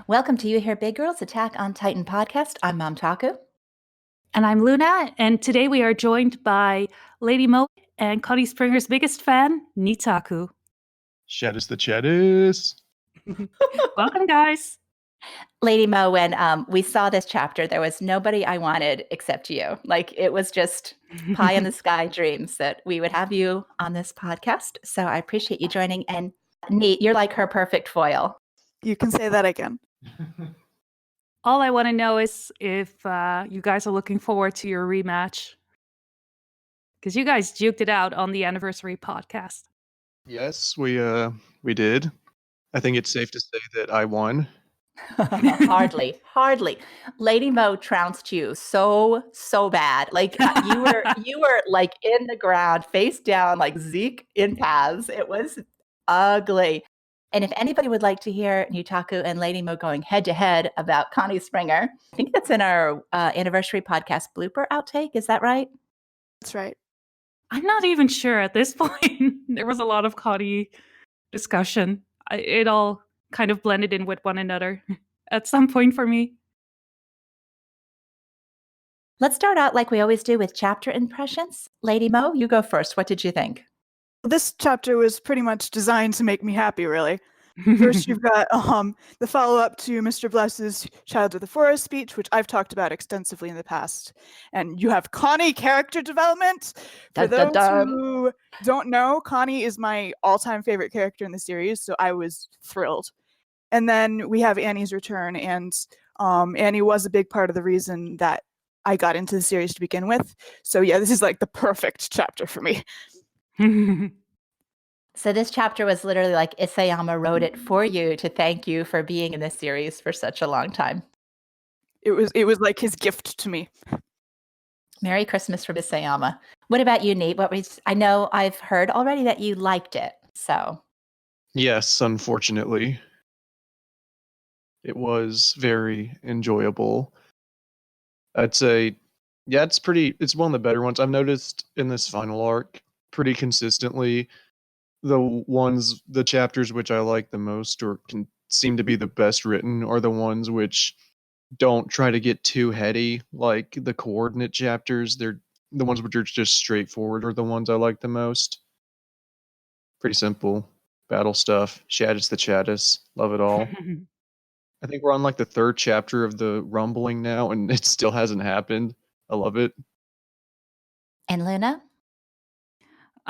Welcome to You Hear Big Girls Attack on Titan podcast. I'm Mom Taku. And I'm Luna, and today we are joined by Lady Mo and Connie Springer's biggest fan, Neetaku. Shadis the Shadis. Welcome, guys. Lady Mo, when we saw this chapter, there was nobody I wanted except you. Like, it was just pie in the sky dreams that we would have you on this podcast. So I appreciate you joining. And Neet, you're like her perfect foil. You can say that again. All I want to know is if you guys are looking forward to your rematch. Because you guys juked it out on the anniversary podcast. Yes, we did. I think it's safe to say that I won. Hardly. Lady Mo trounced you so bad. Like you were like in the ground, face down, like Zeke in paths. It was ugly. And if anybody would like to hear Neetaku and Lady Mo going head to head about Connie Springer, I think that's in our anniversary podcast blooper outtake. Is that right? That's right. I'm not even sure at this point. There was a lot of Connie discussion. It all kind of blended in with one another at some point for me. Let's start out like we always do with chapter impressions. Lady Mo, you go first. What did you think? This chapter was pretty much designed to make me happy, really. First, you've got the follow-up to Mr. Bless's Child of the Forest speech, which I've talked about extensively in the past. And you have Connie character development. For those who don't know, Connie is my all-time favorite character in the series, so I was thrilled. And then we have Annie's return, and Annie was a big part of the reason that I got into the series to begin with. So yeah, this is like the perfect chapter for me. So this chapter was literally like Isayama wrote it for you to thank you for being in this series for such a long time. It was like his gift to me. Merry Christmas from Isayama. What about you, Neet? I know I've heard already that you liked it. So Yes, unfortunately. It was very enjoyable. I'd say, yeah, it's one of the better ones. I've noticed in this final arc pretty consistently the chapters which I like the most or can seem to be the best written are the ones which don't try to get too heady, like the coordinate chapters. They're the ones which are just straightforward are the ones I like the most. Pretty simple. Battle stuff. Shadis the Shadis. Love it all. I think we're on like the third chapter of the rumbling now, and it still hasn't happened. I love it. And Luna?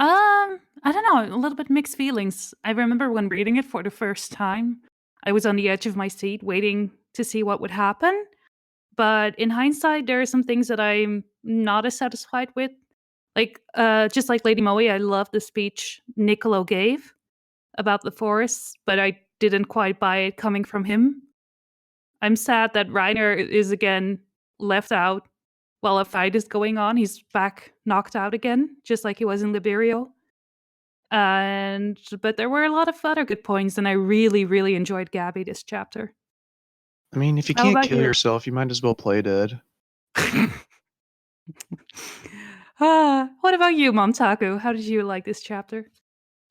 I don't know, a little bit mixed feelings. I remember when reading it for the first time, I was on the edge of my seat waiting to see what would happen. But in hindsight, there are some things that I'm not as satisfied with. Like, just like Lady Moe, I love the speech Niccolo gave about the forests, but I didn't quite buy it coming from him. I'm sad that Reiner is again left out while a fight is going on. He's back knocked out again, just like he was in Liberio. But there were a lot of other good points, and I really, really enjoyed Gabi this chapter. I mean, if you can't kill yourself, you might as well play dead. What about you, Mom Taku? How did you like this chapter?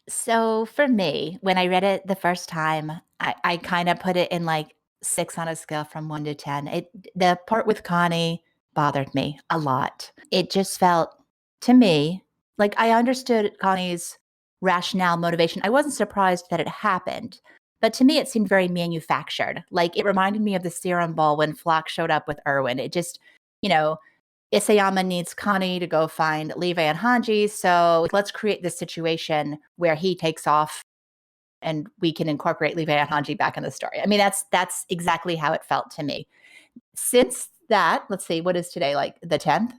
So for me, when I read it the first time, I kind of put it in like 6 on a scale from 1 to 10. The part with Connie bothered me a lot. It just felt to me like I understood Connie's rationale, motivation. I wasn't surprised that it happened, but to me it seemed very manufactured. Like it reminded me of the serum ball when Floch showed up with Erwin. It just, Isayama needs Connie to go find Levi and Hanji, so let's create this situation where he takes off and we can incorporate Levi and Hanji back in the story. I mean, that's exactly how it felt to me. Since that, let's see, what is today, like the 10th?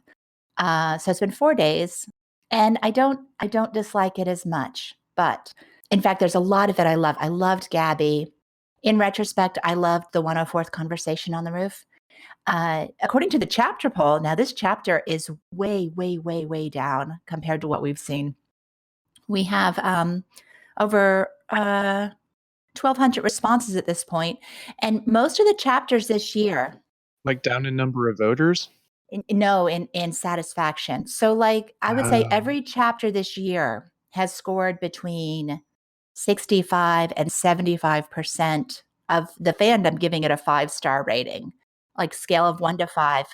So it's been 4 days, and I don't dislike it as much. But in fact, there's a lot of it I love. I loved Gabi. In retrospect, I loved the 104th conversation on the roof. According to the chapter poll, now this chapter is way, way, way, way down compared to what we've seen. We have over 1,200 responses at this point, and most of the chapters this year, like down in number of voters. In satisfaction. So, like I would say, every chapter this year has scored between 65 and 75% of the fandom giving it a 5-star rating, like scale of 1 to 5.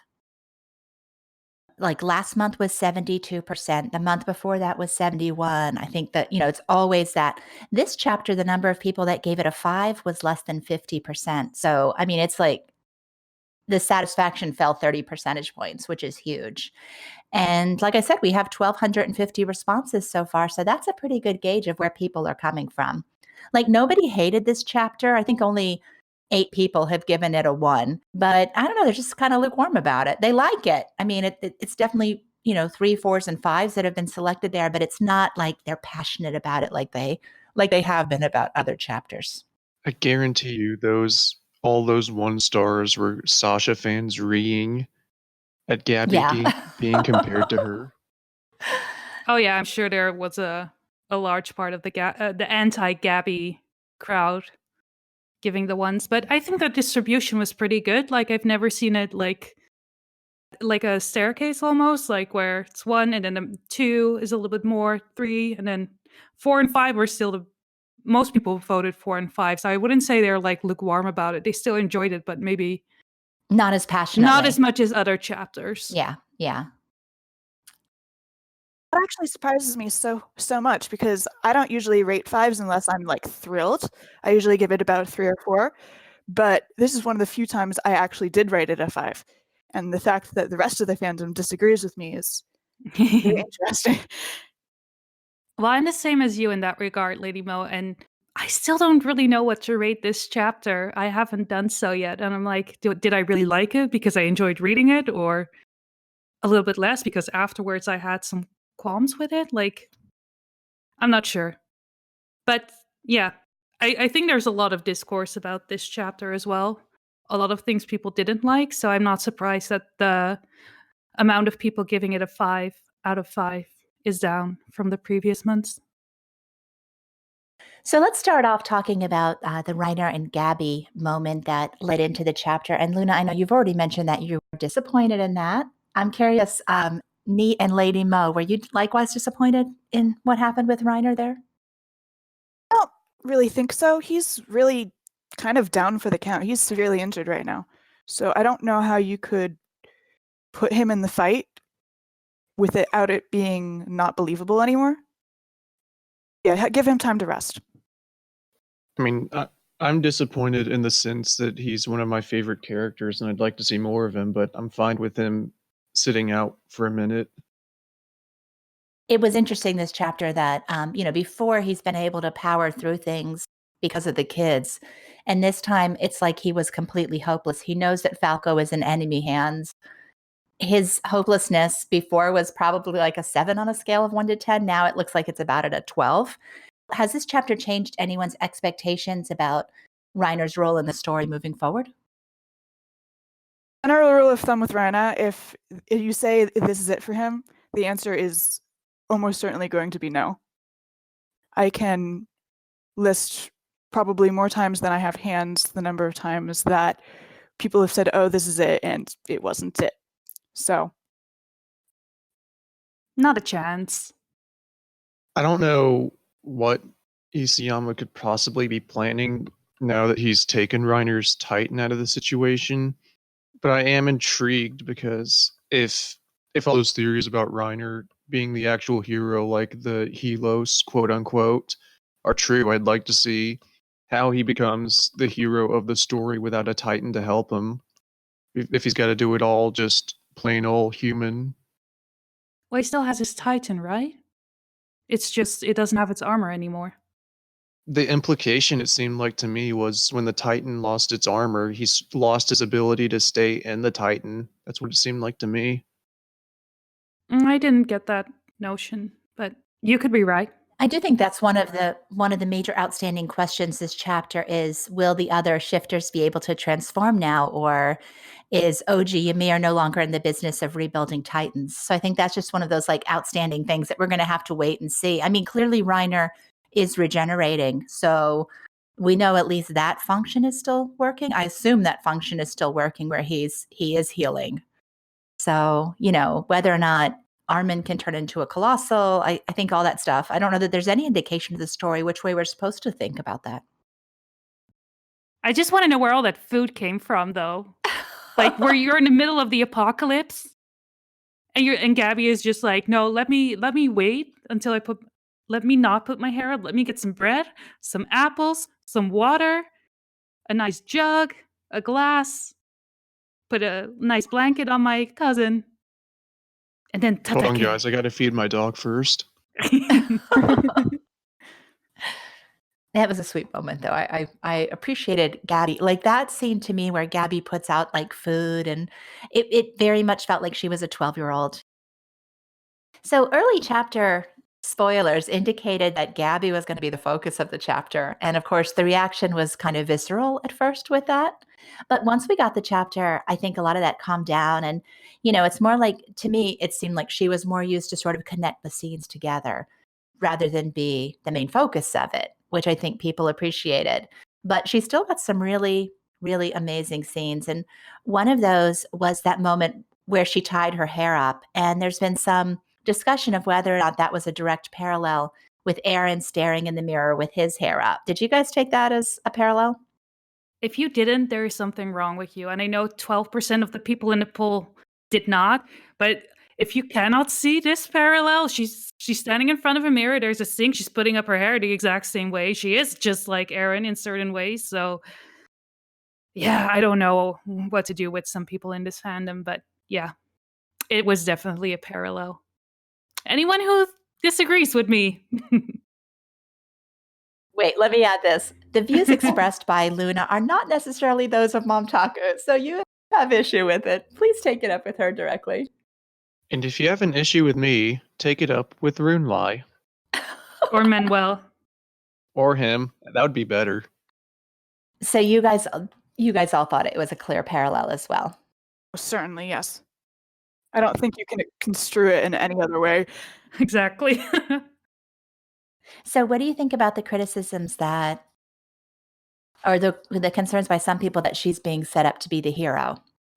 Like last month was 72%. The month before that was 71. I think that, it's always that. This chapter, the number of people that gave it a 5 was less than 50%. So, I mean, it's like the satisfaction fell 30 percentage points, which is huge. And like I said, we have 1,250 responses so far. So that's a pretty good gauge of where people are coming from. Like nobody hated this chapter. I think only 8 people have given it a 1, but I don't know, they're just kind of lukewarm about it. They like it. I mean, it's definitely, 3, 4s, and 5s that have been selected there, but it's not like they're passionate about it like they have been about other chapters. I guarantee you all those 1 stars were Sasha fans reeing at Gabi being compared to her. Oh yeah, I'm sure there was a large part of the anti-Gabi crowd giving the 1s, but I think the distribution was pretty good. Like I've never seen it like a staircase almost, like where it's 1 and then 2 is a little bit more, 3, and then 4 and 5 were still most people voted 4 and 5. So I wouldn't say they're like lukewarm about it. They still enjoyed it, but maybe not as passionately. Not as much as other chapters. Yeah. That actually surprises me so much because I don't usually rate 5s unless I'm like thrilled. I usually give it about 3 or 4, but this is one of the few times I actually did rate it a 5. And the fact that the rest of the fandom disagrees with me is very interesting. Well, I'm the same as you in that regard, Lady Mo, and I still don't really know what to rate this chapter. I haven't done so yet, and I'm like, did I really like it because I enjoyed reading it, or a little bit less because afterwards I had some qualms with it? Like, I'm not sure. But yeah, I think there's a lot of discourse about this chapter as well. A lot of things people didn't like, so I'm not surprised that the amount of people giving it a 5 out of 5 is down from the previous months. So let's start off talking about the Reiner and Gabi moment that led into the chapter. And Luna, I know you've already mentioned that you were disappointed in that. I'm curious, Neet and Lady Mo, were you likewise disappointed in what happened with Reiner there? I don't really think so. He's really kind of down for the count. He's severely injured right now. So I don't know how you could put him in the fight without it being not believable anymore. Yeah, give him time to rest. I mean, I'm disappointed in the sense that he's one of my favorite characters and I'd like to see more of him, but I'm fine with him sitting out for a minute. It was interesting this chapter that, before he's been able to power through things because of the kids. And this time it's like he was completely hopeless. He knows that Falco is in enemy hands. His hopelessness before was probably like a 7 on a scale of 1 to 10. Now it looks like it's about at a 12. Has this chapter changed anyone's expectations about Reiner's role in the story moving forward? General rule of thumb with Reiner, if you say this is it for him, the answer is almost certainly going to be no. I can list probably more times than I have hands the number of times that people have said, oh, this is it, and it wasn't it. So. Not a chance. I don't know what Isayama could possibly be planning now that he's taken Reiner's Titan out of the situation. But I am intrigued because if all those theories about Reiner being the actual hero, like the Helos, quote unquote, are true, I'd like to see how he becomes the hero of the story without a Titan to help him. If he's got to do it all just plain old human. Well, he still has his Titan, right? It's just, it doesn't have its armor anymore. The implication, it seemed like to me, was when the Titan lost its armor, he's lost his ability to stay in the Titan. That's what it seemed like to me. I didn't get that notion, but you could be right. I do think that's one of the major outstanding questions this chapter is, will the other shifters be able to transform now, or is OG Ymir no longer in the business of rebuilding Titans? So I think that's just one of those like outstanding things that we're going to have to wait and see. I mean, clearly Reiner is regenerating, so we know at least that function is still working. I assume that function is still working where he is healing. So, whether or not Armin can turn into a colossal, I think all that stuff. I don't know that there's any indication of the story which way we're supposed to think about that. I just want to know where all that food came from, though. Like, where you're in the middle of the apocalypse, and Gabi is just like, no, let me wait until let me not put my hair up. Let me get some bread, some apples, some water, a nice jug, a glass, put a nice blanket on my cousin, and then Hold on, guys. I gotta feed my dog first. That was a sweet moment, though. I appreciated Gabi. Like, that scene to me where Gabi puts out, like, food, and it very much felt like she was a 12-year-old. So early chapter spoilers indicated that Gabi was going to be the focus of the chapter. And of course, the reaction was kind of visceral at first with that. But once we got the chapter, I think a lot of that calmed down. And, it's more like, to me, it seemed like she was more used to sort of connect the scenes together rather than be the main focus of it, which I think people appreciated. But she still got some really, really amazing scenes. And one of those was that moment where she tied her hair up. And there's been some discussion of whether or not that was a direct parallel with Eren staring in the mirror with his hair up. Did you guys take that as a parallel? If you didn't, there is something wrong with you. And I know 12% of the people in the poll did not, but if you cannot see this parallel, she's standing in front of a mirror. There's a sink. She's putting up her hair the exact same way. She is just like Eren in certain ways. So, yeah, I don't know what to do with some people in this fandom, but yeah, it was definitely a parallel. Anyone who disagrees with me? Wait, let me add this. The views expressed by Luna are not necessarily those of Mom Taco, so you have issue with it. Please take it up with her directly. And if you have an issue with me, take it up with Runelai. Or Manuel. Or him. That would be better. So you guys all thought it was a clear parallel as well. Certainly, yes. I don't think you can construe it in any other way. Exactly. So what do you think about the criticisms that, or the concerns by some people that she's being set up to be the hero?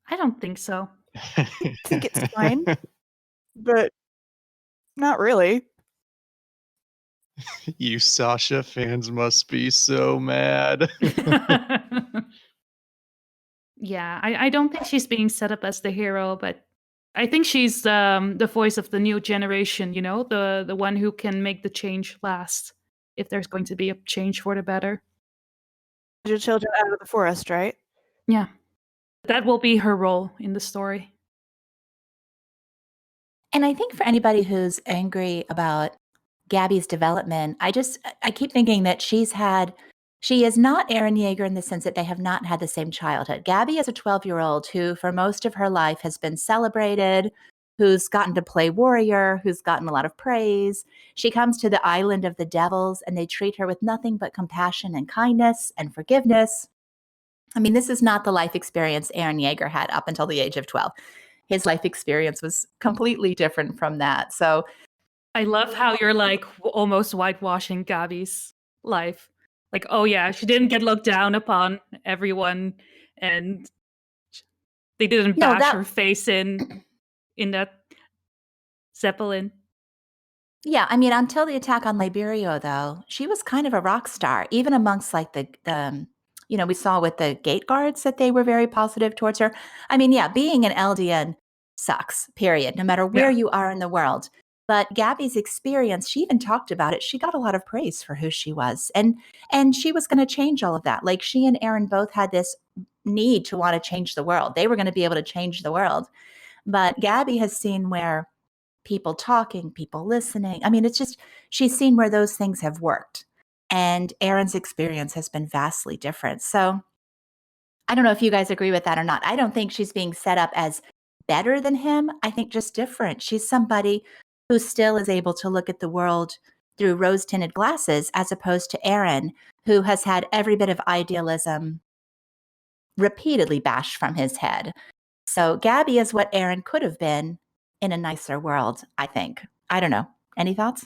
I don't think so. I think it's fine, but not really. You Sasha fans must be so mad. Yeah, I don't think she's being set up as the hero, but I think she's the voice of the new generation, the one who can make the change last, if there's going to be a change for the better. Your children out of the forest, right? Yeah. That will be her role in the story. And I think for anybody who's angry about Gabi's development, I keep thinking that she is not Eren Yeager in the sense that they have not had the same childhood. Gabi is a 12-year-old who for most of her life has been celebrated, who's gotten to play warrior, who's gotten a lot of praise. She comes to the island of the devils and they treat her with nothing but compassion and kindness and forgiveness. I mean, this is not the life experience Eren Yeager had up until the age of 12. His life experience was completely different from that. So I love how you're like almost whitewashing Gabi's life. Like, oh yeah, she didn't get looked down upon everyone, and they didn't bash her face in that Zeppelin. Yeah, I mean, until the attack on Liberio, though, she was kind of a rock star, even amongst like the we saw with the gate guards that they were very positive towards her. I mean, yeah, being an Eldian sucks, period, no matter where you are in the world. But Gabi's experience, she even talked about it. She got a lot of praise for who she was. And she was going to change all of that. Like she and Eren both had this need to want to change the world. They were going to be able to change the world. But Gabi has seen where people talking, people listening. I mean, it's just, she's seen where those things have worked. And Eren's experience has been vastly different. So I don't know if you guys agree with that or not. I don't think she's being set up as better than him. I think just different. She's somebody who still is able to look at the world through rose-tinted glasses, as opposed to Eren, who has had every bit of idealism repeatedly bashed from his head. So Gabi is what Eren could have been in a nicer world, I think. I don't know. Any thoughts?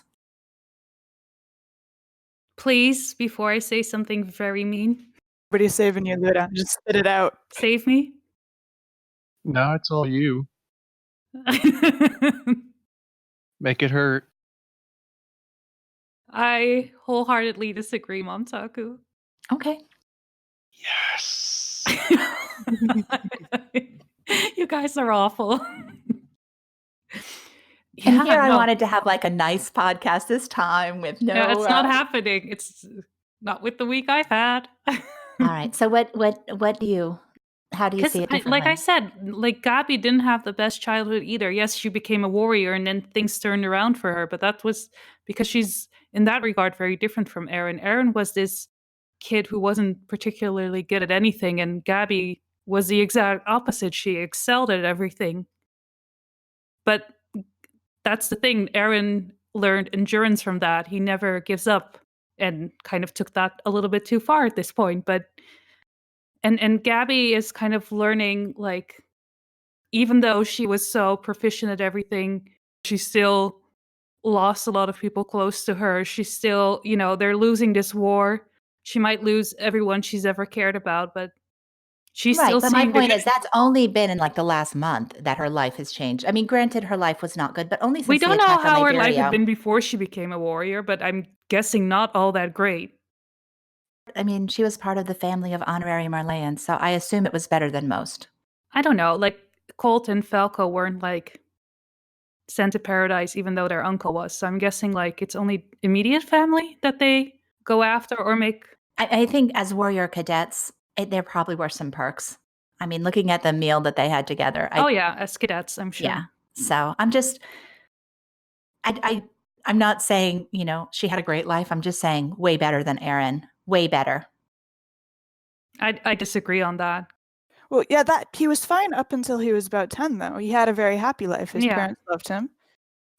Please, before I say something very mean. Nobody's saving you, Luda. Just spit it out. Save me. Now it's all you. Make it hurt. I wholeheartedly disagree, Mom Taku. Okay. Yes. You guys are awful. And here I no. wanted to have like a nice podcast this time with no. Yeah, it's not happening. It's not with the week I've had. All right. So what do you? How do you see it differently? Like I said, like Gabi didn't have the best childhood either. Yes, she became a warrior and then things turned around for her, but that was because she's in that regard very different from Eren. Eren was this kid who wasn't particularly good at anything, and Gabi was the exact opposite. She excelled at everything. But that's the thing. Eren learned endurance from that. He never gives up, and kind of took that a little bit too far at this point. But and Gabi is kind of learning, like, even though she was so proficient at everything, she still lost a lot of people close to her. She's still, they're losing this war. She might lose everyone she's ever cared about, but she's right, still but my seeing point is that's only been in like the last month that her life has changed. I mean, granted, her life was not good, but only since we don't the know attack how on her life Liberia. had been before she became a warrior, but I'm guessing not all that great. I mean, she was part of the family of honorary Marleyan, so I assume it was better than most. I don't know. Like, Colt and Falco weren't like sent to paradise, even though their uncle was. So I'm guessing like it's only immediate family that they go after or make. I think as warrior cadets, there probably were some perks. I mean, looking at the meal that they had together. As cadets, I'm sure. Yeah. So I'm just, I'm not saying, she had a great life. I'm just saying way better than Eren. Way better. I disagree on that. Well, yeah, that he was fine up until he was about 10, though. He had a very happy life. His parents loved him.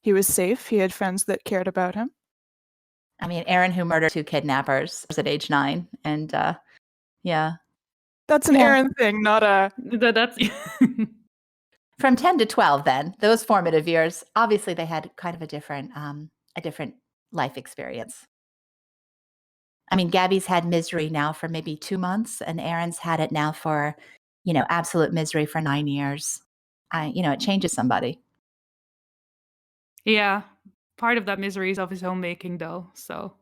He was safe. He had friends that cared about him. I mean, Eren, who murdered 2 kidnappers, was at age 9, and yeah. That's an Eren thing, not a. That's From 10 to 12, then those formative years. Obviously, they had kind of a different life experience. I mean, Gabi's had misery now for maybe 2 months, and Eren's had it now for, absolute misery for 9 years. It changes somebody. Yeah. Part of that misery is of his own making, though. So,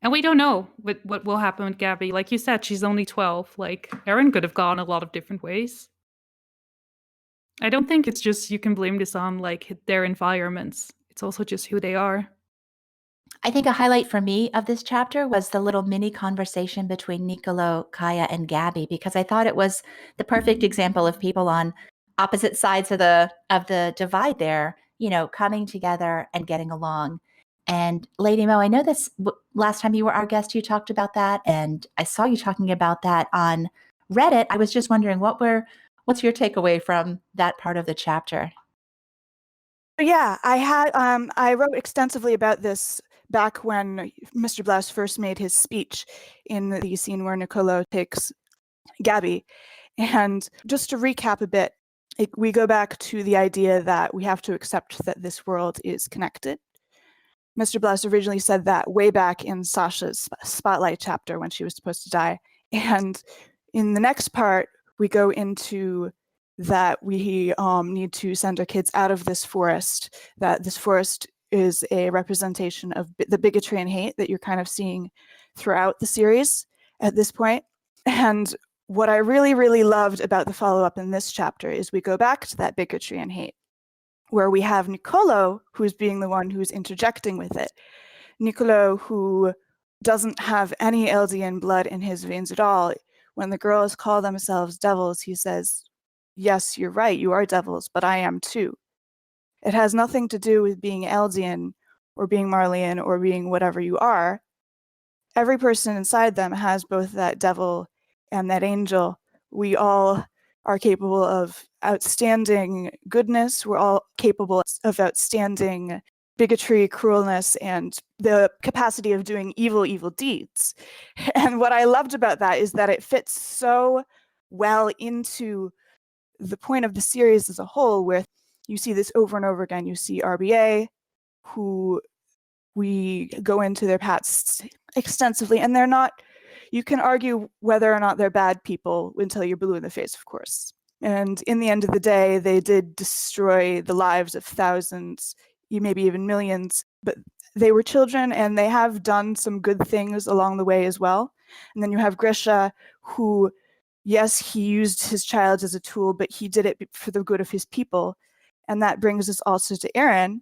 and we don't know what will happen with Gabi. Like you said, she's only 12. Like, Eren could have gone a lot of different ways. I don't think it's just you can blame this on like their environments. It's also just who they are. I think a highlight for me of this chapter was the little mini conversation between Niccolo, Kaya, and Gabi, because I thought it was the perfect example of people on opposite sides of the divide there, coming together and getting along. And Lady Mo, I know this last time you were our guest, you talked about that, and I saw you talking about that on Reddit. I was just wondering what's your takeaway from that part of the chapter? Yeah, I wrote extensively about this back when Mr. Blast first made his speech in the scene where Niccolo takes Gabi. And just to recap a bit, we go back to the idea that we have to accept that this world is connected. Mr. Blast originally said that way back in Sasha's Spotlight chapter when she was supposed to die. And in the next part, we go into that we need to send our kids out of this forest, that this forest is a representation of the bigotry and hate that you're kind of seeing throughout the series at this point. And what I really, really loved about the follow-up in this chapter is we go back to that bigotry and hate, where we have Niccolo, who's being the one who's interjecting with it. Niccolo, who doesn't have any Eldian blood in his veins at all. When the girls call themselves devils, he says, yes, you're right, you are devils, but I am too. It has nothing to do with being Eldian or being Marleyan or being whatever you are. Every person inside them has both that devil and that angel. We all are capable of outstanding goodness. We're all capable of outstanding bigotry, cruelness, and the capacity of doing evil deeds. And what I loved about that is that it fits so well into the point of the series as a whole, where you see this over and over again. You see RBA, who we go into their past extensively, and they're not, you can argue whether or not they're bad people until you're blue in the face, of course. And in the end of the day, they did destroy the lives of thousands, maybe even millions, but they were children and they have done some good things along the way as well. And then you have Grisha, who, yes, he used his child as a tool, but he did it for the good of his people. And that brings us also to Eren,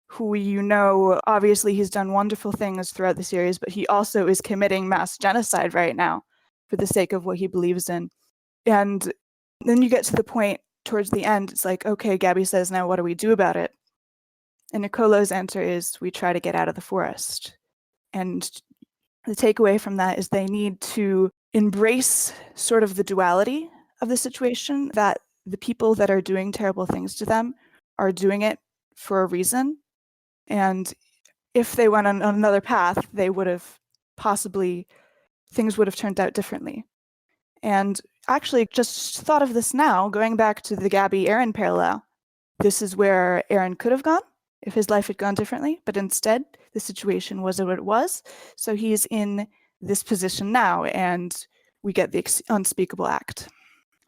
who, obviously he's done wonderful things throughout the series, but he also is committing mass genocide right now for the sake of what he believes in. And then you get to the point towards the end, it's like, okay, Gabi says, now what do we do about it? And Nicolo's answer is, we try to get out of the forest. And the takeaway from that is they need to embrace sort of the duality of the situation, that the people that are doing terrible things to them are doing it for a reason. And if they went on another path, they would have things would have turned out differently. And actually, just thought of this now, going back to the Gabi-Eren parallel. This is where Eren could have gone if his life had gone differently, but instead, the situation was what it was. So he's in this position now, and we get the unspeakable act.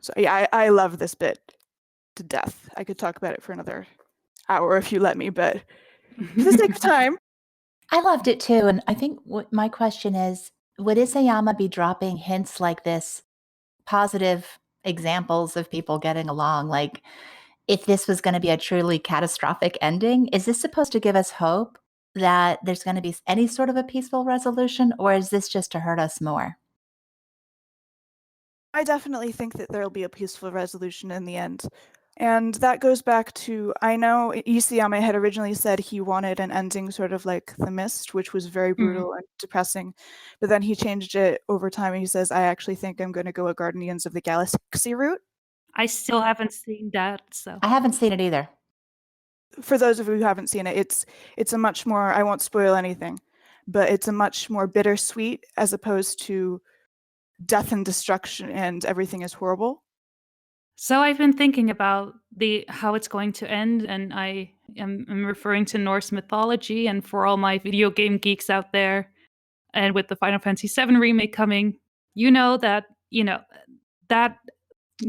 So yeah, I love this bit to death. I could talk about it for another hour if you let me, but for the sake of time. I loved it too. And I think my question is, would Isayama be dropping hints like this, positive examples of people getting along? Like, if this was going to be a truly catastrophic ending, is this supposed to give us hope that there's going to be any sort of a peaceful resolution, or is this just to hurt us more? I definitely think that there'll be a peaceful resolution in the end. And that goes back to, I know Isayama had originally said he wanted an ending sort of like The Mist, which was very brutal and depressing. But then he changed it over time and he says, I actually think I'm going to go a Guardians of the Galaxy route. I still haven't seen that, so. I haven't seen it either. For those of you who haven't seen it, it's a much more, I won't spoil anything, but it's a much more bittersweet as opposed to death and destruction and everything is horrible. So I've been thinking about how it's going to end, and I'm referring to Norse mythology, and for all my video game geeks out there, and with the Final Fantasy VII remake coming, that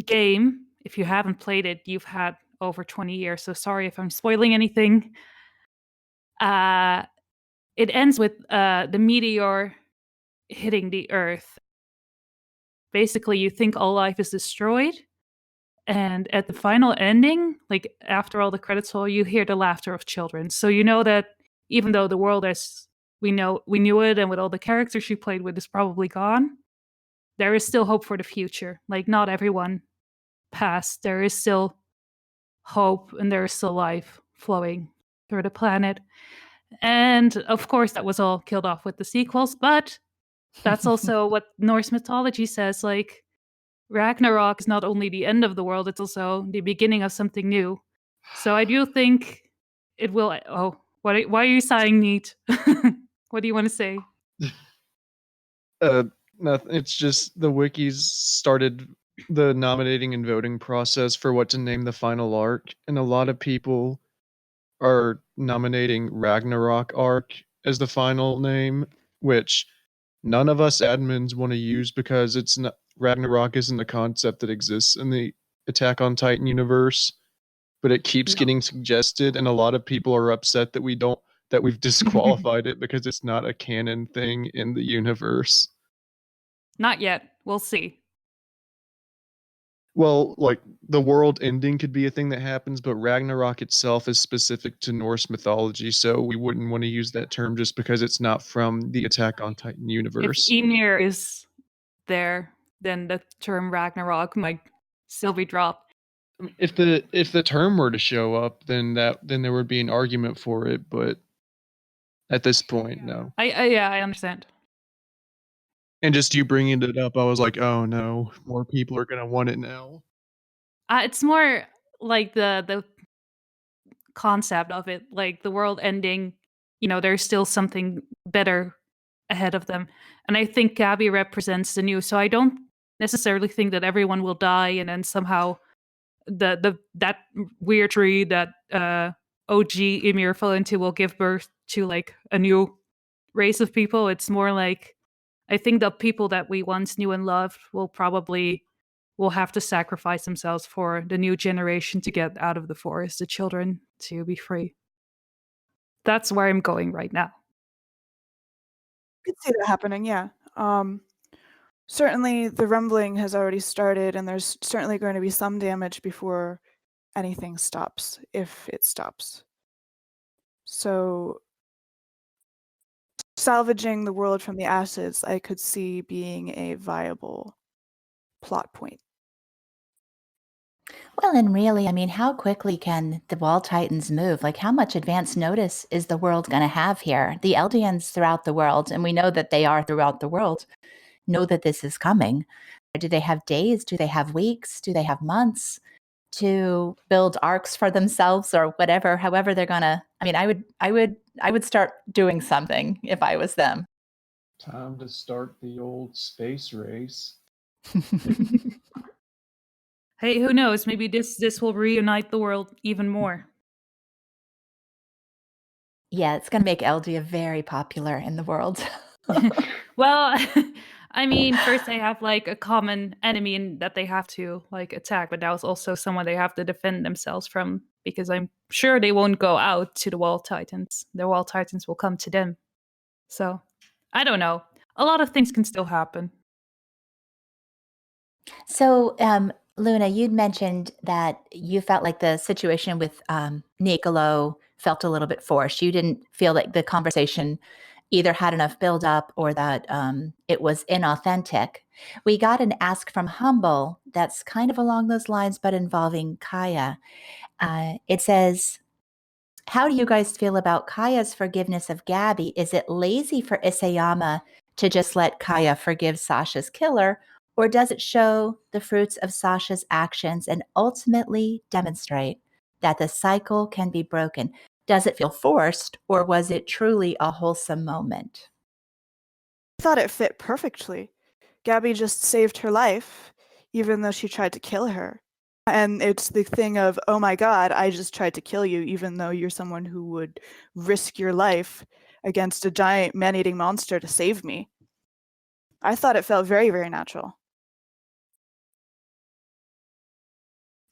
game, if you haven't played it, you've had over 20 years, so sorry if I'm spoiling anything. It ends with the meteor hitting the Earth. Basically, you think all life is destroyed, and at the final ending, like after all the credits roll, you hear the laughter of children. So you know that even though the world as we knew it, and with all the characters you played with is probably gone, there is still hope for the future. Like, not everyone passed. There is still hope, and there is still life flowing through the planet. And of course, that was all killed off with the sequels, but that's also what Norse mythology says. Like, Ragnarok is not only the end of the world, it's also the beginning of something new. So I do think it will. Oh, why are you sighing, Neet? What do you want to say? Nothing. It's just the wikis started the nominating and voting process for what to name the final arc, and a lot of people are nominating Ragnarok arc as the final name, which none of us admins want to use because it's not, Ragnarok isn't a concept that exists in the Attack on Titan universe, but it keeps getting suggested, and a lot of people are upset that we've disqualified it because it's not a canon thing in the universe. Not yet. We'll see. Well, like, the world ending could be a thing that happens, but Ragnarok itself is specific to Norse mythology, so we wouldn't want to use that term just because it's not from the Attack on Titan universe. If Ymir is there, then the term Ragnarok might still be dropped. If the term were to show up, then there would be an argument for it, but at this point, no. I understand. And just you bringing it up, I was like, oh no, more people are gonna want it now. It's more like the concept of it, like the world ending. There's still something better ahead of them, and I think Gabi represents the new. So I don't necessarily think that everyone will die, and then somehow that weird tree that OG Ymir fell into will give birth to like a new race of people. It's more like, I think the people that we once knew and loved will have to sacrifice themselves for the new generation to get out of the forest, the children to be free. That's where I'm going right now. I could see that happening, yeah. Certainly, the rumbling has already started, and there's certainly going to be some damage before anything stops, if it stops. So, salvaging the world from the acids, I could see being a viable plot point. Well, and really, I mean, how quickly can the Wall Titans move? Like, how much advance notice is the world going to have here? The Eldians throughout the world, and we know that they are throughout the world, know that this is coming. Do they have days? Do they have weeks? Do they have months to build arcs for themselves or whatever? However, they're gonna. I mean, I would start doing something if I was them. Time to start the old space race. Hey, who knows? Maybe this will reunite the world even more. Yeah, it's gonna make Eldia very popular in the world. Well, I mean, first they have like a common enemy and that they have to like attack, but that was also someone they have to defend themselves from, because I'm sure they won't go out to the Wall Titans. The Wall Titans will come to them. So, I don't know. A lot of things can still happen. So, Luna, you'd mentioned that you felt like the situation with Nicolo felt a little bit forced. You didn't feel like the conversation either had enough build up or that it was inauthentic. We got an ask from Humble that's kind of along those lines, but involving Kaya. It says, how do you guys feel about Kaya's forgiveness of Gabi? Is it lazy for Isayama to just let Kaya forgive Sasha's killer, or does it show the fruits of Sasha's actions and ultimately demonstrate that the cycle can be broken? Does it feel forced, or was it truly a wholesome moment? I thought it fit perfectly. Gabi just saved her life, even though she tried to kill her. And it's the thing of, oh my god, I just tried to kill you, even though you're someone who would risk your life against a giant man-eating monster to save me. I thought it felt very, very natural.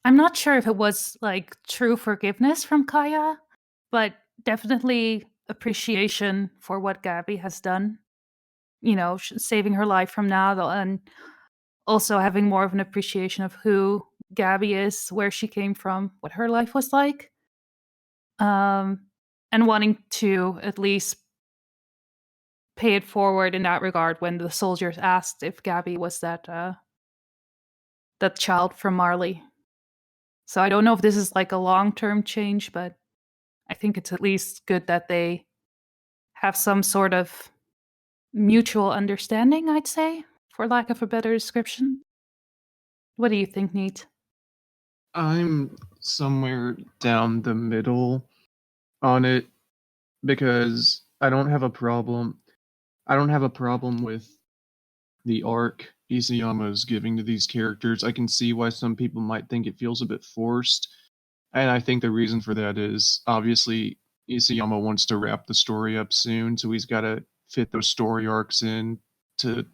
I'm not sure if it was like true forgiveness from Kaya, but definitely appreciation for what Gabi has done. You know, saving her life from now, and also having more of an appreciation of who Gabi is, where she came from, what her life was like, and wanting to at least pay it forward in that regard when the soldiers asked if Gabi was that child from Marley. So I don't know if this is like a long-term change, but I think it's at least good that they have some sort of mutual understanding, I'd say, for lack of a better description. What do you think, Neet? I'm somewhere down the middle on it because I don't have a problem. I don't have a problem with the arc Isayama is giving to these characters. I can see why some people might think it feels a bit forced. And I think the reason for that is obviously Isayama wants to wrap the story up soon, so he's got to fit those story arcs in to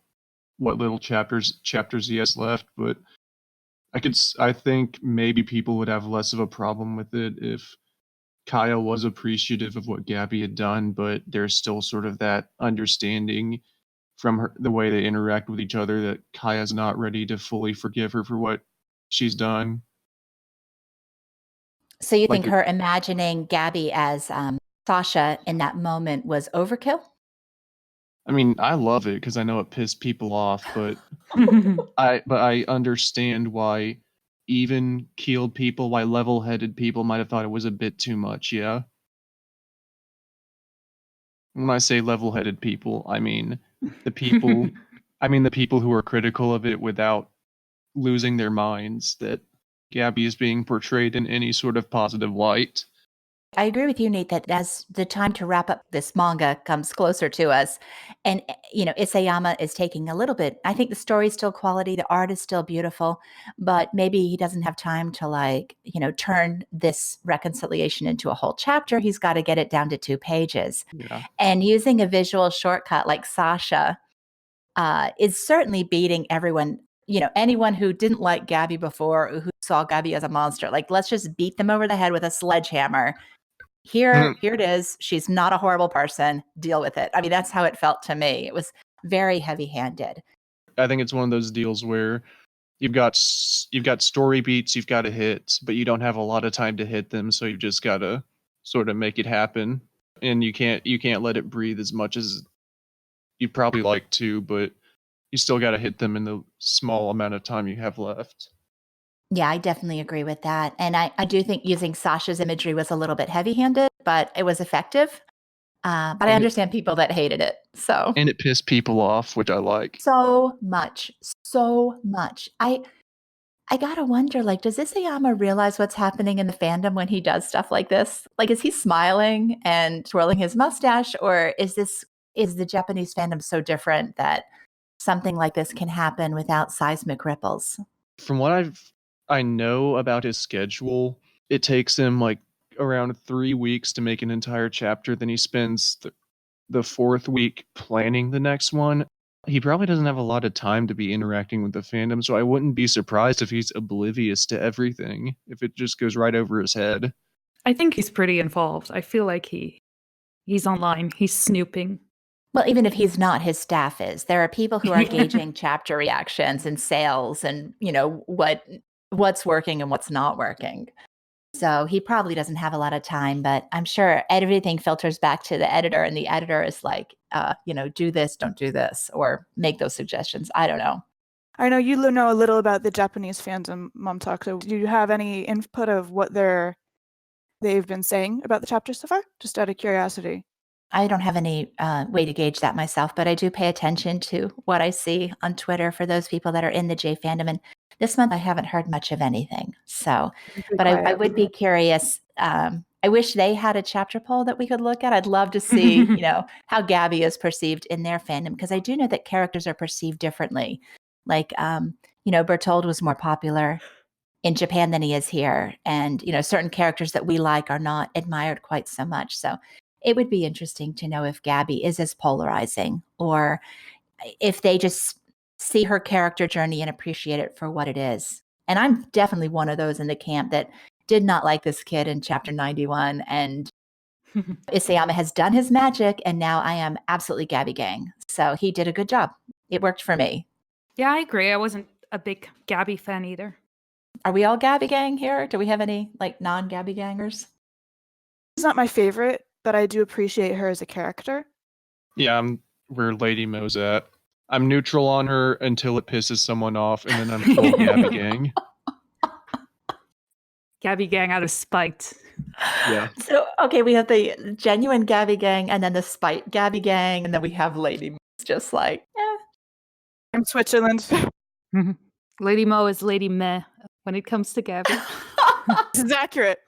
what little chapters he has left. But I think maybe people would have less of a problem with it if Kaya was appreciative of what Gabi had done, but there's still sort of that understanding from the way they interact with each other that Kaya's not ready to fully forgive her for what she's done. So you Like think her imagining Gabi as Sasha in that moment was overkill? I mean, I love it because I know it pissed people off, but I understand why even-keeled people, why level-headed people might have thought it was a bit too much, yeah? When I say level-headed people, I mean the people who are critical of it without losing their minds that Gabi is being portrayed in any sort of positive light. I agree with you, Nate, that as the time to wrap up this manga comes closer to us, and Isayama is taking a little bit. I think the story's still quality, the art is still beautiful, but maybe he doesn't have time to turn this reconciliation into a whole chapter. He's got to get it down to 2 pages. Yeah. And using a visual shortcut like Sasha is certainly beating everyone. Anyone who didn't like Gabi before, who saw Gabi as a monster, like, let's just beat them over the head with a sledgehammer. Here it is. She's not a horrible person. Deal with it. I mean, that's how it felt to me. It was very heavy-handed. I think it's one of those deals where you've got story beats you've got to hit, but you don't have a lot of time to hit them, so you've just got to sort of make it happen. And you can't let it breathe as much as you'd probably like to, but you still got to hit them in the small amount of time you have left. Yeah, I definitely agree with that. And I do think using Sasha's imagery was a little bit heavy-handed, but it was effective. But I understand people that hated it. So And it pissed people off, which I like. so much. I gotta wonder, like, does Isayama realize what's happening in the fandom when he does stuff like this? Like, is he smiling and twirling his mustache, or is the Japanese fandom so different that something like this can happen without seismic ripples? From what I know about his schedule, it takes him like around 3 weeks to make an entire chapter. Then he spends the 4th week planning the next one. He probably doesn't have a lot of time to be interacting with the fandom, so I wouldn't be surprised if he's oblivious to everything, if it just goes right over his head. I think he's pretty involved. I feel like he's online. He's snooping. Well, even if he's not, his staff is. There are people who are gauging chapter reactions and sales and, what's working and what's not working. So he probably doesn't have a lot of time, but I'm sure everything filters back to the editor, and the editor is like, do this, don't do this, or make those suggestions. I don't know. I know you know a little about the Japanese fandom, Mom Talk. So do you have any input of what they've been saying about the chapter so far? Just out of curiosity. I don't have any way to gauge that myself, but I do pay attention to what I see on Twitter for those people that are in the J fandom. And this month I haven't heard much of anything. So, but I would be curious. I wish they had a chapter poll that we could look at. I'd love to see, how Gabi is perceived in their fandom, because I do know that characters are perceived differently. Like, Bertold was more popular in Japan than he is here. And, certain characters that we like are not admired quite so much. So it would be interesting to know if Gabi is as polarizing, or if they just see her character journey and appreciate it for what it is. And I'm definitely one of those in the camp that did not like this kid in chapter 91. And Isayama has done his magic, and now I am absolutely Gabi gang. So he did a good job. It worked for me. Yeah, I agree. I wasn't a big Gabi fan either. Are we all Gabi gang here? Do we have any non-Gabi gangers? She's not my favorite, but I do appreciate her as a character. Yeah, I'm where Lady Mo's at. I'm neutral on her until it pisses someone off, and then I'm full Gabi gang. Gabi gang out of spite. Yeah. So, okay, we have the genuine Gabi gang, and then the spite Gabi gang, and then we have Lady Mo. It's just like, I'm Switzerland. Lady Mo is Lady Meh when it comes to Gabi. This is accurate.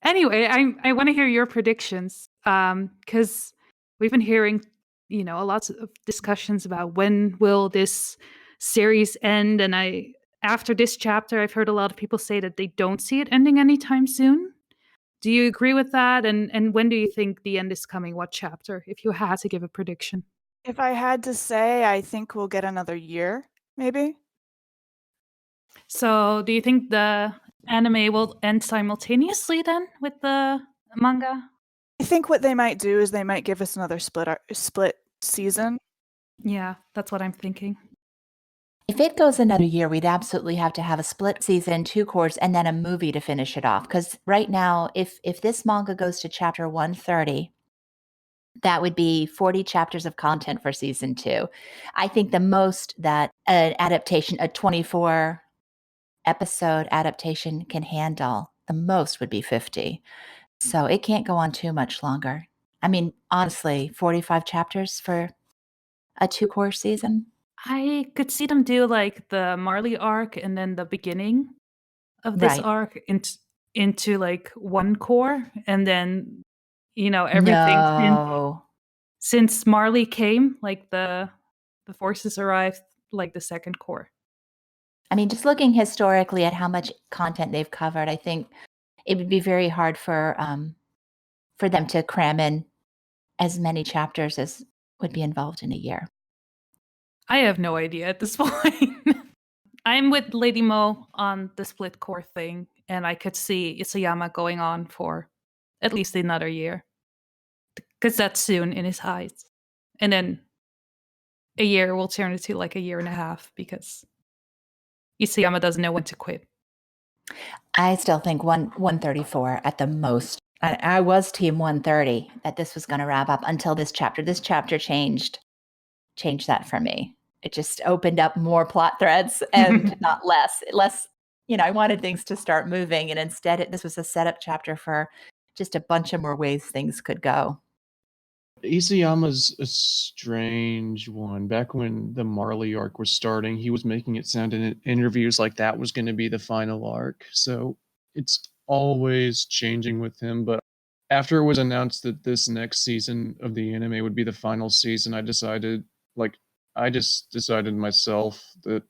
Anyway, I want to hear your predictions, because we've been hearing, lots of discussions about when will this series end, and after this chapter, I've heard a lot of people say that they don't see it ending anytime soon. Do you agree with that? And when do you think the end is coming? What chapter, if you had to give a prediction? If I had to say, I think we'll get another year, maybe. So do you think the anime will end simultaneously then with the manga? I think what they might do is they might give us another split season. Yeah, that's what I'm thinking. if it goes another year, we'd absolutely have to have a split season, 2 cours, and then a movie to finish it off. Because right now, if this manga goes to chapter 130, that would be 40 chapters of content for season 2. I think the most that an adaptation, a 24 episode adaptation can handle, the most would be 50. So it can't go on too much longer. I mean, honestly, 45 chapters for a 2-course season. I could see them do like the Marley arc and then the beginning of this Right. arc into like 1 core, and then everything No. since Marley came, like the forces arrived, like the 2nd core. I mean, just looking historically at how much content they've covered, I think it would be very hard for them to cram in as many chapters as would be involved in a year. I have no idea at this point. I'm with Lady Mo on the split core thing, and I could see Isayama going on for at least another year, because that's soon in his eyes. And then a year will turn into like a year and a half because Isayama doesn't know when to quit. I still think 134 at the most. I was team 130 that this was going to wrap up until this chapter. This chapter changed that for me. It just opened up more plot threads and not less. I wanted things to start moving, and instead this was a setup chapter for just a bunch of more ways things could go. Isayama's a strange one. Back when the Marley arc was starting, he was making it sound in interviews like that was going to be the final arc. So it's always changing with him. But after it was announced that this next season of the anime would be the final season, I just decided myself that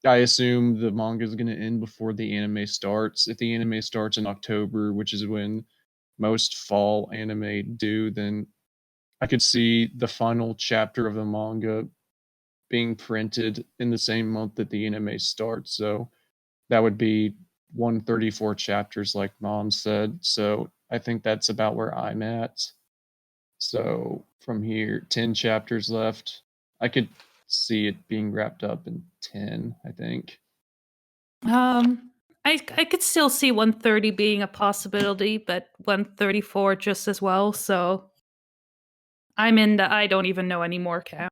I assume the manga is going to end before the anime starts. If the anime starts in October, which is when most fall anime do, then I could see the final chapter of the manga being printed in the same month that the anime starts. So that would be 134 chapters, like Mom said. So I think that's about where I'm at. So from here, 10 chapters left. I could see it being wrapped up in 10, I think. I could still see 130 being a possibility, but 134 just as well. So I'm in the I don't even know anymore camp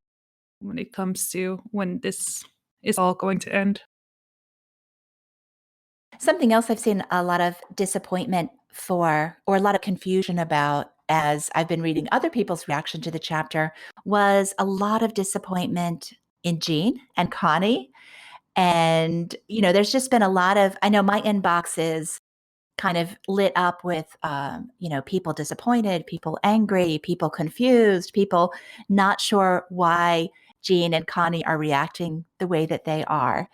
when it comes to when this is all going to end. Something else I've seen a lot of disappointment for, or a lot of confusion about, as I've been reading other people's reaction to the chapter, was a lot of disappointment in Jean and Connie. And, there's just been a lot of, I know my inbox is kind of lit up with, people disappointed, people angry, people confused, people not sure why Jean and Connie are reacting the way that they are.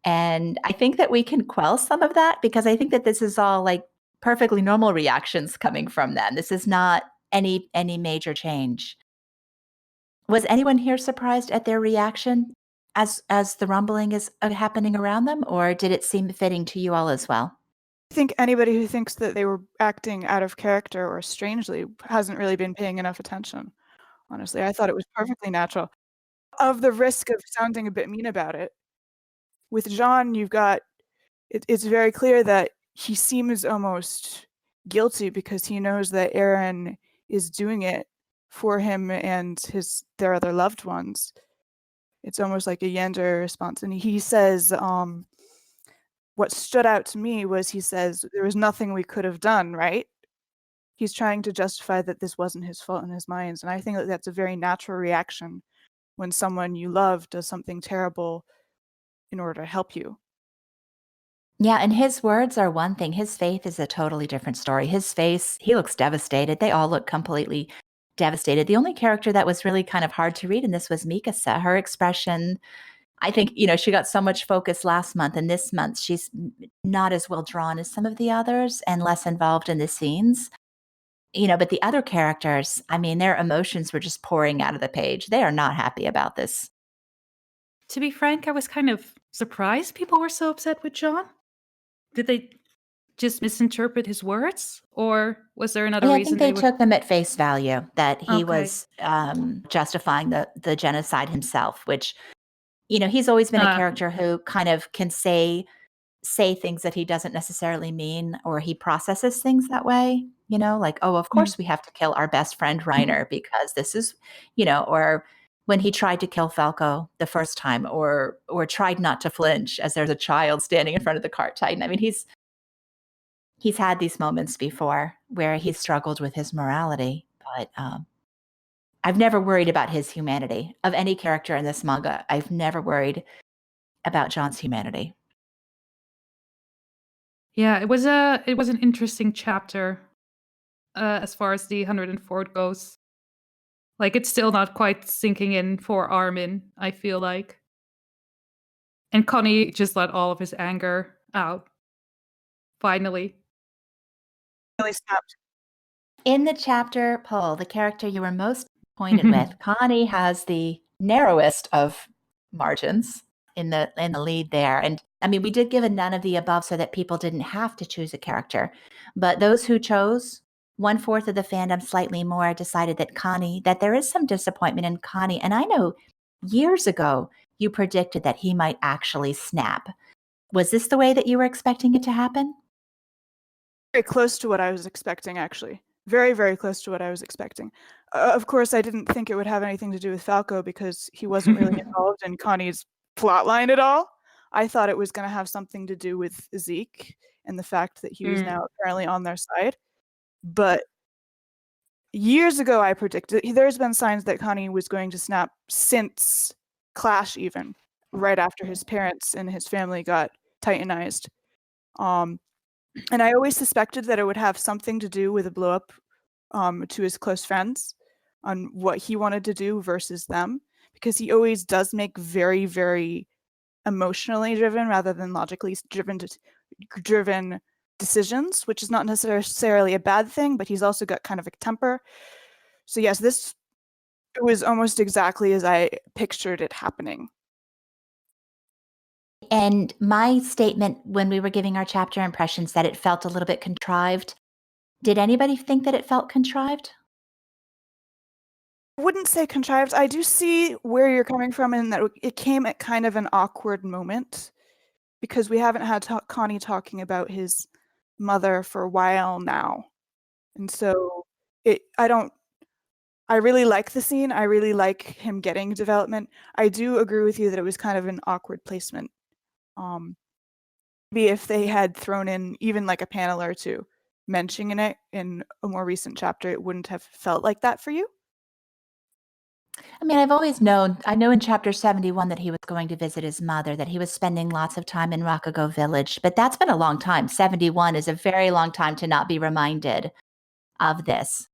And I think that we can quell some of that, because I think that this is all like perfectly normal reactions coming from them. This is not any major change. Was anyone here surprised at their reaction as the rumbling is happening around them, or did it seem fitting to you all as well? I think anybody who thinks that they were acting out of character or strangely hasn't really been paying enough attention. Honestly, I thought it was perfectly natural. Of the risk of sounding a bit mean about it, with Jean, you've got it's very clear that he seems almost guilty because he knows that Eren is doing it for him and their other loved ones. It's almost like a Yander response. And he says, what stood out to me was he says, there was nothing we could have done, right? He's trying to justify that this wasn't his fault in his mind. And I think that that's a very natural reaction when someone you love does something terrible in order to help you. Yeah, and his words are one thing. His faith is a totally different story. His face, he looks devastated. They all look completely devastated. The only character that was really kind of hard to read in this was Mikasa. Her expression, I think, she got so much focus last month, and this month she's not as well drawn as some of the others and less involved in the scenes. But the other characters, I mean, their emotions were just pouring out of the page. They are not happy about this. To be frank, I was kind of surprised people were so upset with Jean. Did they just misinterpret his words, or was there another reason? I think they took them at face value, that he Okay. was justifying the genocide himself, which, he's always been a character who kind of can say things that he doesn't necessarily mean, or he processes things that way, like, oh, of course we have to kill our best friend Reiner because this is, or when he tried to kill Falco the first time, or tried not to flinch as there's a child standing in front of the cart titan. I mean, he's had these moments before where he's struggled with his morality, but I've never worried about his humanity. Of any character in this manga, I've never worried about John's humanity. Yeah, it was an interesting chapter as far as the 104 goes. Like, it's still not quite sinking in for Armin, I feel like. And Connie just let all of his anger out. Finally. Really snapped. In the chapter poll, the character you were most disappointed with, Connie has the narrowest of margins in the lead there. And I mean, we did give a none of the above so that people didn't have to choose a character. But those who chose, 1/4 of the fandom, slightly more, decided that there is some disappointment in Connie. And I know years ago, you predicted that he might actually snap. Was this the way that you were expecting it to happen? Very close to what I was expecting, actually. Very, very close to what I was expecting. Of course, I didn't think it would have anything to do with Falco because he wasn't really involved in Connie's plotline at all. I thought it was going to have something to do with Zeke and the fact that he was now apparently on their side. But years ago, I predicted there's been signs that Connie was going to snap since Clash, even right after his parents and his family got titanized. And I always suspected that it would have something to do with a blow up to his close friends on what he wanted to do versus them, because he always does make very, very emotionally driven rather than logically driven decisions, which is not necessarily a bad thing, but he's also got kind of a temper. So yes, this was almost exactly as I pictured it happening. And my statement when we were giving our chapter impressions that it felt a little bit contrived. Did anybody think that it felt contrived? I wouldn't say contrived. I do see where you're coming from, and that it came at kind of an awkward moment because we haven't had Connie talking about his mother for a while now. And so I really like the scene. I really like him getting development. I do agree with you that it was kind of an awkward placement. Maybe if they had thrown in even like a panel or two mentioning it in a more recent chapter, it wouldn't have felt like that for you. I mean, I've always known, I know in chapter 71 that he was going to visit his mother, that he was spending lots of time in Rakugo Village, but that's been a long time. 71 is a very long time to not be reminded of this.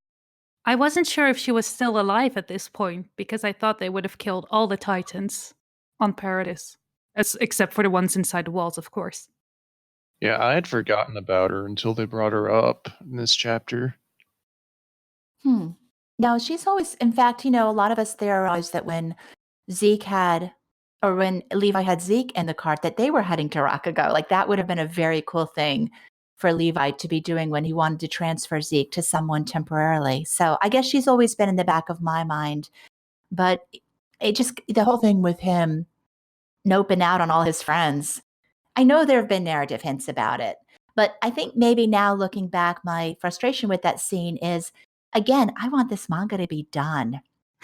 I wasn't sure if she was still alive at this point because I thought they would have killed all the Titans on Paradis, except for the ones inside the walls, of course. Yeah, I had forgotten about her until they brought her up in this chapter. No, she's always, in fact, a lot of us theorized that when when Levi had Zeke in the cart, that they were heading to Rakugo. Like, that would have been a very cool thing for Levi to be doing when he wanted to transfer Zeke to someone temporarily. So I guess she's always been in the back of my mind. But the whole thing with him noping out on all his friends, I know there have been narrative hints about it. But I think maybe now looking back, my frustration with that scene is, again, I want this manga to be done.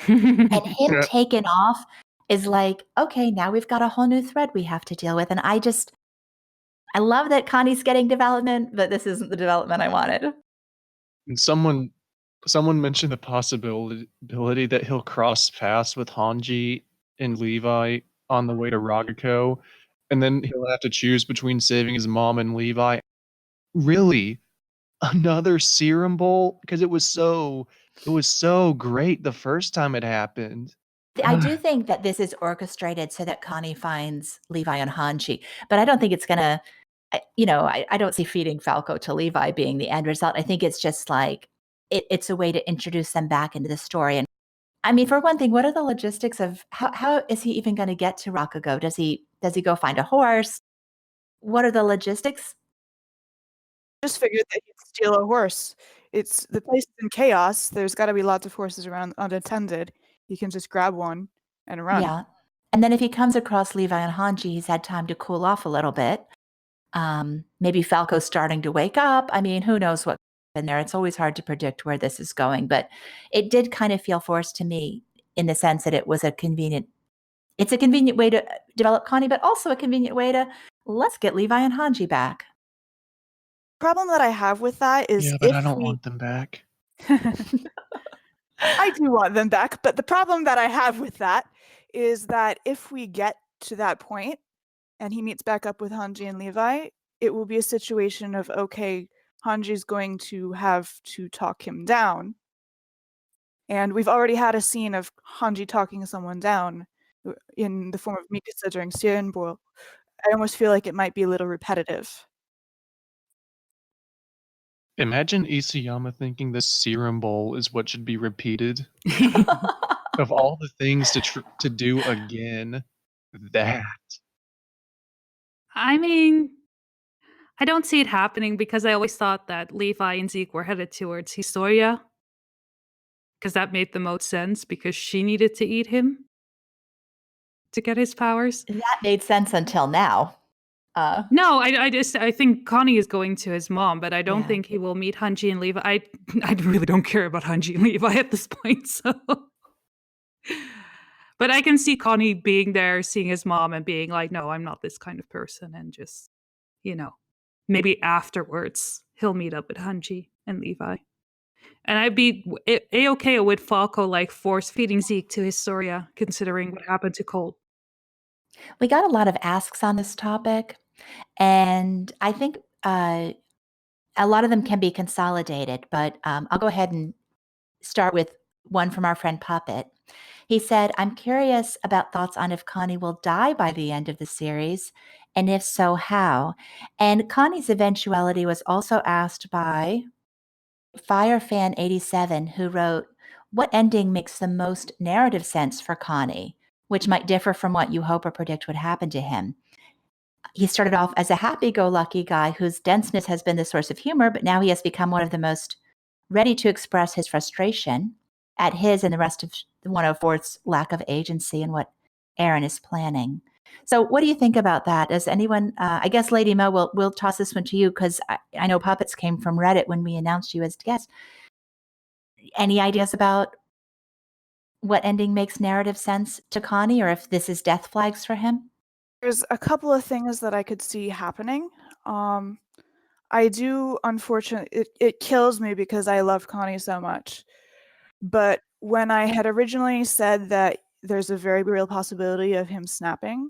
And him taken off is like, okay, now we've got a whole new thread we have to deal with. And I love that Connie's getting development, but this isn't the development I wanted. And someone mentioned the possibility that he'll cross paths with Hanji and Levi on the way to Rakugo, and then he'll have to choose between saving his mom and Levi. Really? Another serum bowl? Because it was so great the first time it happened. I do think that this is orchestrated so that Connie finds Levi and Hanji, but I don't think it's gonna, I don't see feeding Falco to Levi being the end result. I think it's just like, it's a way to introduce them back into the story. And I mean, for one thing, what are the logistics of how is he even going to get to Rakugo? Does he go find a horse? What are the logistics? Just figured that he'd steal a horse. The place is in chaos. There's got to be lots of horses around unattended. He can just grab one and run. Yeah. And then if he comes across Levi and Hanji, he's had time to cool off a little bit. Maybe Falco's starting to wake up. I mean, who knows what's in there? It's always hard to predict where this is going, but it did kind of feel forced to me in the sense that it's a convenient way to develop Connie, but also a convenient way to let's get Levi and Hanji back. Problem that I have with that is yeah, but I don't want them back. I do want them back, but the problem that I have with that is that if we get to that point and he meets back up with Hanji and Levi, it will be a situation of, okay, Hanji's going to have to talk him down. And we've already had a scene of Hanji talking someone down in the form of Mikasa during Siren Boil. I almost feel like it might be a little repetitive. Imagine Isayama thinking the serum bowl is what should be repeated. Of all the things to do again, that. I mean, I don't see it happening because I always thought that Levi and Zeke were headed towards Historia. Because that made the most sense because she needed to eat him. to get his powers. That made sense until now. No, I think Connie is going to his mom, but I don't Yeah. think he will meet Hanji and Levi. I really don't care about Hanji and Levi at this point, so. But I can see Connie being there, seeing his mom and being like, no, I'm not this kind of person. And just, maybe afterwards he'll meet up with Hanji and Levi. And I'd be A-okay with Falco like force feeding Zeke to Historia, considering what happened to Colt. We got a lot of asks on this topic, and I think a lot of them can be consolidated, but I'll go ahead and start with one from our friend Puppet. He said, I'm curious about thoughts on if Connie will die by the end of the series, and if so, how? And Connie's eventuality was also asked by Firefan87, who wrote, what ending makes the most narrative sense for Connie, which might differ from what you hope or predict would happen to him? He started off as a happy-go-lucky guy whose denseness has been the source of humor, but now he has become one of the most ready to express his frustration at his and the rest of the 104th's lack of agency in what Eren is planning. So what do you think about that? Does anyone, I guess Lady Mo, we'll toss this one to you because I know Puppets came from Reddit when we announced you as guest. Any ideas about what ending makes narrative sense to Connie, or if this is death flags for him? There's a couple of things that I could see happening. I do, unfortunately, it kills me because I love Connie so much. But when I had originally said that there's a very real possibility of him snapping,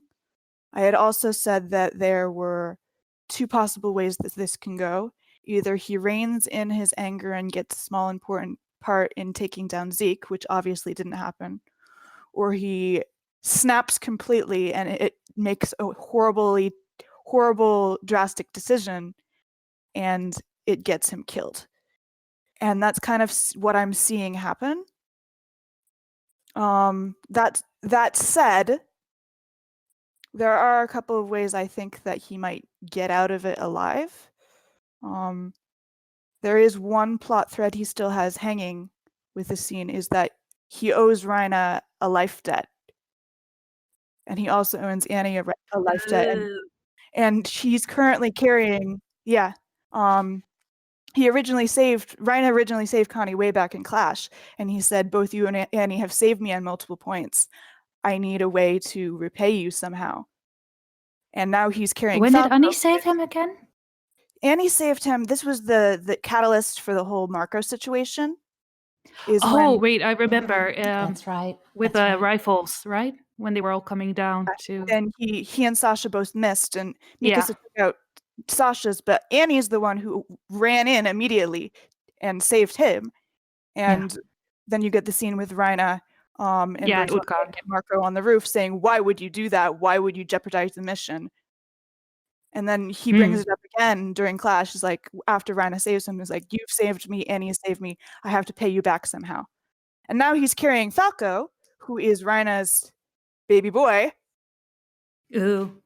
I had also said that there were two possible ways that this can go. Either he reins in his anger and gets a small important part in taking down Zeke, which obviously didn't happen, or he snaps completely and it makes a horrible, drastic decision and it gets him killed. And that's kind of what I'm seeing happen. That said, there are a couple of ways I think that he might get out of it alive. There is one plot thread he still has hanging with the scene, is that he owes Reiner a life debt. And he also owes Annie a life debt. And she's currently carrying, Reiner originally saved Connie way back in Clash, and he said, both you and Annie have saved me on multiple points. I need a way to repay you somehow. And now he's carrying When Falco. did Annie save him again? Annie saved him. This was the catalyst for the whole Marco situation. Wait, I remember. That's right. With the rifles, right? When they were all coming down to... And he and Sasha both missed, and Mikasa took out Sasha's, but Annie's the one who ran in immediately and saved him. And then you get the scene with Reiner and Marco on the roof saying, why would you do that? Why would you jeopardize the mission? And then he brings it up again during Clash. He's like, after Reiner saves him, he's like, you've saved me, Annie saved me. I have to pay you back somehow. And now he's carrying Falco, who is Reiner's baby boy. Ooh.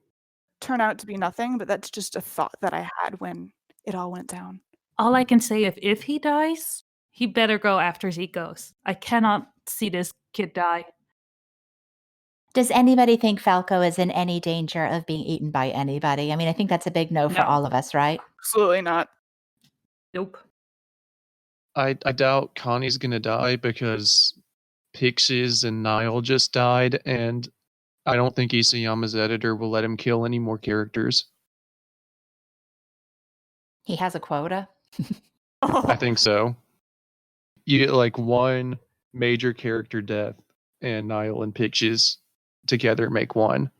Turn out to be nothing, but that's just a thought that I had when it all went down. All I can say, if he dies, he better go after Zeke goes. I cannot see this kid die. Does anybody think Falco is in any danger of being eaten by anybody? I mean, I think that's a big no for all of us, right? Absolutely not. Nope. I doubt Connie's gonna die because Pixies and Niall just died, and I don't think Isayama's editor will let him kill any more characters. He has a quota? I think so. You get like one major character death, and Niall and Pixies together make one.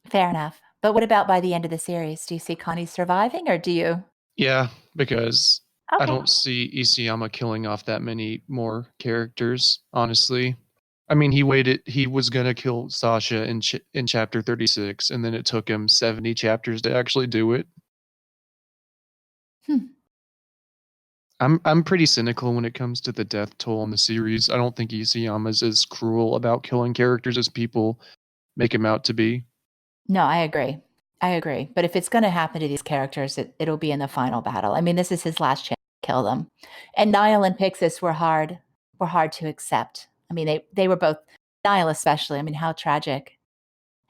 Fair enough. But what about by the end of the series? Do you see Connie surviving, or do you? Yeah, because I don't see Isayama killing off that many more characters, honestly. I mean, he was going to kill Sasha in chapter 36, and then it took him 70 chapters to actually do it. I'm pretty cynical when it comes to the death toll in the series. I don't think Isayama's as cruel about killing characters as people make him out to be. No, I agree. But if it's going to happen to these characters, it'll be in the final battle. I mean, this is his last chance to kill them. And Niall and Pixis were hard to accept. I mean, they were both Niall especially. I mean, how tragic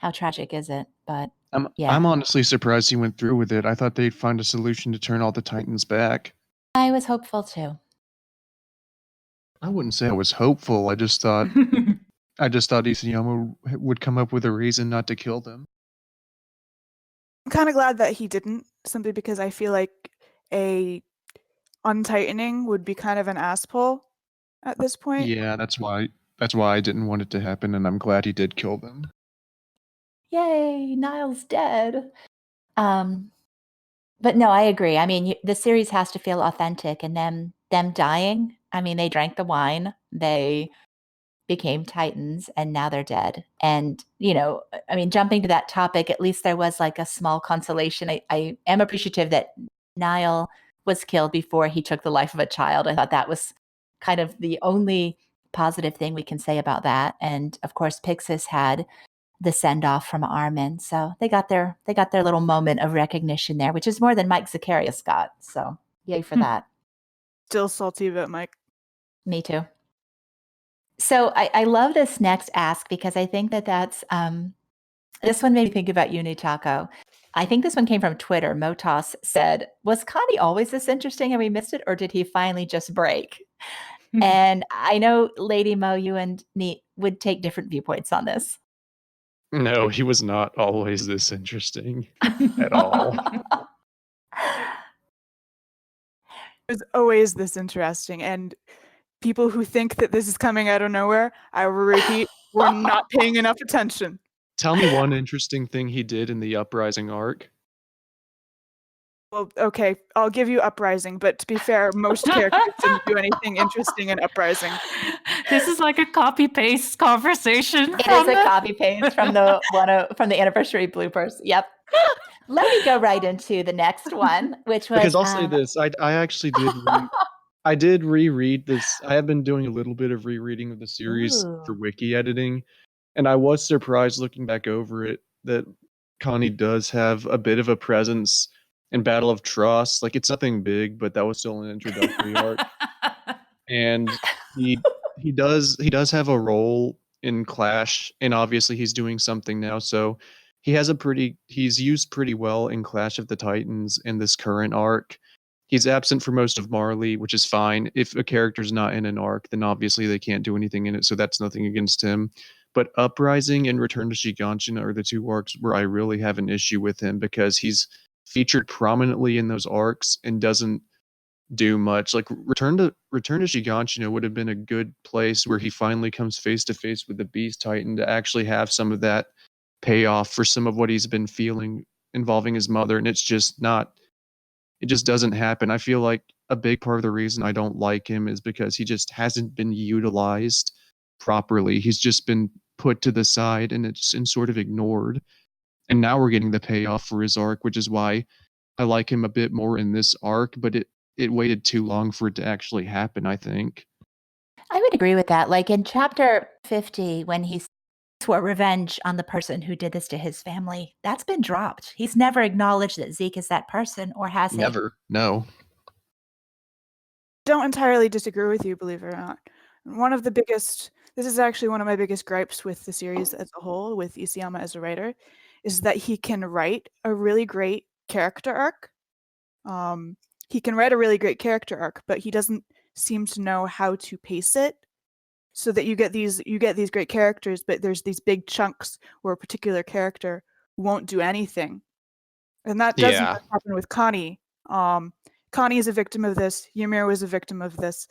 is it? But yeah. I'm honestly surprised he went through with it. I thought they'd find a solution to turn all the Titans back. I was hopeful too. I wouldn't say I was hopeful. I just thought Isayama would come up with a reason not to kill them. I'm kind of glad that he didn't, simply because I feel like a untightening would be kind of an ass pull at this point. Yeah, that's why I didn't want it to happen, and I'm glad he did kill them. Yay, Niall's dead. But no, I agree. I mean, the series has to feel authentic, and them dying. I mean, they drank the wine, they became Titans, and now they're dead. And, I mean, jumping to that topic, at least there was like a small consolation. I am appreciative that Niall was killed before he took the life of a child. I thought that was kind of the only positive thing we can say about that. And of course, Pixis had the send off from Armin, so they got their little moment of recognition there, which is more than Mike Zacharias got. So yay for that. Still salty about Mike. Me too. So I love this next ask because I think that's this one made me think about you, Neetaku. I think this one came from Twitter. Motoss said, "Was Connie always this interesting and we missed it, or did he finally just break?" And I know Lady Mo, you and Neet would take different viewpoints on this. No, he was not always this interesting at all. It was always this interesting, and people who think that this is coming out of nowhere, I will repeat, we're not paying enough attention. Tell me one interesting thing he did in the Uprising arc. Well, okay, I'll give you Uprising, but to be fair, most characters didn't do anything interesting in Uprising. This is like a copy-paste conversation. It is a copy-paste from the anniversary bloopers. Yep. Let me go right into the next one, which was... Because I'll say this, I actually did... I did reread this. I have been doing a little bit of rereading of the series for wiki editing, and I was surprised looking back over it that Connie does have a bit of a presence in Battle of Tross. Like, it's nothing big, but that was still an introductory arc. And he does have a role in Clash, and obviously he's doing something now, so he's used pretty well in Clash of the Titans in this current arc. He's absent for most of Marley, which is fine. If a character's not in an arc, then obviously they can't do anything in it, so that's nothing against him. But Uprising and Return to Shiganshina are the two arcs where I really have an issue with him, because he's featured prominently in those arcs and doesn't do much. Like Return to Shiganshina would have been a good place where he finally comes face to face with the Beast Titan to actually have some of that payoff for some of what he's been feeling involving his mother, and it just doesn't happen. I feel like a big part of the reason I don't like him is because he just hasn't been utilized properly. He's just been put to the side and it's been sort of ignored. And now we're getting the payoff for his arc, which is why I like him a bit more in this arc, but it waited too long for it to actually happen, I think. I would agree with that. Like in chapter 50, when he swore revenge on the person who did this to his family, that's been dropped. He's never acknowledged that Zeke is that person, or has he? Never. No. Don't entirely disagree with you, believe it or not. This is actually one of my biggest gripes with the series as a whole, with Isayama as a writer, is that he can write a really great character arc. He can write a really great character arc, but he doesn't seem to know how to pace it so that you get these great characters, but there's these big chunks where a particular character won't do anything. And that doesn't happen with Connie. Connie is a victim of this. Ymir was a victim of this.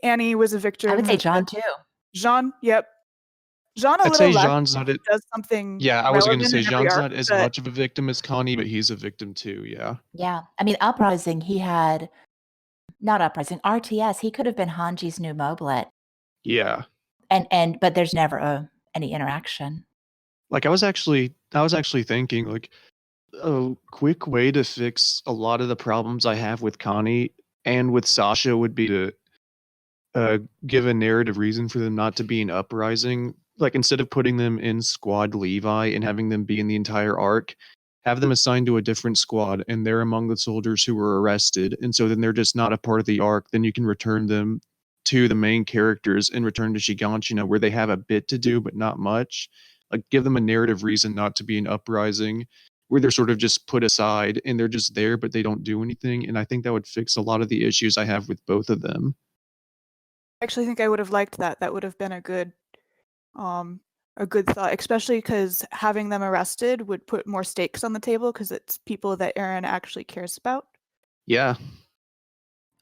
Annie was a victim. I would say Jean too. Jean, yep. Jean a I'd little say less. Jean's not it. Does something. Yeah, I was going to say Jean's arc, not as much of a victim as Connie, but he's a victim too. Yeah. Yeah. I mean, Uprising, he had not Uprising, RTS. He could have been Hanji's new Moblet. Yeah. But there's never any interaction. Like I was actually thinking like a quick way to fix a lot of the problems I have with Connie and with Sasha would be to give a narrative reason for them not to be in Uprising. Like instead of putting them in Squad Levi and having them be in the entire arc, have them assigned to a different squad and they're among the soldiers who were arrested. And so then they're just not a part of the arc. Then you can return them to the main characters in Return to Shiganshina, where they have a bit to do but not much. Like, give them a narrative reason not to be an uprising, where they're sort of just put aside and they're just there but they don't do anything. And I think that would fix a lot of the issues I have with both of them. I actually think I would have liked that. That would have been a good thought, especially because having them arrested would put more stakes on the table because it's people that Eren actually cares about. Yeah.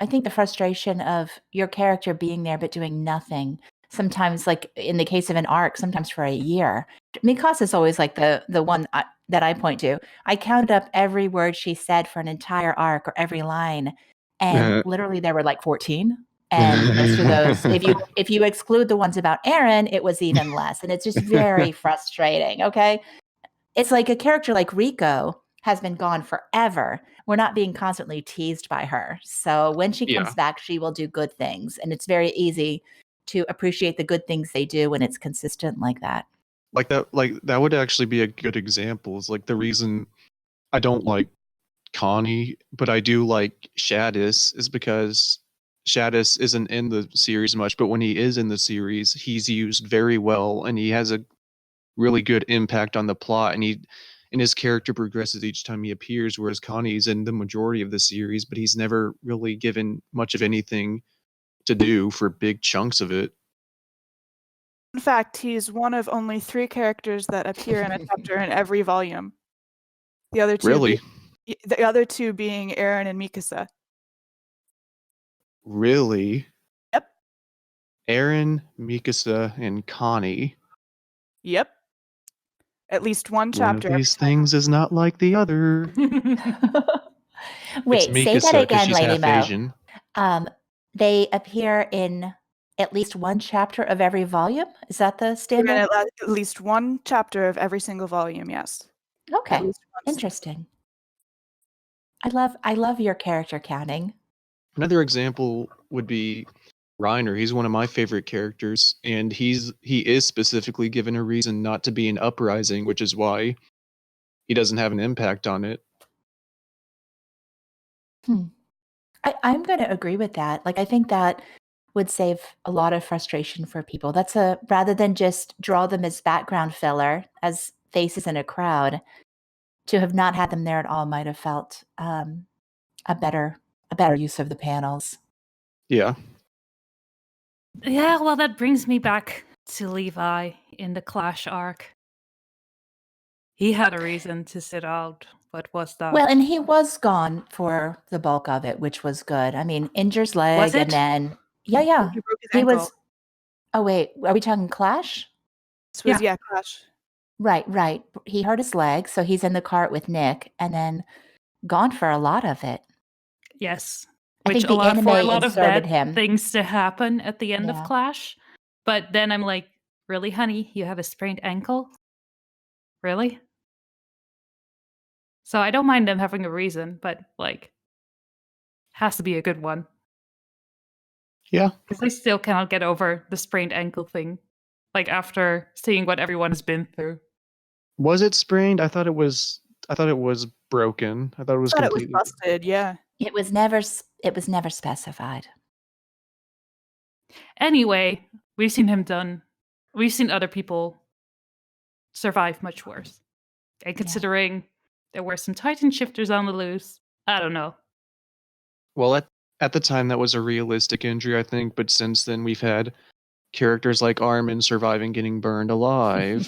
I think the frustration of your character being there but doing nothing, sometimes, like in the case of an arc, sometimes for a year. Mikasa is always like the one that I point to. I counted up every word she said for an entire arc or every line, and literally there were like 14. And most of those, if you exclude the ones about Eren, it was even less. And it's just very frustrating, okay? It's like a character like Rico has been gone forever. We're not being constantly teased by her. So when she comes back, she will do good things. And it's very easy to appreciate the good things they do when it's consistent like that. Like that would actually be a good example. Is like the reason I don't like Connie, but I do like Shadis, is because Shadis isn't in the series much, but when he is in the series, he's used very well and he has a really good impact on the plot, and his character progresses each time he appears, whereas Connie's in the majority of the series, but he's never really given much of anything to do for big chunks of it. In fact, he's one of only 3 characters that appear in a chapter in every volume. The other two Really? the other 2 being Eren and Mikasa. Really? Yep. Eren, Mikasa, and Connie. Yep. At least one chapter. One of these things is not like the other. Wait, say that again, Lady Mo. Asian. They appear in at least one chapter of every volume? Is that the standard? At least one chapter of every single volume, yes. Okay, interesting. I love your character counting. Another example would be Reiner. He's one of my favorite characters, and he is specifically given a reason not to be an uprising, which is why he doesn't have an impact on it. I'm going to agree with that. Like, I think that would save a lot of frustration for people. That's rather than just draw them as background filler, as faces in a crowd, to have not had them there at all might have felt a better use of the panels. Yeah. Yeah, well, that brings me back to Levi in the Clash arc. He had a reason to sit out. What was that? Well, and he was gone for the bulk of it, which was good. I mean, injures leg, Was it? and then yeah, He broke his ankle. was. Oh wait, are we talking Clash? This was Clash. Right. He hurt his leg, so he's in the cart with Nick, and then gone for a lot of it. Yes. I Which think the allowed for a anime lot of inserted bad him. things to happen at the end of Yeah. Clash. But then I'm like, really, honey? You have a sprained ankle? Really? So I don't mind them having a reason, but like, has to be a good one. Yeah. Because I still cannot get over the sprained ankle thing. Like after seeing what everyone has been through. Was it sprained? I thought it was broken. I thought it was completely busted, yeah. It was never specified. Anyway, we've seen him done. We've seen other people survive much worse. And considering there were some Titan shifters on the loose, I don't know. Well, at the time that was a realistic injury, I think, but since then we've had characters like Armin surviving getting burned alive.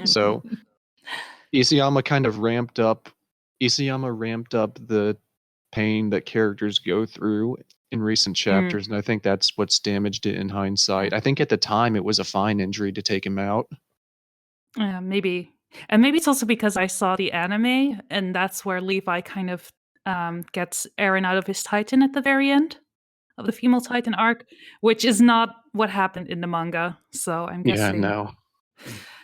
So Isayama ramped up the pain that characters go through in recent chapters, and I think that's what's damaged it in hindsight. I think at the time it was a fine injury to take him out. Yeah, maybe. And maybe it's also because I saw the anime, and that's where Levi kind of gets Eren out of his Titan at the very end of the female Titan arc, which is not what happened in the manga. So I'm guessing. Yeah, no.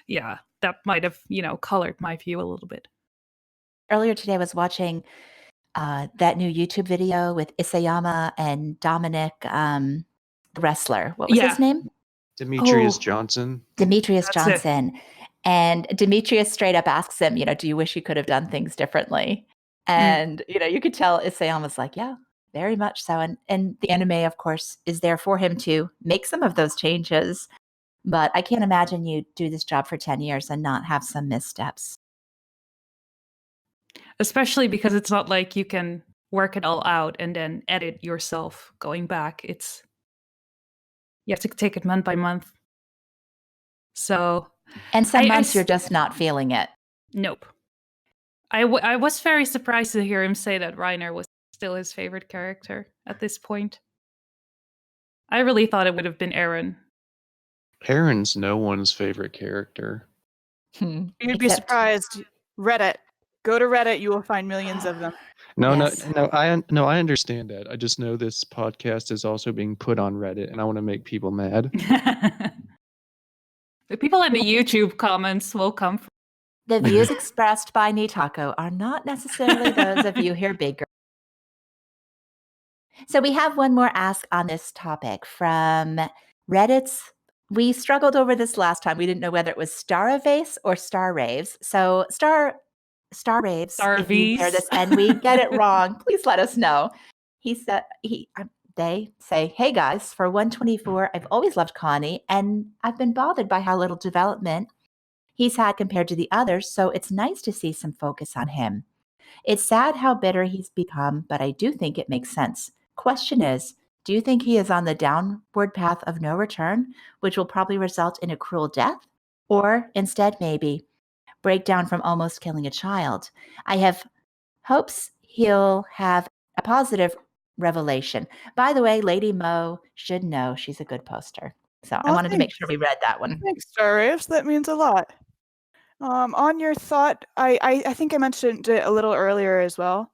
Yeah, that might have, colored my view a little bit. Earlier today I was watching that new YouTube video with Isayama and Dominic, the wrestler. What was his name? Demetrius Johnson. Demetrius That's Johnson. And Demetrius straight up asks him, do you wish you could have done things differently? And, you could tell Isayama's like, yeah, very much so. And the anime, of course, is there for him to make some of those changes. But I can't imagine you do this job for 10 years and not have some missteps. Especially because it's not like you can work it all out and then edit yourself going back. You have to take it month by month. So, and some months you're just not feeling it. Nope. I was very surprised to hear him say that Reiner was still his favorite character at this point. I really thought it would have been Eren. Eren's no one's favorite character. You'd be surprised. Reddit. Go to Reddit. You will find millions of them. No, I understand that. I just know this podcast is also being put on Reddit, and I want to make people mad. The people in the YouTube comments will come from. The views expressed by Neetaku are not necessarily those of you here, big girl. So we have one more ask on this topic from Reddit's. We struggled over this last time. We didn't know whether it was Staraves or Staraves. So Staraves, if you hear this and we get it wrong, please let us know. He said they say, "Hey guys, for 124, I've always loved Connie, and I've been bothered by how little development he's had compared to the others, so it's nice to see some focus on him. It's sad how bitter he's become, but I do think it makes sense. Question is, do you think he is on the downward path of no return, which will probably result in a cruel death? Or instead, maybe breakdown from almost killing a child? I have hopes he'll have a positive revelation." By the way, Lady Mo should know she's a good poster. So I wanted to make sure we read that one. Thanks, Staraves. That means a lot. On your thought, I think I mentioned it a little earlier as well.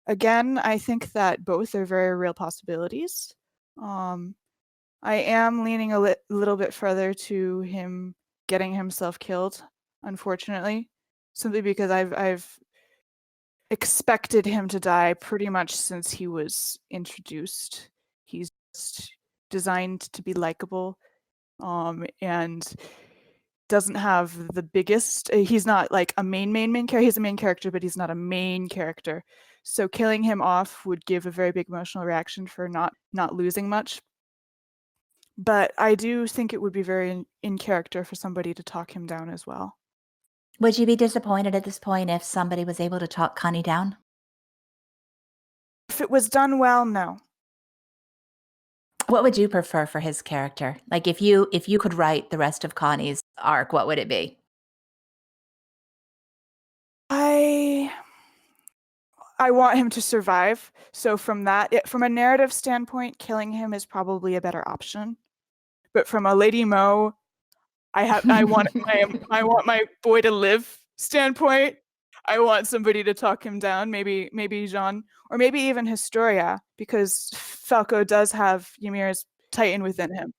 Again, I think that both are very real possibilities. I am leaning a little bit further to him getting himself killed, unfortunately, simply because I've expected him to die pretty much since he was introduced. He's just designed to be likable, and doesn't have the biggest. He's not like a main character. He's a main character, but he's not a main character. So killing him off would give a very big emotional reaction for not losing much. But I do think it would be very in character for somebody to talk him down as well. Would you be disappointed at this point if somebody was able to talk Connie down? If it was done well, no. What would you prefer for his character? Like if you could write the rest of Connie's arc, what would it be? I want him to survive. So from a narrative standpoint, killing him is probably a better option. But from a Lady Mo, I want my boy to live standpoint, I want somebody to talk him down. Maybe Jean, or maybe even Historia, because Falco does have Ymir's Titan within him.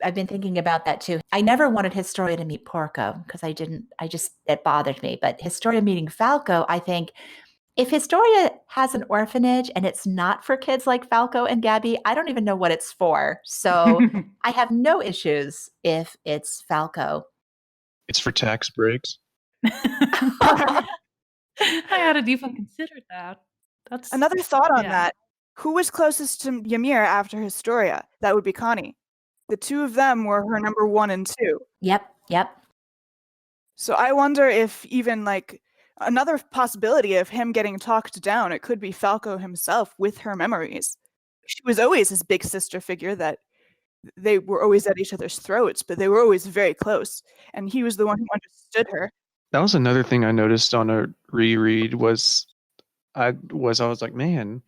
I've been thinking about that too. I never wanted Historia to meet Porco because it bothered me. But Historia meeting Falco, I think if Historia has an orphanage and it's not for kids like Falco and Gabi, I don't even know what it's for. So I have no issues if it's Falco. It's for tax breaks. I hadn't even considered that. That's another thought on that. Who was closest to Ymir after Historia? That would be Connie. The two of them were her number 1 and 2. Yep. So I wonder if even like another possibility of him getting talked down, it could be Falco himself with her memories. She was always his big sister figure that they were always at each other's throats, but they were always very close. And he was the one who understood her. That was another thing I noticed on a reread I was like, man,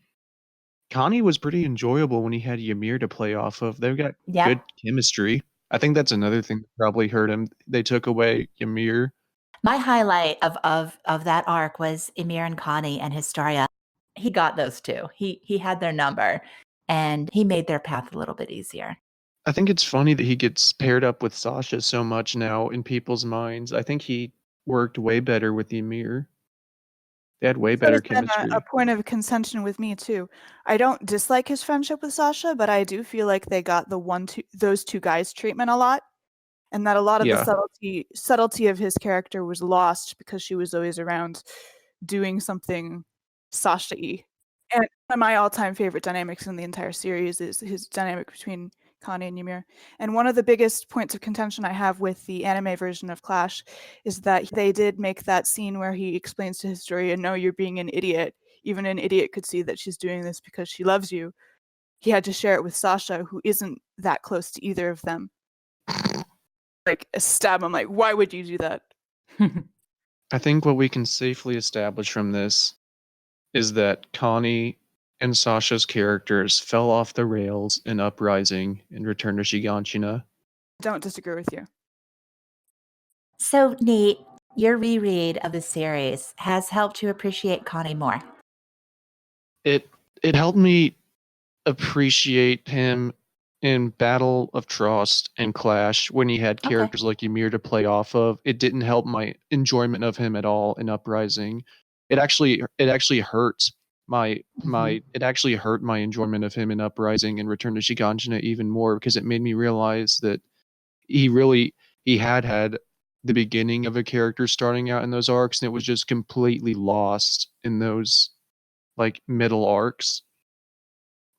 Connie was pretty enjoyable when he had Ymir to play off of. They've got good chemistry. I think that's another thing that probably hurt him. They took away Ymir. My highlight of that arc was Ymir and Connie and Historia. He got those two. He had their number, and he made their path a little bit easier. I think it's funny that he gets paired up with Sasha so much now in people's minds. I think he worked way better with Ymir. They had way better chemistry. A point of contention with me too. I don't dislike his friendship with Sasha, but I do feel like they got those two guys treatment a lot, and that a lot of the subtlety of his character was lost because she was always around doing something Sasha-y. And one of my all-time favorite dynamics in the entire series is his dynamic between Connie and Ymir. And one of the biggest points of contention I have with the anime version of Clash is that they did make that scene where he explains to Historia, no, you're being an idiot. Even an idiot could see that she's doing this because she loves you. He had to share it with Sasha, who isn't that close to either of them. Like, a stab, I'm like, why would you do that? I think what we can safely establish from this is that Connie and Sasha's characters fell off the rails in Uprising and Return to Shiganshina. Don't disagree with you. So, Neet, your reread of the series has helped you appreciate Connie more. It helped me appreciate him in Battle of Trost and Clash when he had characters like Ymir to play off of. It didn't help my enjoyment of him at all in Uprising. It actually hurt my it actually hurt my enjoyment of him in Uprising and Return to Shiganshina even more, because it made me realize that he had the beginning of a character starting out in those arcs, and it was just completely lost in those like middle arcs.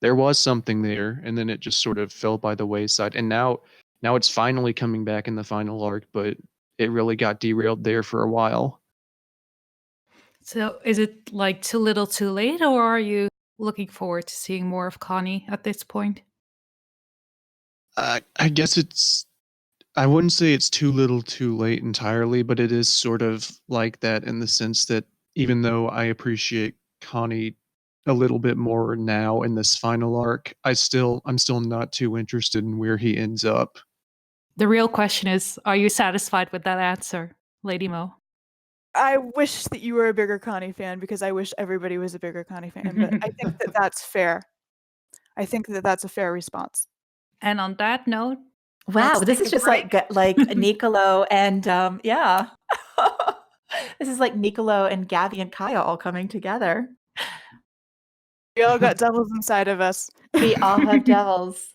There was something there, and then it just sort of fell by the wayside. And now it's finally coming back in the final arc, but it really got derailed there for a while. So is it like too little too late, or are you looking forward to seeing more of Connie at this point? I guess I wouldn't say it's too little too late entirely, but it is sort of like that in the sense that even though I appreciate Connie a little bit more now in this final arc, I'm still not too interested in where he ends up. The real question is, are you satisfied with that answer, Lady Mo? I wish that you were a bigger Connie fan, because I wish everybody was a bigger Connie fan, but I think that that's fair. I think that that's a fair response. And on that note, Wow, let's this take is a just break. like Nicolo and yeah. This is like Nicolo and Gabi and Kaya all coming together. We all got devils inside of us. We all have devils.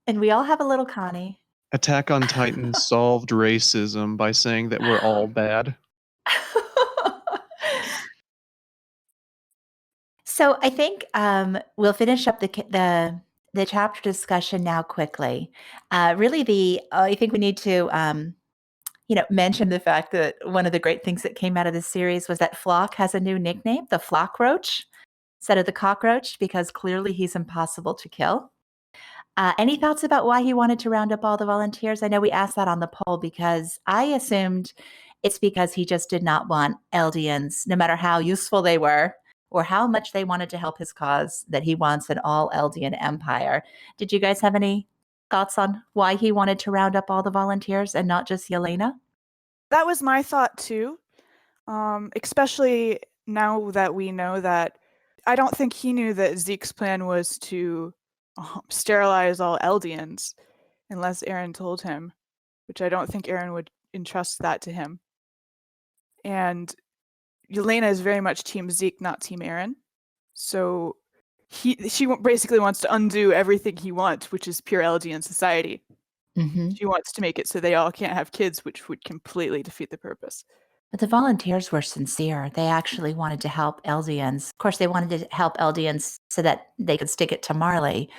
And we all have a little Connie. Attack on Titan solved racism by saying that we're all bad. So I think we'll finish up the chapter discussion now quickly. Really, I think we need to mention the fact that one of the great things that came out of this series was that Floch has a new nickname, the Flockroach, instead of the cockroach, because clearly he's impossible to kill. Any thoughts about why he wanted to round up all the volunteers? I know we asked that on the poll because I assumed it's because he just did not want Eldians, no matter how useful they were or how much they wanted to help his cause, that he wants an all Eldian empire. Did you guys have any thoughts on why he wanted to round up all the volunteers and not just Yelena? That was my thought too, especially now that we know that I don't think he knew that Zeke's plan was to sterilize all Eldians unless Eren told him, which I don't think Eren would entrust that to him. And Yelena is very much Team Zeke, not Team Eren. So she basically wants to undo everything he wants, which is pure Eldian society. Mm-hmm. She wants to make it so they all can't have kids, which would completely defeat the purpose. But the volunteers were sincere. They actually wanted to help Eldians. Of course, they wanted to help Eldians so that they could stick it to Marley.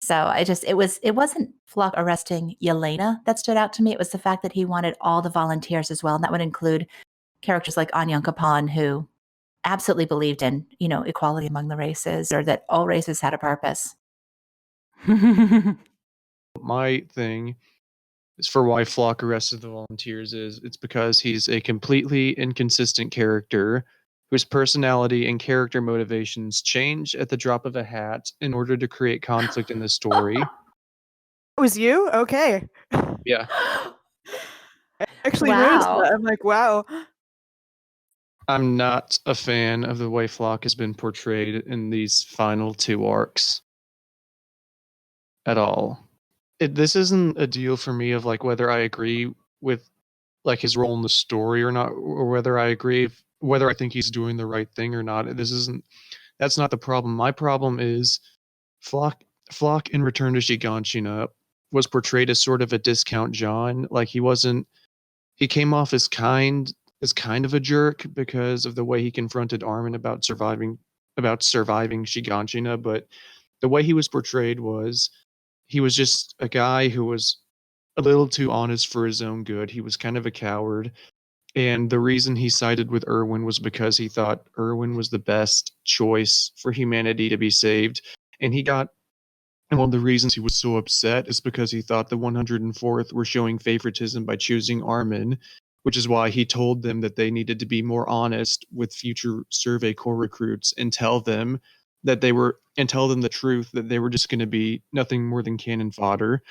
So it wasn't Floch arresting Yelena that stood out to me. It was the fact that he wanted all the volunteers as well. And that would include characters like Anyankapan, who absolutely believed in, equality among the races, or that all races had a purpose. My thing is for why Floch arrested the volunteers it's because he's a completely inconsistent character whose personality and character motivations change at the drop of a hat in order to create conflict in the story. It was you? Okay. Yeah. I actually Wow. noticed that. I'm like, wow. I'm not a fan of the way Floch has been portrayed in these final two arcs at all. This isn't a deal for me of like whether I agree with like his role in the story or not, or whether I think he's doing the right thing or not. That's not the problem. My problem is Floch in Return to Shiganshina was portrayed as sort of a discount John. Like he came off as kind of a jerk because of the way he confronted Armin about surviving about surviving Shiganshina, but the way he was portrayed was he was just a guy who was a little too honest for his own good. He was kind of a coward. And the reason he sided with Erwin was because he thought Erwin was the best choice for humanity to be saved. And one of the reasons he was so upset is because he thought the 104th were showing favoritism by choosing Armin, which is why he told them that they needed to be more honest with future Survey Corps recruits and tell them the truth, that they were just going to be nothing more than cannon fodder.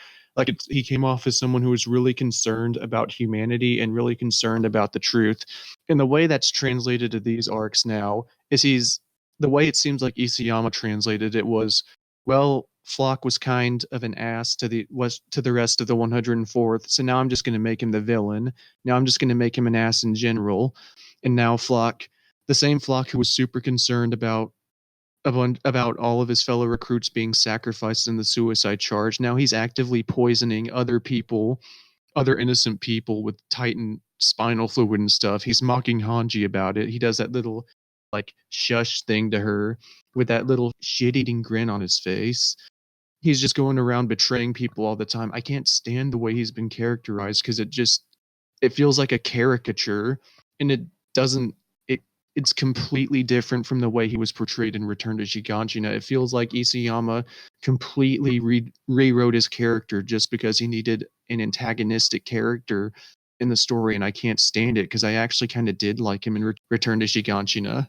He came off as someone who was really concerned about humanity and really concerned about the truth. And the way that's translated to these arcs now is the way it seems like Isayama translated it was, well, Floch was kind of an ass to the rest of the 104th, so now I'm just going to make him the villain. Now I'm just going to make him an ass in general. And now Floch, the same Floch who was super concerned about all of his fellow recruits being sacrificed in the suicide charge, now he's actively poisoning other innocent people with Titan spinal fluid and stuff. He's mocking Hanji about it. He does that little shush thing to her with that little shit-eating grin on his face. He's just going around betraying people all the time. I can't stand the way he's been characterized because it feels like a caricature, and it's completely different from the way he was portrayed in Return to Shiganshina. It feels like Isayama completely rewrote his character just because he needed an antagonistic character in the story, and I can't stand it because I actually kind of did like him in Return to Shiganshina.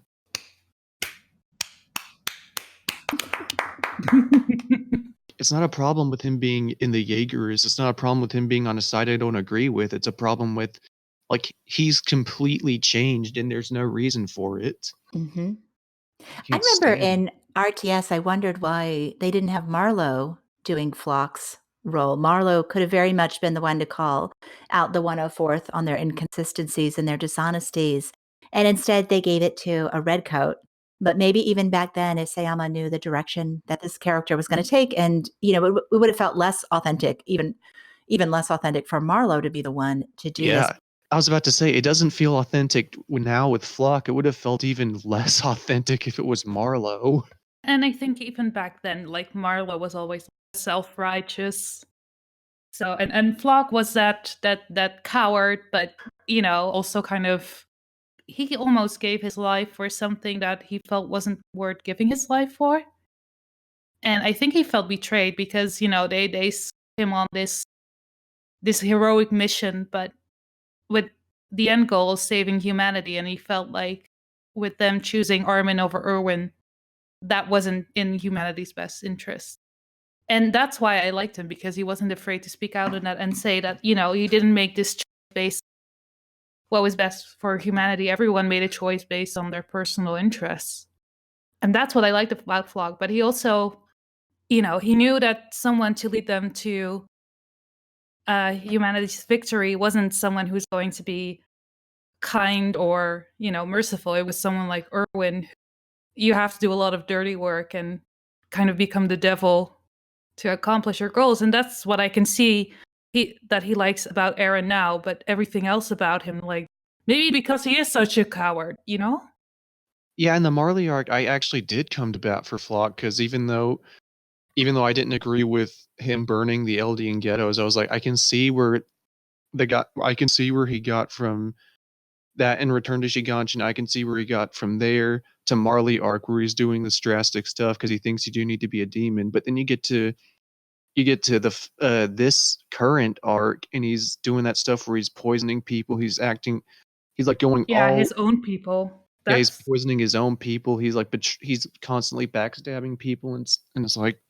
It's not a problem with him being in the Jaegers. It's not a problem with him being on a side I don't agree with. It's a problem with, he's completely changed and there's no reason for it. Mm-hmm. I remember in RTS, I wondered why they didn't have Marlowe doing Floch's role. Marlowe could have very much been the one to call out the 104th on their inconsistencies and their dishonesties. And instead, they gave it to a redcoat. But maybe even back then, Isayama knew the direction that this character was going to take. And, it would have felt less authentic, even less authentic for Marlowe to be the one to do this. I was about to say, it doesn't feel authentic now with Floch. It would have felt even less authentic if it was Marlowe. And I think even back then, Marlowe was always self-righteous. So, and Floch was that coward, but, also kind of, he almost gave his life for something that he felt wasn't worth giving his life for. And I think he felt betrayed because, they sent him on this heroic mission, but with the end goal of saving humanity. And he felt like with them choosing Armin over Erwin, that wasn't in humanity's best interest. And that's why I liked him, because he wasn't afraid to speak out on that and say that, he didn't make this choice based what was best for humanity. Everyone made a choice based on their personal interests. And that's what I liked about Floch. But he also, he knew that someone to lead them to humanity's victory wasn't someone who's going to be kind or, merciful. It was someone like Erwin. You have to do a lot of dirty work and kind of become the devil to accomplish your goals. And that's what I can see that he likes about Eren now, but everything else about him, maybe because he is such a coward, Yeah, in the Marley arc, I actually did come to bat for Floch, because even though I didn't agree with him burning the Eldian ghettos, I was like, I can see where he got from that in Return to Shiganshina. I can see where he got from there to Marley arc, where he's doing this drastic stuff because he thinks you do need to be a demon. But then you get to the this current arc, and he's doing that stuff where he's poisoning people. He's going his own people. He's poisoning his own people. He's he's constantly backstabbing people, and it's like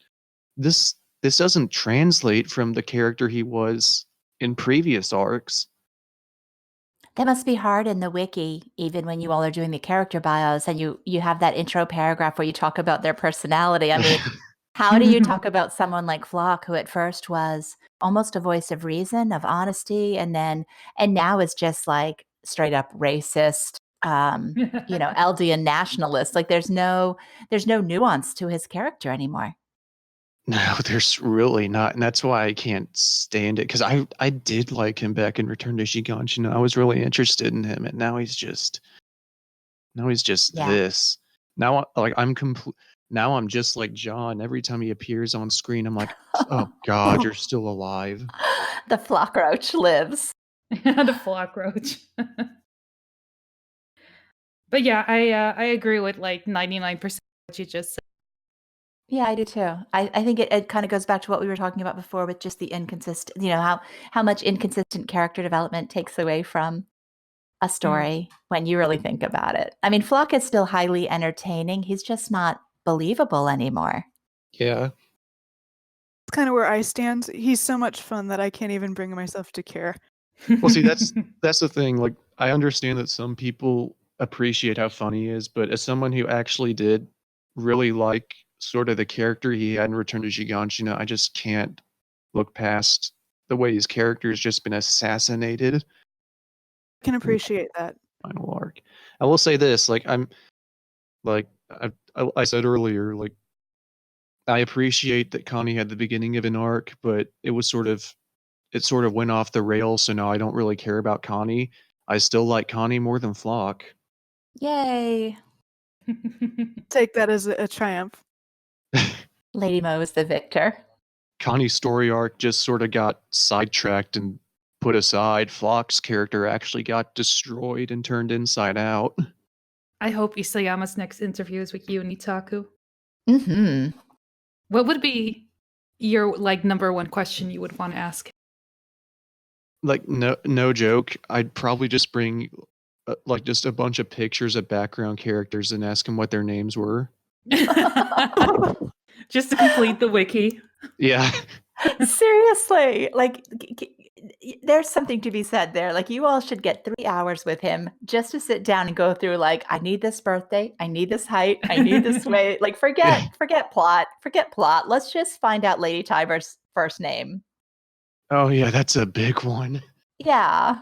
this doesn't translate from the character he was in previous arcs. That must be hard in the wiki, even when you all are doing the character bios and you have that intro paragraph where you talk about their personality. I mean, how do you talk about someone like Floch, who at first was almost a voice of reason, of honesty, and now is just straight up racist, Eldian nationalist? There's no nuance to his character anymore. No, there's really not, and that's why I can't stand it, because I did like him back in Return to Shiganshina. I was really interested in him, and now he's just this. Now, now I'm just like John. Every time he appears on screen, I'm like, oh God, you're still alive. The flock roach lives. The flock roach. But yeah, I agree with like 99% what you just said. Yeah, I do too. I think it kind of goes back to what we were talking about before with just the inconsistent, how much inconsistent character development takes away from a story when you really think about it. I mean, Floch is still highly entertaining. He's just not believable anymore. Yeah. It's kind of where I stand. He's so much fun that I can't even bring myself to care. Well, see, that's the thing. Like, I understand that some people appreciate how funny he is, but as someone who actually did really like sort of the character he had in Return to Giganshina, I just can't look past the way his character has just been assassinated. I can appreciate that. Final arc. I will say this, like I said earlier, like I appreciate that Connie had the beginning of an arc, but it sort of went off the rails, so now I don't really care about Connie. I still like Connie more than Floch. Yay. Take that as a triumph. Lady Mo is the victor. Connie's story arc just sort of got sidetracked and put aside. Floch's character actually got destroyed and turned inside out. I hope Isayama's next interview is with you, Neetaku. Mm-hmm. What would be your like number one question you would want to ask? Like no joke, I'd probably just bring like just a bunch of pictures of background characters and ask them what their names were. Just to complete the wiki. Yeah. Seriously, like there's something to be said there. Like you all should get 3 hours with him just to sit down and go through like, I need this birthday, I need this height, I need this weight. Like forget plot. Let's just find out Lady Tyber's first name. Oh yeah, that's a big one. Yeah.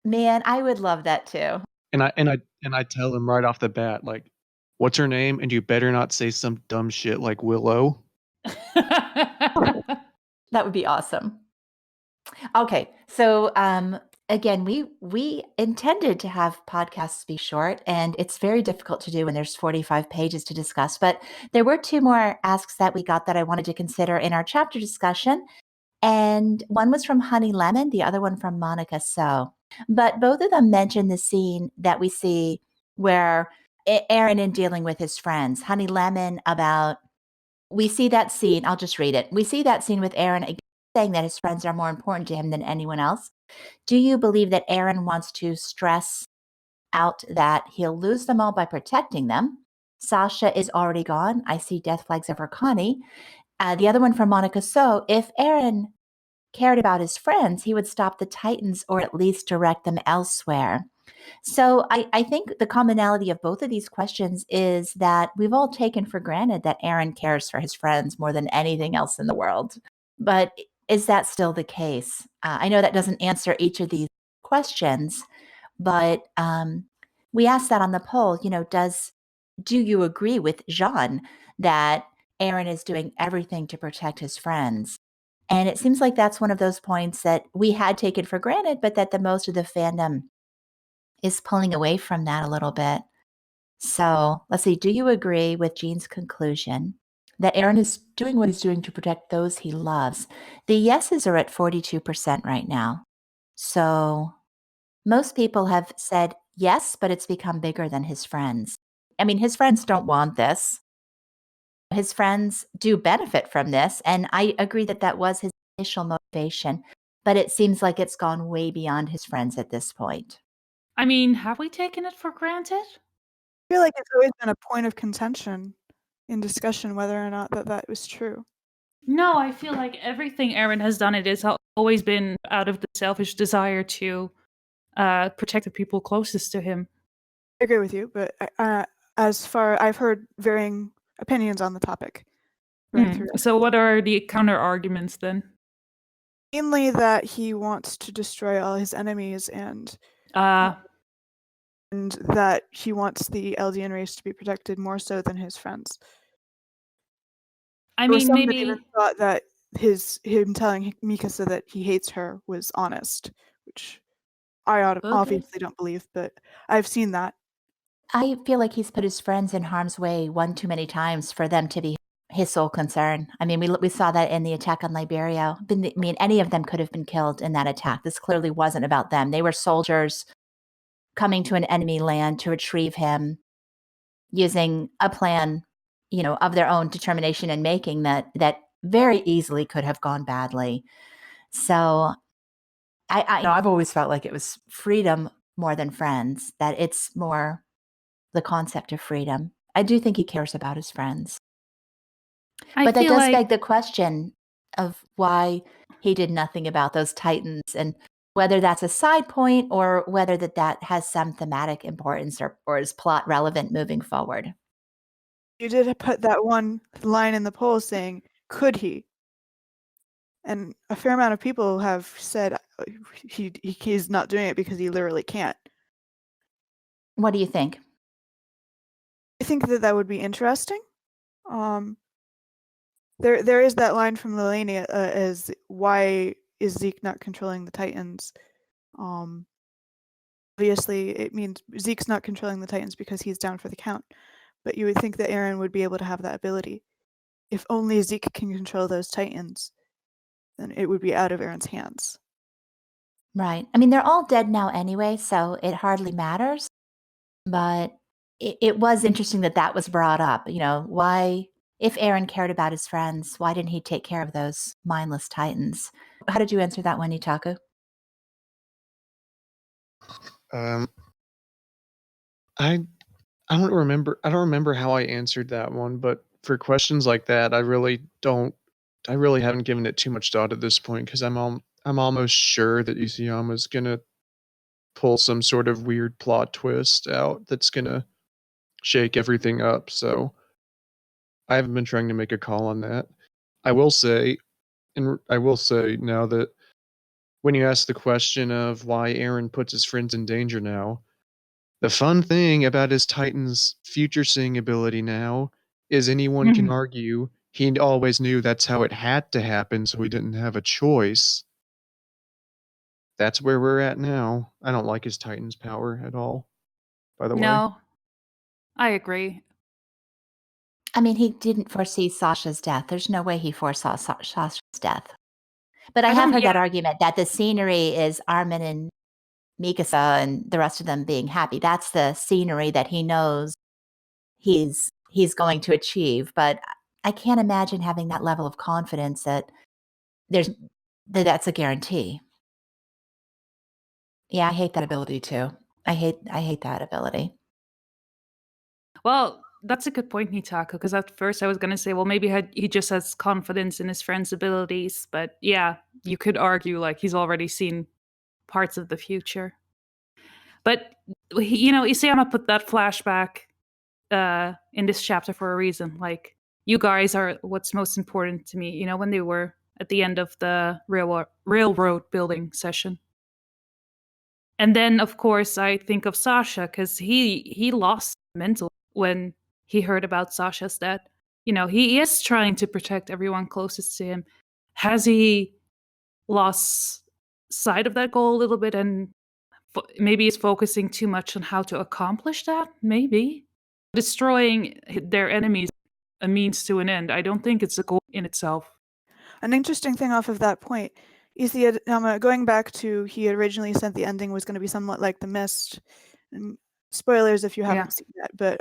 Man, I would love that too. And I tell him right off the bat, like, what's her name? And you better not say some dumb shit like Willow. That would be awesome. Okay, so again, we intended to have podcasts be short, and it's very difficult to do when there's 45 pages to discuss. But there were 2 more asks that we got that I wanted to consider in our chapter discussion, and one was from Honey Lemon, the other one from Monica So. But both of them mentioned the scene that we see where Eren is dealing with his friends. Honey Lemon we see that scene. I'll just read it. We see that scene with Eren again, saying that his friends are more important to him than anyone else. Do you believe that Eren wants to stress out that he'll lose them all by protecting them? Sasha is already gone. I see death flags over Connie. The other one from Monica So, if Eren cared about his friends, he would stop the Titans or at least direct them elsewhere. So I think the commonality of both of these questions is that we've all taken for granted that Eren cares for his friends more than anything else in the world. But is that still the case? I know that doesn't answer each of these questions, but we asked that on the poll, do you agree with Jean that Eren is doing everything to protect his friends? And it seems like that's one of those points that we had taken for granted, but that the most of the fandom is pulling away from that a little bit. So let's see. Do you agree with Jean's conclusion that Eren is doing what he's doing to protect those he loves? The yeses are at 42% right now. So most people have said yes, but it's become bigger than his friends. I mean, his friends don't want this. His friends do benefit from this. And I agree that that was his initial motivation, but it seems like it's gone way beyond his friends at this point. I mean, have we taken it for granted? I feel like it's always been a point of contention in discussion whether or not that was true. No, I feel like everything Eren has done, it has always been out of the selfish desire to protect the people closest to him. I agree with you, but as far I've heard varying opinions on the topic. So what are the counter arguments then? Mainly that he wants to destroy all his enemies and that he wants the Eldian race to be protected more so than his friends. I mean, maybe even thought that him telling Mikasa that he hates her was honest, which I obviously don't believe, but I've seen that. I feel like he's put his friends in harm's way one too many times for them to be his sole concern. I mean, we saw that in the attack on Liberia. I mean, any of them could have been killed in that attack. This clearly wasn't about them. They were soldiers coming to an enemy land to retrieve him using a plan, of their own determination and making that very easily could have gone badly. So I've always felt like it was freedom more than friends, that it's more the concept of freedom. I do think he cares about his friends. But that does beg the question of why he did nothing about those Titans, and whether that's a side point or whether that has some thematic importance or is plot relevant moving forward. You did put that one line in the poll saying, could he? And a fair amount of people have said he's not doing it because he literally can't. What do you think? I think that would be interesting. There is that line from Lelania as why is Zeke not controlling the Titans? Obviously, it means Zeke's not controlling the Titans because he's down for the count. But you would think that Eren would be able to have that ability. If only Zeke can control those Titans, then it would be out of Eren's hands. Right. I mean, they're all dead now anyway, so it hardly matters. But it was interesting that was brought up. Why, if Eren cared about his friends, why didn't he take care of those mindless Titans? How did you answer that one, Neetaku? I don't remember how I answered that one, but for questions like that, I really haven't given it too much thought at this point, because I'm almost sure that Isayama's gonna pull some sort of weird plot twist out that's gonna shake everything up. So I haven't been trying to make a call on that. I will say now that when you ask the question of why Eren puts his friends in danger now, the fun thing about his Titan's future seeing ability now is anyone can argue he always knew that's how it had to happen, so he didn't have a choice. That's where we're at now. I don't like his Titan's power at all, by the way. No, I agree. I mean, he didn't foresee Sasha's death. There's no way he foresaw Sasha's death. But I have heard that argument that the scenery is Armin and Mikasa and the rest of them being happy. That's the scenery that he knows he's going to achieve. But I can't imagine having that level of confidence that that's a guarantee. Yeah, I hate that ability too. I hate that ability. Well, that's a good point, Neetaku, because at first I was going to say, well, maybe he just has confidence in his friend's abilities. But yeah, you could argue like he's already seen parts of the future. But, Isayama put that flashback in this chapter for a reason. Like, you guys are what's most important to me, when they were at the end of the railroad building session. And then, of course, I think of Sasha, because he lost mental when he heard about Sasha's death. He is trying to protect everyone closest to him. Has he lost sight of that goal a little bit, and maybe he's focusing too much on how to accomplish that? Maybe. Destroying their enemies a means to an end. I don't think it's a goal in itself. An interesting thing off of that point, Isayama, going back to he originally said the ending was going to be somewhat like The Mist. And spoilers if you haven't seen that, but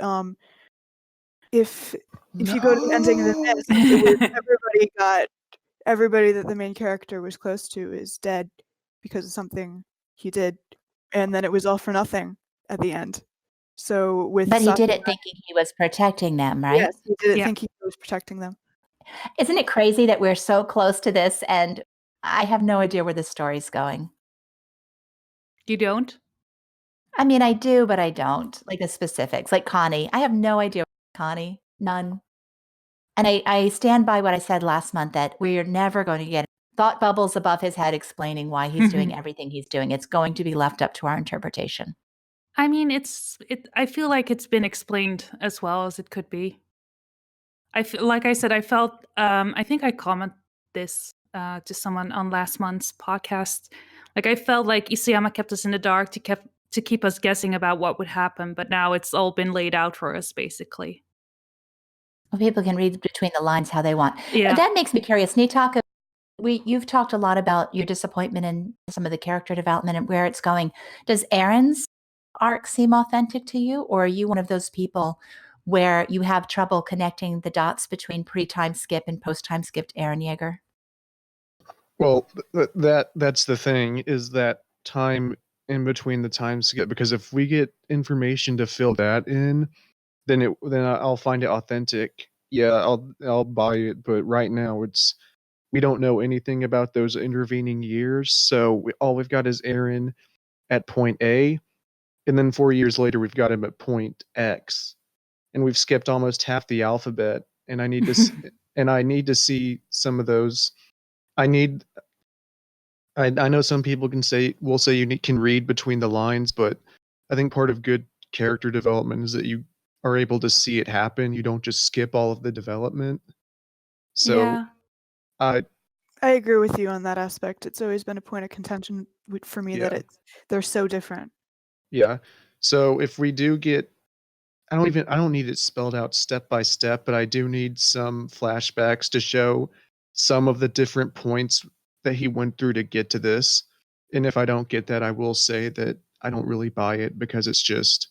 if you go to the ending of The Mist, it was everybody that the main character was close to is dead because of something he did, and then it was all for nothing at the end. So but he did it thinking he was protecting them, right? Yes, he did it thinking he was protecting them. Isn't it crazy that we're so close to this and I have no idea where this story's going? You don't? I mean, I do, but I don't. Like the specifics, like Connie. I have no idea. Connie, none. And I stand by what I said last month, that we're never going to get thought bubbles above his head explaining why he's doing everything he's doing. It's going to be left up to our interpretation. I mean, I feel like it's been explained as well as it could be. Like I said, I felt, I think I commented this to someone on last month's podcast. Like, I felt like Isayama kept us in the dark to to keep us guessing about what would happen, but now it's all been laid out for us, basically. Well, people can read between the lines how they want. Yeah. That makes me curious. Neetaku, you've talked a lot about your disappointment in some of the character development and where it's going. Does Eren's arc seem authentic to you, or are you one of those people where you have trouble connecting the dots between pre-time skip and post-time skipped Eren Yeager? Well, that's the thing, is that time in between the time skip, because if we get information to fill that in, then I'll find it authentic. Yeah, I'll buy it, but right now we don't know anything about those intervening years, so all we've got is Eren at point A, and then 4 years later we've got him at point X, and we've skipped almost half the alphabet, and I need to see some of those. I know some people will say you can read between the lines, but I think part of good character development is that you are able to see it happen. You don't just skip all of the development. So Yeah. I agree with you on that aspect. It's always been a point of contention for me that they're so different. Yeah. So if we do get, I don't need it spelled out step by step, but I do need some flashbacks to show some of the different points that he went through to get to this. And if I don't get that, I will say that I don't really buy it, because it's just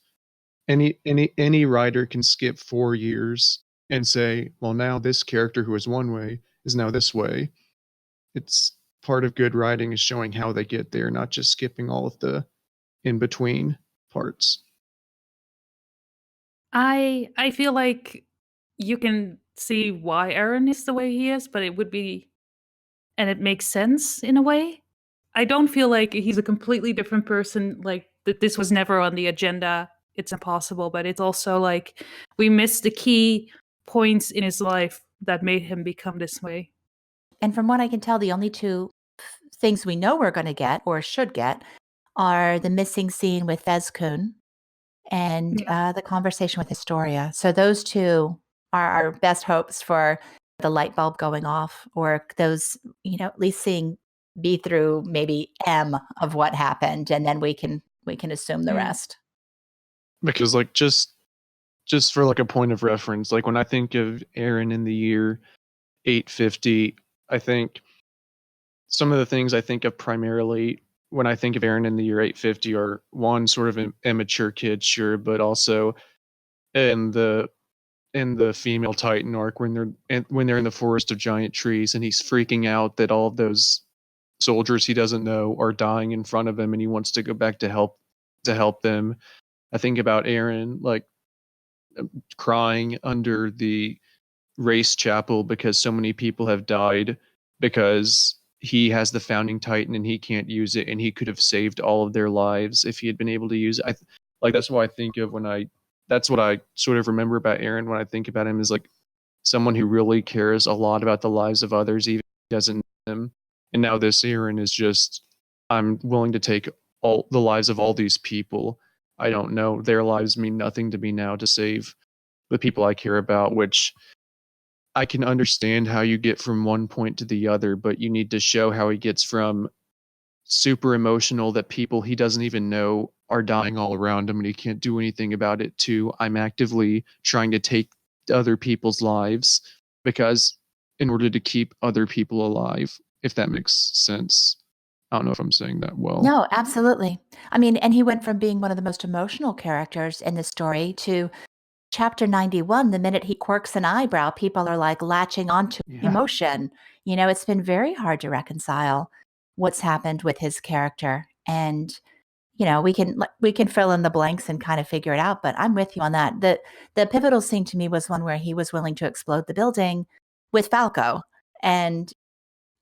any writer can skip 4 years and say, well, now this character who is one way is now this way. It's part of good writing is showing how they get there, not just skipping all of the in between parts. I feel like you can see why Eren is the way he is, but and it makes sense in a way. I don't feel like he's a completely different person, like that this was never on the agenda. It's impossible, but it's also like we missed the key points in his life that made him become this way. And from what I can tell, the only two things we know we're going to get or should get are the missing scene with Fezkun and the conversation with Historia. So those two are our best hopes for the light bulb going off, or those, at least seeing B through maybe M of what happened, and then we can assume the rest. Because like just for like a point of reference, like when I think of Eren in the year 850, I think some of the things I think of primarily when I think of Eren in the year 850 are one, sort of an immature kid, sure, but also in the female Titan arc when they're in the forest of giant trees and he's freaking out that all of those soldiers he doesn't know are dying in front of him and he wants to go back to help them. I think about Eren like crying under the race chapel because so many people have died because he has the founding Titan and he can't use it, and he could have saved all of their lives if he had been able to use it. That's what I think of that's what I sort of remember about Eren when I think about him, is like someone who really cares a lot about the lives of others, even if he doesn't know them. And now this Eren is just, I'm willing to take all the lives of all these people. I don't know. Their lives mean nothing to me now to save the people I care about, which I can understand how you get from one point to the other, but you need to show how he gets from super emotional that people he doesn't even know are dying all around him and he can't do anything about it, to I'm actively trying to take other people's lives because in order to keep other people alive, if that makes sense. I don't know if I'm saying that well. No, absolutely. I mean, and he went from being one of the most emotional characters in the story to chapter 91, the minute he quirks an eyebrow, people are like latching onto emotion. It's been very hard to reconcile what's happened with his character. And, we can fill in the blanks and kind of figure it out, but I'm with you on that. The pivotal scene to me was one where he was willing to explode the building with Falco. And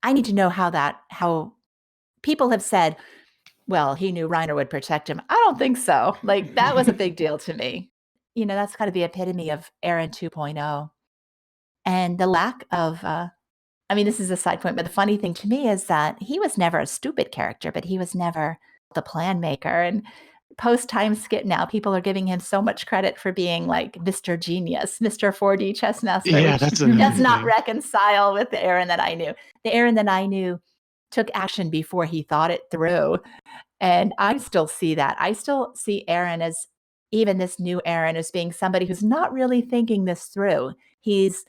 I need to know how people have said, well, he knew Reiner would protect him. I don't think so. Like, that was a big deal to me. That's kind of the epitome of Eren 2.0. And the lack of, this is a side point, but the funny thing to me is that he was never a stupid character, but he was never the plan maker. And post-time skip now, people are giving him so much credit for being like Mr. Genius, Mr. 4D chess master, Yeah, which that's does not reconcile with the Eren that I knew. The Eren that I knew took action before he thought it through. And I still see that. I still see Eren as, even this new Eren, as being somebody who's not really thinking this through. He's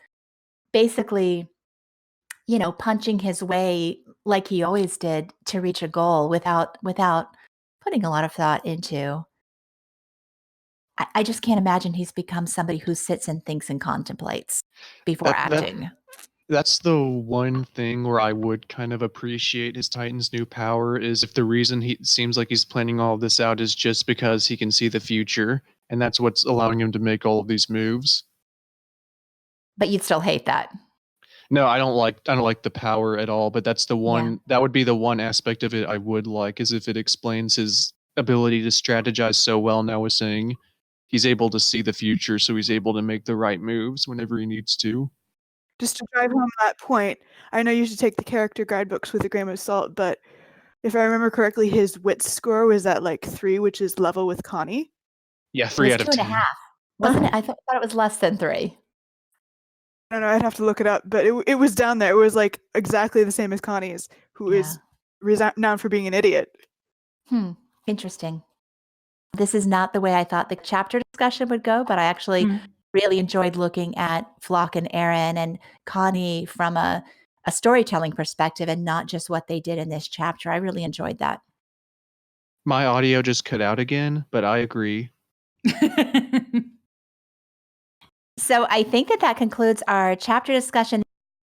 basically, punching his way like he always did to reach a goal without putting a lot of thought into. I just can't imagine he's become somebody who sits and thinks and contemplates before acting. That's the one thing where I would kind of appreciate his Titan's new power, is if the reason he seems like he's planning all of this out is just because he can see the future, and that's what's allowing him to make all of these moves. But you'd still hate that. No, I don't like the power at all, but that's the one that would be the one aspect of it I would like, is if it explains his ability to strategize so well. Now is saying he's able to see the future, so he's able to make the right moves whenever he needs to. Just to drive home that point, I know you should take the character guidebooks with a grain of salt, but if I remember correctly, his wit score was at like 3, which is level with Connie. Yeah, 3 out of 10. 2.5. Wasn't it? I thought it was less than 3. I don't know, I'd have to look it up, but it was down there. It was like exactly the same as Connie's, who is renowned for being an idiot. Interesting. This is not the way I thought the chapter discussion would go, but I actually really enjoyed looking at Floch and Eren and Connie from a storytelling perspective, and not just what they did in this chapter. I really enjoyed that. My audio just cut out again, but I agree. So I think that concludes our chapter discussion.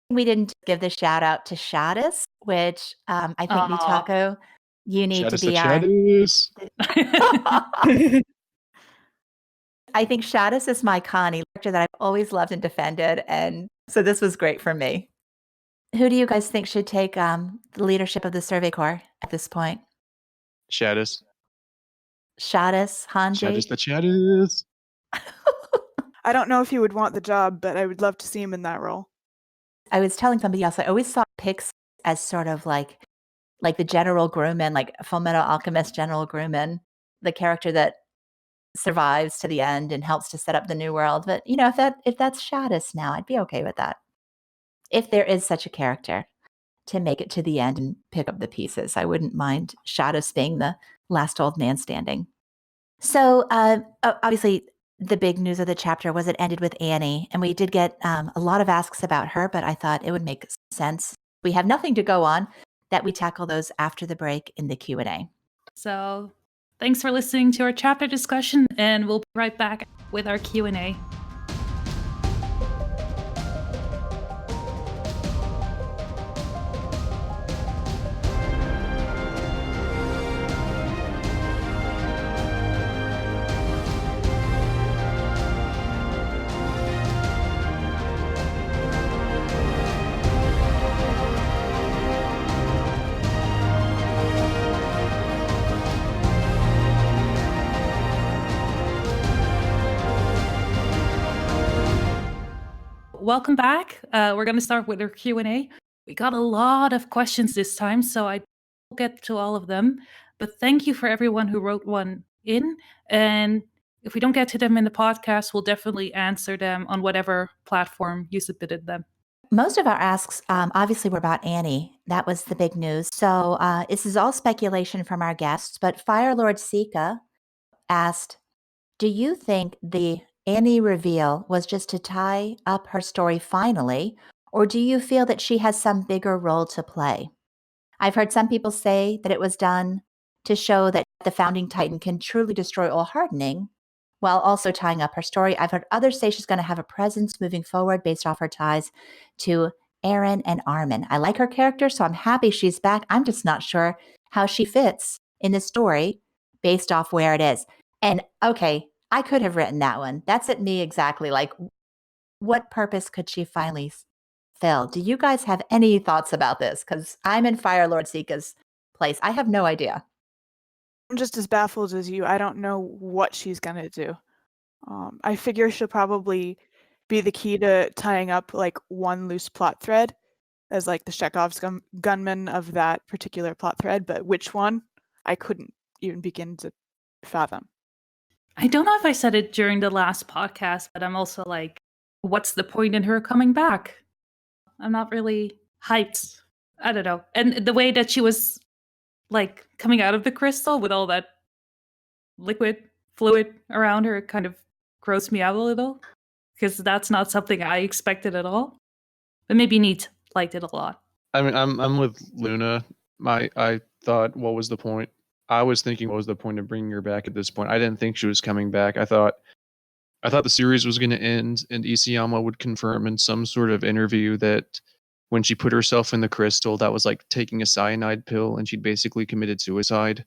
We didn't give the shout out to Shadis, which I think Neetaku, you need to be our. I think Shadis is my Connie character that I've always loved and defended, and so this was great for me. Who do you guys think should take the leadership of the Survey Corps at this point? Shadis. Shadis, Hanji? Shadis the Shadis. I don't know if he would want the job, but I would love to see him in that role. I was telling somebody else, I always saw Pix as sort of like the General Grumman, like Fullmetal Alchemist General Grumman, the character that survives to the end and helps to set up the new world. But if that's Shadis now, I'd be okay with that. If there is such a character to make it to the end and pick up the pieces, I wouldn't mind Shadis being the last old man standing. So obviously the big news of the chapter was it ended with Annie, and we did get a lot of asks about her, but I thought it would make sense. We have nothing to go on, that we tackle those after the break in the Q&A. So thanks for listening to our chapter discussion, and we'll be right back with our Q&A. Welcome back. We're going to start with our Q&A. We got a lot of questions this time, so I won't get to all of them. But thank you for everyone who wrote one in. And if we don't get to them in the podcast, we'll definitely answer them on whatever platform you submitted them. Most of our asks obviously were about Annie. That was the big news. So this is all speculation from our guests, but FireLordSiCA asked, do you think the Annie reveal was just to tie up her story finally, or do you feel that she has some bigger role to play? I've heard some people say that it was done to show that the founding Titan can truly destroy all hardening, while also tying up her story. I've heard others say she's going to have a presence moving forward based off her ties to Eren and Armin. I like her character, so I'm happy she's back. I'm just not sure how she fits in the story based off where it is. And okay, I could have written that one. That's at me exactly. Like, what purpose could she finally fill? Do you guys have any thoughts about this? Because I'm in FireLordSiCA's place. I have no idea. I'm just as baffled as you. I don't know what she's going to do. I figure she'll probably be the key to tying up like one loose plot thread as like the Chekhov's gunman of that particular plot thread, but which one, I couldn't even begin to fathom. I don't know if I said it during the last podcast, but I'm also like, what's the point in her coming back? I'm not really hyped I don't know. And the way that she was like coming out of the crystal with all that liquid fluid around her kind of grossed me out a little, because that's not something I expected at all. But maybe Neet liked it a lot. I mean, I'm with Luna. I thought, what was the point? I was thinking, what was the point of bringing her back at this point? I didn't think she was coming back. I thought the series was going to end, and Isayama would confirm in some sort of interview that when she put herself in the crystal, that was like taking a cyanide pill, and she'd basically committed suicide.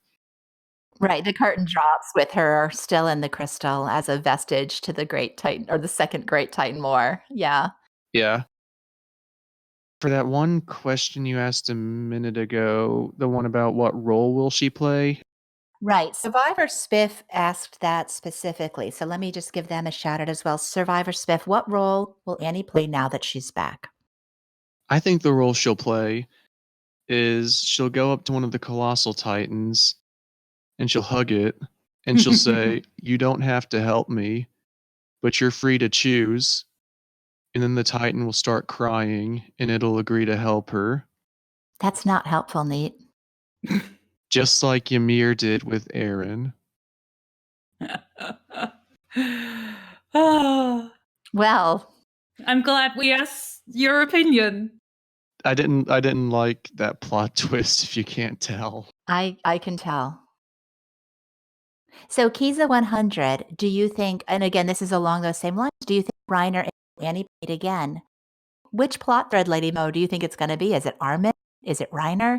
Right. The curtain drops with her still in the crystal as a vestige to the Great Titan, or the second Great Titan War. Yeah. Yeah. For that one question you asked a minute ago, the one about what role will she play? Right. SurvivorSpiff asked that specifically. So let me just give them a shout out as well. SurvivorSpiff, what role will Annie play now that she's back? I think the role she'll play is she'll go up to one of the colossal titans and she'll hug it and she'll say, "You don't have to help me, but you're free to choose." And then the titan will start crying and it'll agree to help her. That's not helpful, Neet. Just like Ymir did with Eren. Well, I'm glad we asked your opinion. I didn't like that plot twist, if you can't tell. I can tell. So Kiza 100, do you think, and again, this is along those same lines, do you think Reiner and Annie meet again? Which plot thread, Lady Mo, do you think it's going to be? Is it Armin? Is it Reiner?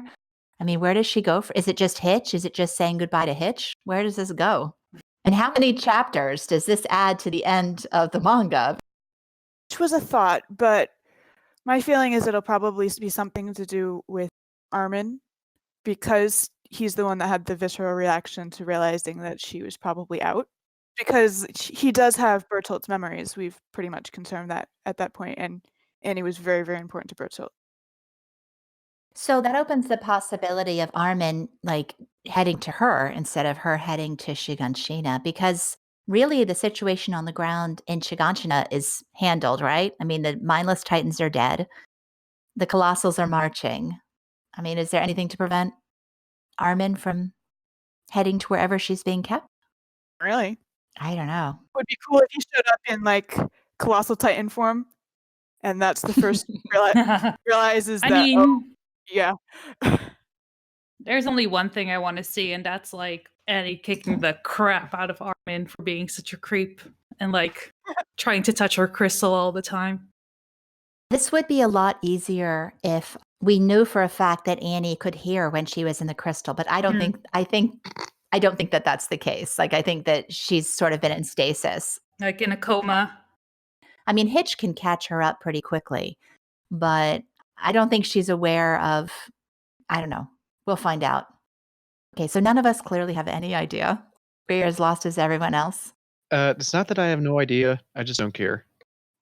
I mean, where does she go? Is it just Hitch? Is it just saying goodbye to Hitch? Where does this go? And how many chapters does this add to the end of the manga? Which was a thought, but my feeling is it'll probably be something to do with Armin, because he's the one that had the visceral reaction to realizing that she was probably out. Because he does have Bertolt's memories. We've pretty much confirmed that at that point, and Annie was very, very important to Bertolt. So that opens the possibility of Armin like heading to her instead of her heading to Shiganshina, because really the situation on the ground in Shiganshina is handled, right? I mean, the mindless titans are dead. The colossals are marching. I mean, is there anything to prevent Armin from heading to wherever she's being kept? Really? I don't know. It would be cool if he showed up in like colossal titan form, and that's the first realizes I that. mean, oh, yeah. there's only one thing I want to see, and that's like Annie kicking the crap out of Armin for being such a creep and like trying to touch her crystal all the time. This would be a lot easier if we knew for a fact that Annie could hear when she was in the crystal, but I don't I don't think that that's the case. Like, I think that she's sort of been in stasis. Like in a coma. I mean, Hitch can catch her up pretty quickly, but I don't think she's aware of, I don't know. We'll find out. Okay, so none of us clearly have any idea. We're as lost as everyone else. It's not that I have no idea. I just don't care.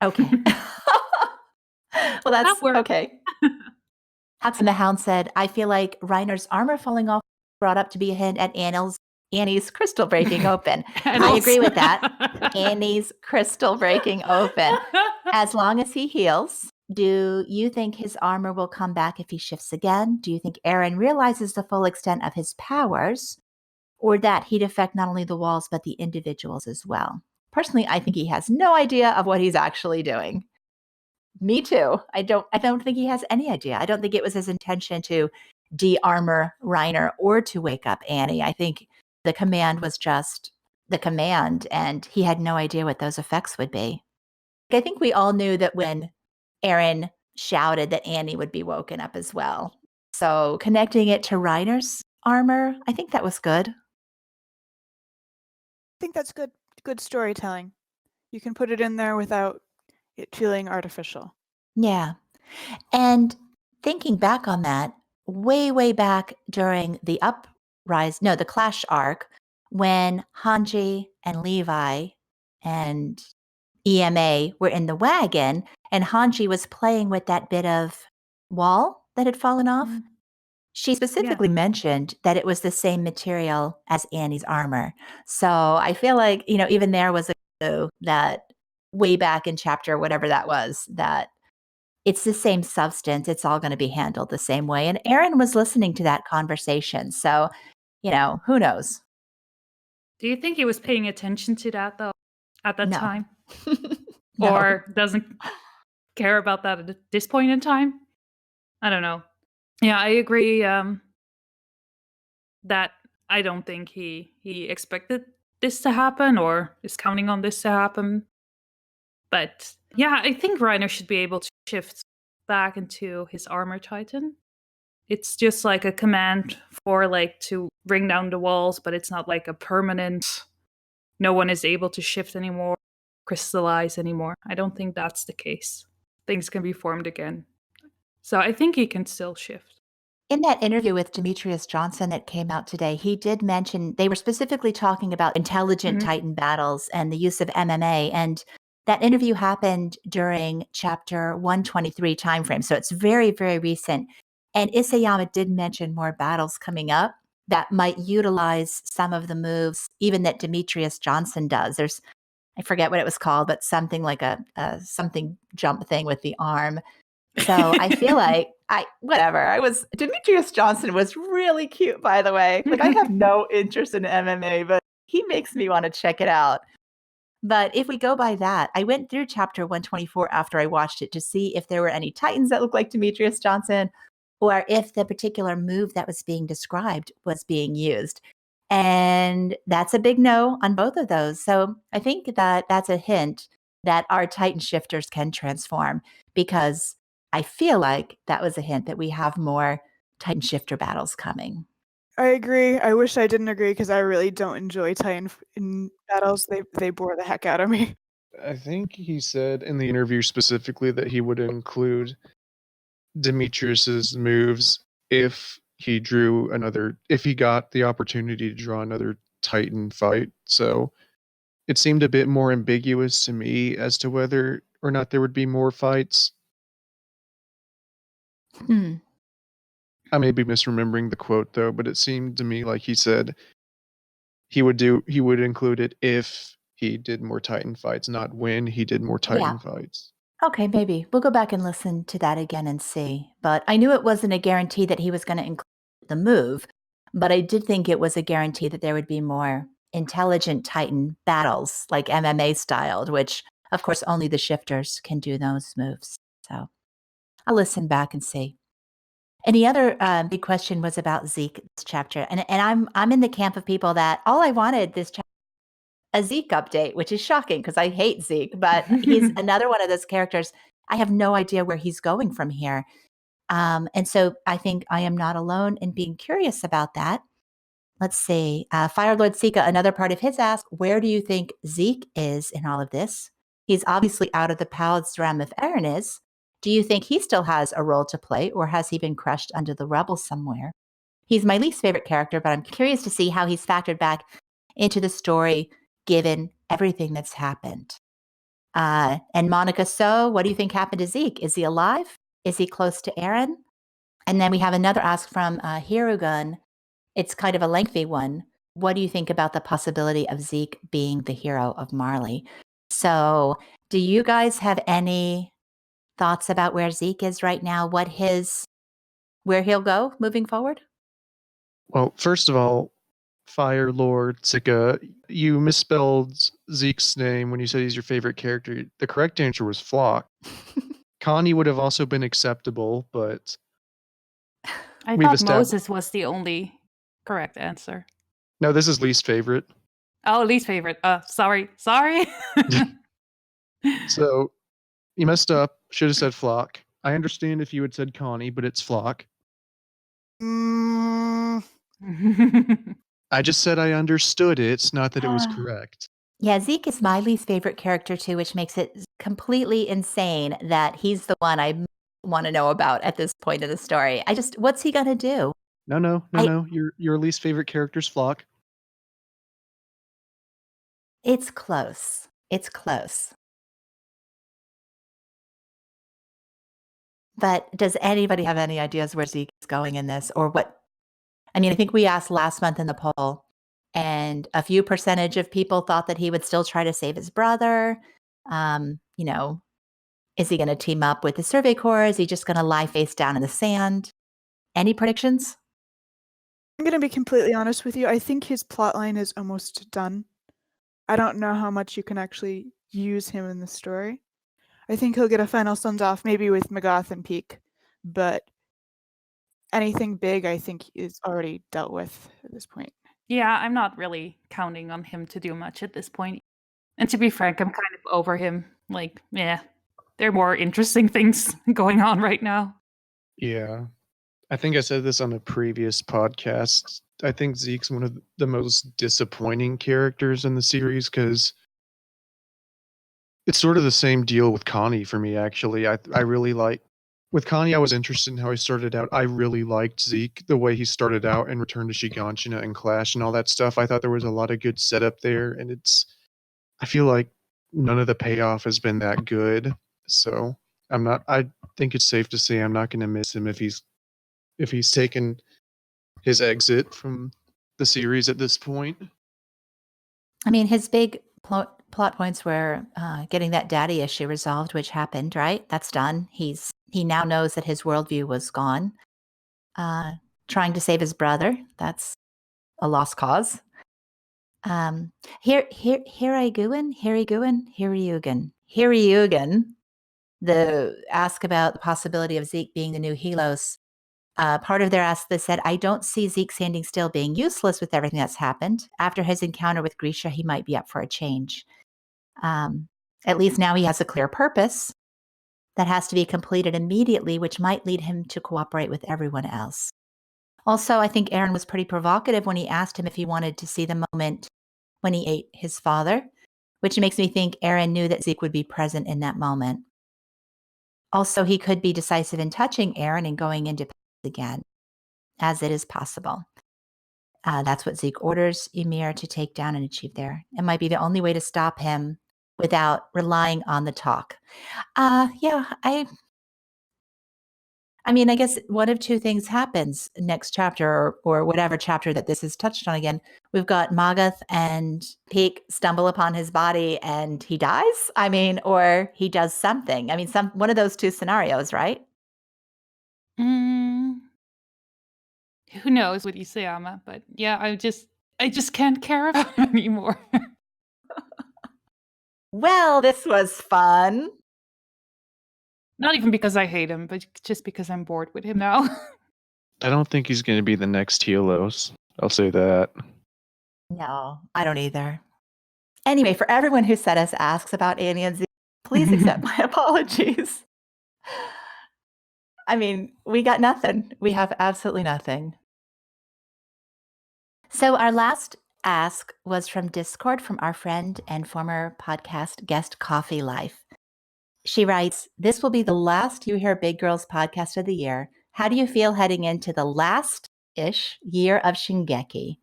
Okay. Well, that's That worked. okay. huxandthehound said, I feel like Reiner's armor falling off brought up to be a hint at Annie's crystal breaking open. And I agree with that. Annie's crystal breaking open. As long as he heals, do you think his armor will come back if he shifts again? Do you think Eren realizes the full extent of his powers, or that he'd affect not only the walls but the individuals as well? Personally, I think he has no idea of what he's actually doing. Me too. I don't think he has any idea. I don't think it was his intention to de-armor Reiner or to wake up Annie. I think the command was just the command, and he had no idea what those effects would be. I think we all knew that when Eren shouted that Annie would be woken up as well. So connecting it to Reiner's armor, I think that was good. I think that's good storytelling. You can put it in there without it feeling artificial. Yeah. And thinking back on that, way back during the the Clash arc, when Hanji and Levi and EMA were in the wagon, and Hanji was playing with that bit of wall that had fallen off, she specifically mentioned that it was the same material as Annie's armor. So I feel like, even there was a clue that way back in chapter, whatever that was, that it's the same substance. It's all going to be handled the same way. And Eren was listening to that conversation. So, who knows? Do you think he was paying attention to that, though, at that No. time? No. Or doesn't care about that at this point in time? I don't know. Yeah, I agree that I don't think he expected this to happen or is counting on this to happen. But yeah, I think Reiner should be able to shift back into his armor titan. It's just like a command for like to bring down the walls, but it's not like a permanent, no one is able to shift anymore, crystallize anymore. I don't think that's the case. Things can be formed again. So I think he can still shift. In that interview with Demetrius Johnson that came out today, he did mention they were specifically talking about intelligent Titan battles and the use of MMA. And that interview happened during chapter 123 timeframe. So it's very, very recent. And Isayama did mention more battles coming up that might utilize some of the moves, even that Demetrius Johnson does. I forget what it was called, but something like a something jump thing with the arm. So I feel like Demetrius Johnson was really cute, by the way. Like, I have no interest in MMA, but he makes me want to check it out. But if we go by that, I went through chapter 124 after I watched it to see if there were any Titans that looked like Demetrius Johnson or if the particular move that was being described was being used. And that's a big no on both of those. So I think that that's a hint that our Titan shifters can transform, because I feel like that was a hint that we have more Titan shifter battles coming. I agree. I wish I didn't agree because I really don't enjoy Titan in battles. They bore the heck out of me. I think he said in the interview specifically that he would include Demetrius's moves if he got the opportunity to draw another Titan fight. So it seemed a bit more ambiguous to me as to whether or not there would be more fights. I may be misremembering the quote though, but it seemed to me like he said he would include it if he did more Titan fights, not when he did more Titan fights. Okay, maybe. We'll go back and listen to that again and see. But I knew it wasn't a guarantee that he was going to include the move, but I did think it was a guarantee that there would be more intelligent Titan battles, like MMA styled, which, of course, only the shifters can do those moves. So I'll listen back and see. And the other big question was about Zeke this chapter. And I'm in the camp of people that all I wanted this chapter, a Zeke update, which is shocking because I hate Zeke, but he's another one of those characters. I have no idea where he's going from here. And so I think I am not alone in being curious about that. Let's see. FireLordSiCA, another part of his ask, where do you think Zeke is in all of this? He's obviously out of the paths realm if Eren is. Do you think he still has a role to play, or has he been crushed under the rubble somewhere? He's my least favorite character, but I'm curious to see how he's factored back into the story given everything that's happened. And Monica, so what do you think happened to Zeke? Is he alive? Is he close to Eren? And then we have another ask from Hiryugan. It's kind of a lengthy one. What do you think about the possibility of Zeke being the hero of Marley? So do you guys have any thoughts about where Zeke is right now? Where he'll go moving forward? Well, first of all, FireLordSiCA, you misspelled Zeke's name when you said he's your favorite character. The correct answer was Floch. Connie would have also been acceptable, but I thought Moses was the only correct answer. No, this is least favorite. Oh, least favorite. Sorry. So you messed up. Should have said Floch. I understand if you had said Connie, but it's Floch. I just said I understood it. It's not that it was correct. Yeah, Zeke is my least favorite character too, which makes it completely insane that he's the one I want to know about at this point in the story. What's he gonna do? No. Your least favorite character's Floch. It's close. It's close. But does anybody have any ideas where Zeke is going in this, or what? I mean, I think we asked last month in the poll, and a few percentage of people thought that he would still try to save his brother. Is he going to team up with the Survey Corps? Is he just going to lie face down in the sand? Any predictions? I'm going to be completely honest with you. I think his plotline is almost done. I don't know how much you can actually use him in the story. I think he'll get a final send off, maybe with Magath and Peak, but anything big, I think, is already dealt with at this point. Yeah, I'm not really counting on him to do much at this point. And to be frank, I'm kind of over him. Like, yeah, there are more interesting things going on right now. Yeah. I think I said this on a previous podcast. I think Zeke's one of the most disappointing characters in the series because it's sort of the same deal with Connie for me, actually. I really like... With Connie, I was interested in how he started out. I really liked Zeke, the way he started out and Return to Shiganshina and Clash and all that stuff. I thought there was a lot of good setup there, and I feel like none of the payoff has been that good. So I think it's safe to say I'm not going to miss him if he's taken his exit from the series at this point. I mean, his big plot points were getting that daddy issue resolved, which happened, right? That's done. He now knows that his worldview was gone. Trying to save his brother, that's a lost cause. Hiryugan, the ask about the possibility of Zeke being the new Helos. Part of their ask, they said, I don't see Zeke standing still being useless with everything that's happened. After his encounter with Grisha, he might be up for a change. At least now he has a clear purpose that has to be completed immediately, which might lead him to cooperate with everyone else. Also, I think Eren was pretty provocative when he asked him if he wanted to see the moment when he ate his father, which makes me think Eren knew that Zeke would be present in that moment. Also, he could be decisive in touching Eren and going into again, as it is possible. That's what Zeke orders Ymir to take down and achieve there. It might be the only way to stop him without relying on the talk. I mean, I guess one of two things happens next chapter or whatever chapter that this is touched on again. We've got Magath and Peak stumble upon his body and he dies. I mean, or he does something. I mean, one of those two scenarios, right? Who knows with Isayama, but yeah, I just can't care about him anymore. Well, this was fun. Not even because I hate him, but just because I'm bored with him now. I don't think he's going to be the next Helos. I'll say that. No, I don't either. Anyway, for everyone who sent us asks about Annie and Zeke, please accept my apologies. I mean, we got nothing. We have absolutely nothing. So our last ask was from Discord from our friend and former podcast guest, CoffeeLife. She writes, this will be the last You Hear Big Girls podcast of the year. How do you feel heading into the last-ish year of Shingeki?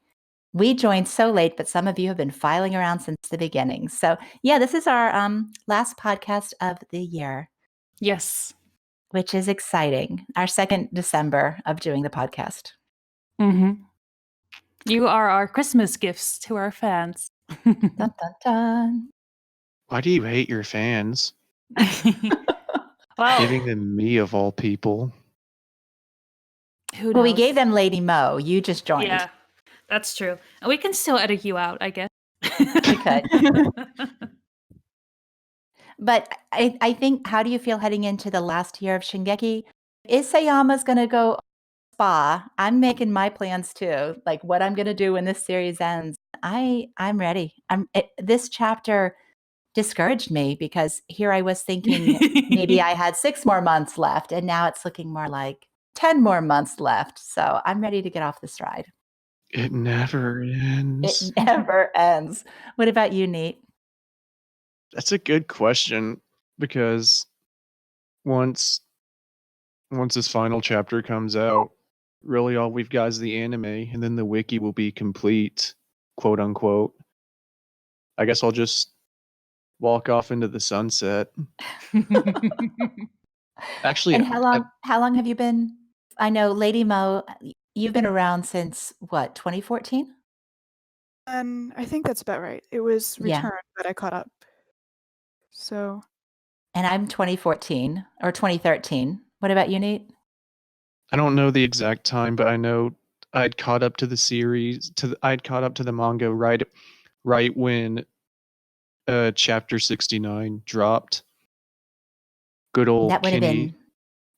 We joined so late, but some of you have been filing around since the beginning. So yeah, this is our last podcast of the year. Yes. Which is exciting. Our second December of doing the podcast. Mm-hmm. You are our Christmas gifts to our fans. Dun, dun, dun. Why do you hate your fans? Well, Giving them me of all people. Who knows? Well, we gave them Lady Mo. You just joined. Yeah, that's true. And we can still edit you out, I guess. We could. But I think, how do you feel heading into the last year of Shingeki? Isayama's going to go spa. I'm making my plans too, like what I'm going to do when this series ends. I'm ready. This chapter discouraged me because here I was thinking maybe I had 6 more months left, and now it's looking more like 10 more months left. So I'm ready to get off this ride. It never ends. It never ends. What about you, Neet? That's a good question, because once this final chapter comes out, really all we've got is the anime, and then the wiki will be complete, quote unquote. I guess I'll just walk off into the sunset. Actually, and how long have you been? I know, Lady Mo, you've been around since what, 2014? I think that's about right. It was Yeah. Return that I caught up. So And I'm 2014 or 2013. What about you, Neet? I don't know the exact time, but I know I'd caught up to the series. I'd caught up to the manga right when chapter 69 dropped. Good old That would have Kenny. been,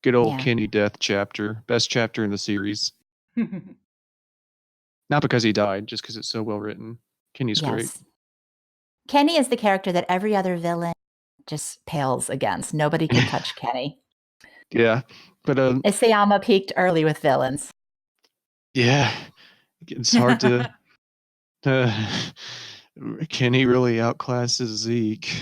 Good old yeah. Kenny death chapter. Best chapter in the series. Not because he died, just because it's so well written. Kenny's great. Yes. Kenny is the character that every other villain just pales against. Nobody can touch Kenny. Yeah, but Isayama peaked early with villains. yeah, it's hard to. Kenny really outclasses Zeke,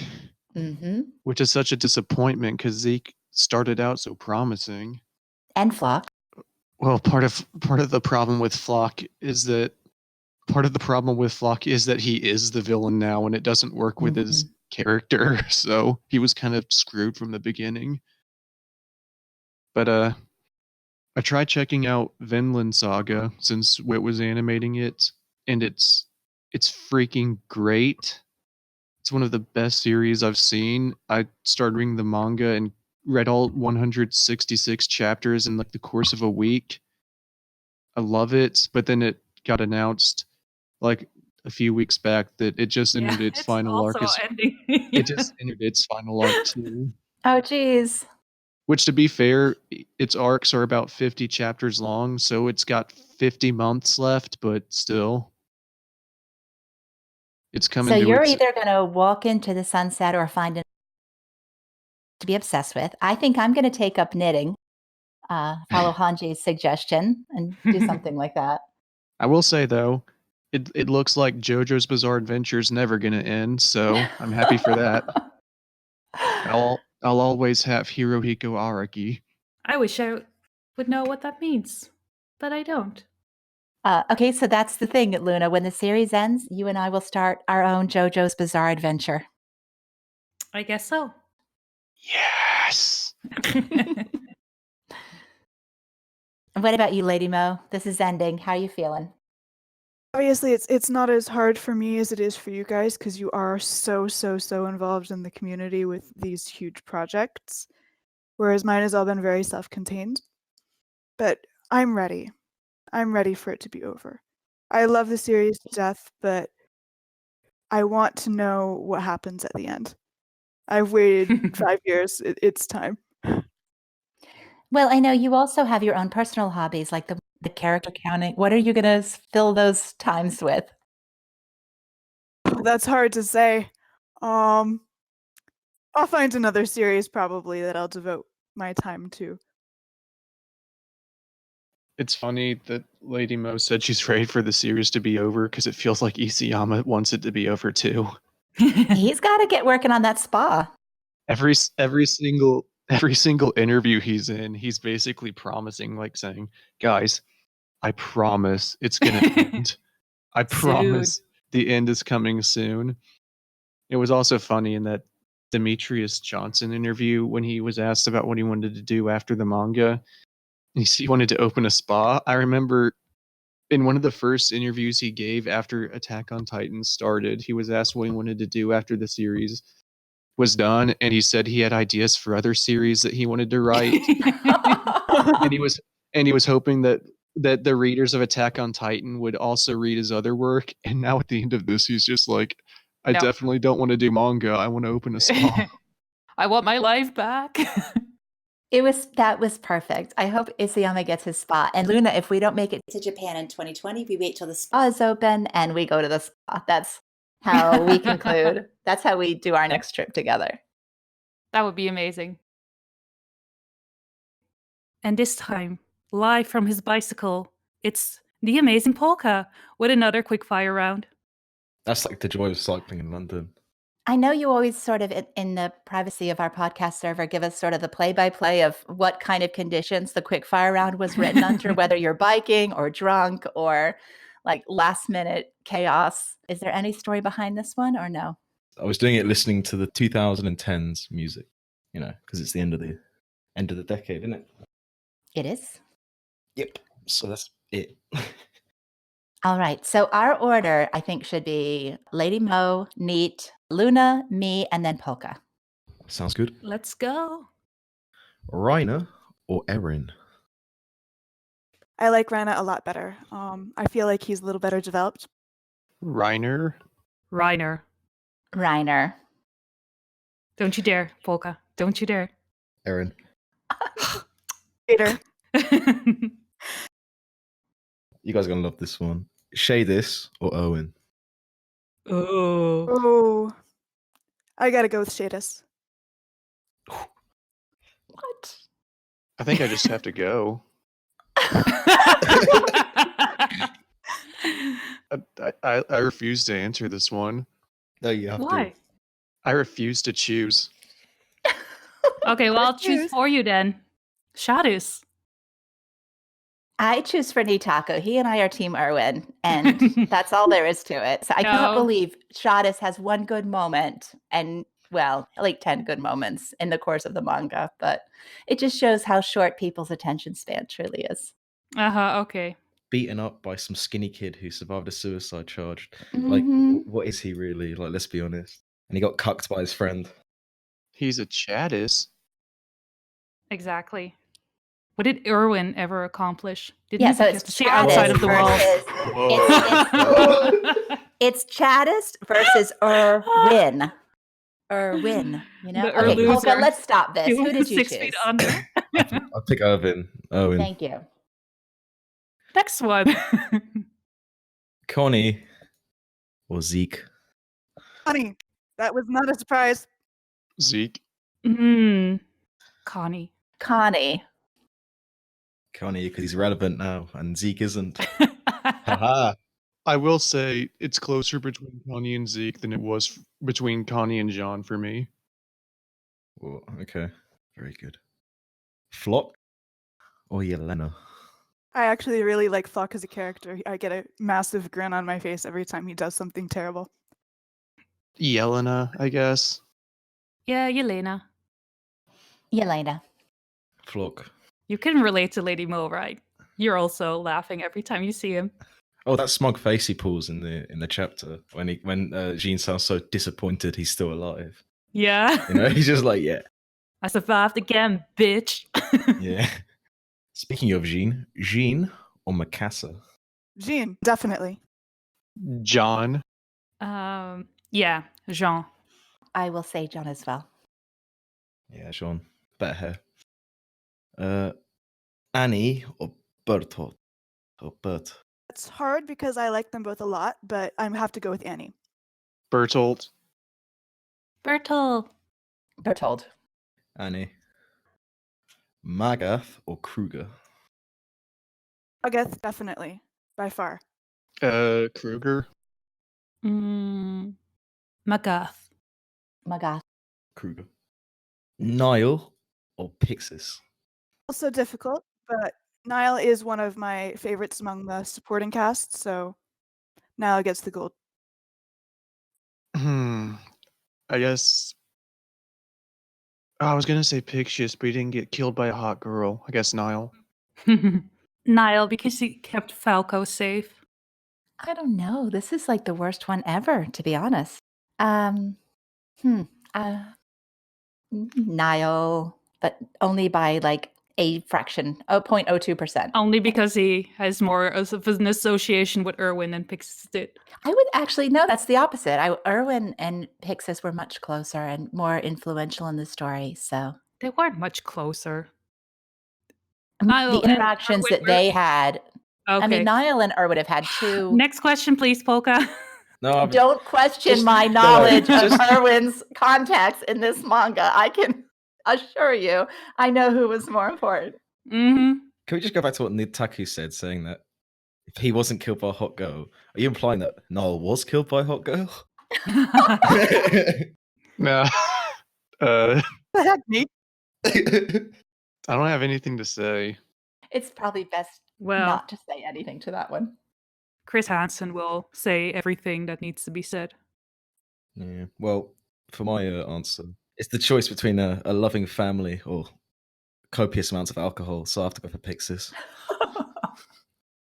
Mm-hmm. which is such a disappointment because Zeke started out so promising. And Floch. Well, part of the problem with Floch is that he is the villain now, and it doesn't work with his character. So he was kind of screwed from the beginning. But I tried checking out Vinland Saga since Wit was animating it, and it's freaking great. It's one of the best series I've seen. I started reading the manga and read all 166 chapters in like the course of a week. I love it, but then it got announced like a few weeks back that it just entered its final arc. Ending. It just entered its final arc too. Oh, geez. Which, to be fair, its arcs are about 50 chapters long, so it's got 50 months left, but still. It's coming So to you're its... either going to walk into the sunset or find an to be obsessed with. I think I'm going to take up knitting, follow Hanji's suggestion, and do something like that. I will say, though, it looks like JoJo's Bizarre Adventure is never going to end, so I'm happy for that. I'll always have Hirohiko Araki. I wish I would know what that means, but I don't. Okay, so that's the thing, Luna. When the series ends, you and I will start our own JoJo's Bizarre Adventure. I guess so. Yes! What about you, Lady Mo? This is ending. How are you feeling? Obviously, it's not as hard for me as it is for you guys because you are so involved in the community with these huge projects, whereas mine has all been very self-contained. But I'm ready. I'm ready for it to be over. I love the series to death, but I want to know what happens at the end. I've waited 5 years. It's time. Well, I know you also have your own personal hobbies, like the character counting. What are you going to fill those times with? That's hard to say. I'll find another series probably that I'll devote my time to. It's funny that Lady Mo said she's ready for the series to be over because it feels like Isayama wants it to be over too. He's got to get working on that spa. Every single interview he's in, he's basically promising, like saying, "Guys, I promise it's gonna end. I promise the end is coming soon." It was also funny in that Demetrius Johnson interview when he was asked about what he wanted to do after the manga. He wanted to open a spa. I remember in one of the first interviews he gave after Attack on Titan started, he was asked what he wanted to do after the series was done, and he said he had ideas for other series that he wanted to write. and he was hoping that the readers of Attack on Titan would also read his other work. And now at the end of this, he's just like, I definitely don't want to do manga. I want to open a spa. I want my life back. That was perfect. I hope Isayama gets his spa. And Luna, if we don't make it to Japan in 2020, we wait till the spa is open and we go to the spa. That's how we conclude. That's how we do our next trip together. That would be amazing. And this time, live from his bicycle, it's the amazing Polkka with another quickfire round. That's like the joy of cycling in London. I know you always sort of, in the privacy of our podcast server, give us sort of the play-by-play of what kind of conditions the quickfire round was written under, whether you're biking or drunk or like last-minute chaos. Is there any story behind this one or no? I was doing it listening to the 2010s music, because it's the end of the decade, isn't it? It is. Yep. So that's it. All right. So our order, I think, should be Lady Mo, Neet, Luna, me, and then Polkka. Sounds good. Let's go. Reiner or Eren? I like Reiner a lot better. I feel like he's a little better developed. Reiner. Reiner. Reiner. Don't you dare, Polkka. Don't you dare. Eren. Later. You guys are gonna love this one. Shadis or Owen? Oh. Oh, I gotta go with Shadis. What? I think I just have to go. I refuse to answer this one. No, you have Why? I refuse to choose. Okay, well, I'll choose Choose. for you then. Shadis. I choose for Neetaku. He and I are Team Erwin, and that's all there is to it. So I cannot No. believe Shadis has one good moment and, well, like 10 good moments in the course of the manga, but it just shows how short people's attention span truly is. Okay. Beaten up by some skinny kid who survived a suicide charge. Mhm. Like, what is he really? Like, let's be honest. And he got cucked by his friend. He's a Shadis. Exactly. What did Erwin ever accomplish? Didn't Yeah, he so just it's see outside of the walls? It's versus Erwin. Erwin, you know? The Okay, Erloser. Polkka, let's stop this. He Who went did you 6 choose? feet under. I'll pick Owen. Thank you. Next one. Connie or Zeke? Funny. That was not a surprise. Zeke. Connie. Connie. Connie, because he's relevant now, and Zeke isn't. Haha. I will say it's closer between Connie and Zeke than it was between Connie and Jean for me. Well, okay. Very good. Floch or Yelena? I actually really like Floch as a character. I get a massive grin on my face every time he does something terrible. Yelena, I guess. Yeah, Yelena. Yelena. Floch. You can relate to Lady Mo, right? You're also laughing every time you see him. Oh, that smug face he pulls in the chapter when Jean sounds so disappointed he's still alive. Yeah. You know, he's just like, yeah, I survived again, bitch. yeah. Speaking of Jean or Mikasa? Jean, definitely. John. Yeah, Jean. I will say John as well. Yeah, Jean. Better hair. Annie or Bertolt? Or Bert? It's hard because I like them both a lot, but I have to go with Annie. Bertolt. Bertolt. Bertold. Annie. Magath or Kruger? Agatha, definitely. By far. Kruger. Magath. Magath. Kruger. Niall or Pixis? Also difficult, but Niall is one of my favorites among the supporting cast, so Niall gets the gold. I guess I was gonna say Pictius, but he didn't get killed by a hot girl. I guess Niall. Niall, because he kept Falco safe. I don't know. This is like the worst one ever, to be honest. Niall, but only by like a fraction, 0.02%. Only because he has more of an association with Erwin than Pixis did. I would actually, no, that's the opposite. Erwin and Pixis were much closer and more influential in the story, so. They weren't much closer. The Niall and interactions Erwin that they had. Okay. I mean, Niall and Erwin have had two. Next question, please, Polkka. No, Don't question just- my no, knowledge of just- Erwin's contacts in this manga. I can assure you, I know who was more important. Mm-hmm. Can we just go back to what Neetaku said, saying that if he wasn't killed by a hot girl, are you implying that Niall was killed by a hot girl? Nah. The heck, Neet? I don't have anything to say. It's probably best Well, not to say anything to that one. Chris Hansen will say everything that needs to be said. Yeah. Well, for my answer, it's the choice between a loving family or copious amounts of alcohol, so I have to go for Pixis.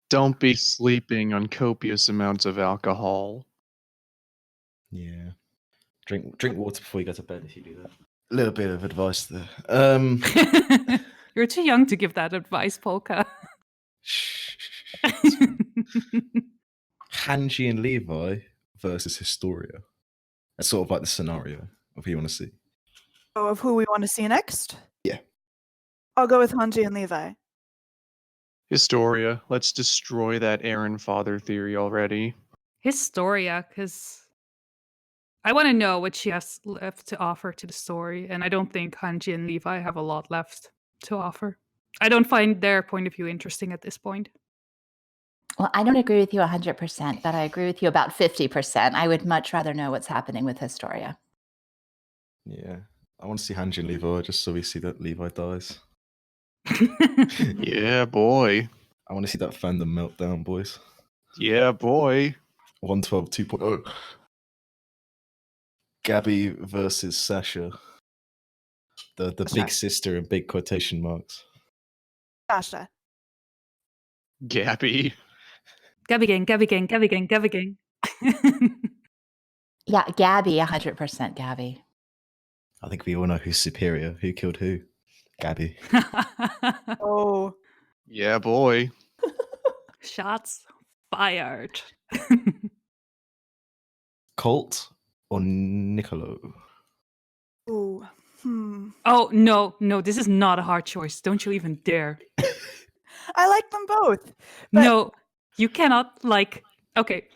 Don't be sleeping on copious amounts of alcohol. Yeah. Drink water before you go to bed if you do that. A little bit of advice there. You're too young to give that advice, Polkka. Hanji and Levi versus Historia. That's sort of like the scenario of who you want to see. Oh, of who we want to see next? Yeah. I'll go with Hanji and Levi. Historia. Let's destroy that Eren father theory already. Historia, because I want to know what she has left to offer to the story, and I don't think Hanji and Levi have a lot left to offer. I don't find their point of view interesting at this point. Well, I don't agree with you 100%, but I agree with you about 50%. I would much rather know what's happening with Historia. Yeah. I want to see Hanji and Levi just so we see that Levi dies. Yeah, boy. I want to see that fandom meltdown, boys. Yeah, boy. 112 2.0. Gabi versus Sasha. The big sister in big quotation marks. Sasha. Gabi. Gabi gang, Gabi gang, Gabi gang, Gabi gang. Yeah, Gabi, 100% Gabi. I think we all know who's superior. Who killed who? Gabi. Oh. Yeah, boy. Shots fired. Colt or Niccolo? Ooh. Oh, no, this is not a hard choice. Don't you even dare. I like them both. But No, you cannot Okay,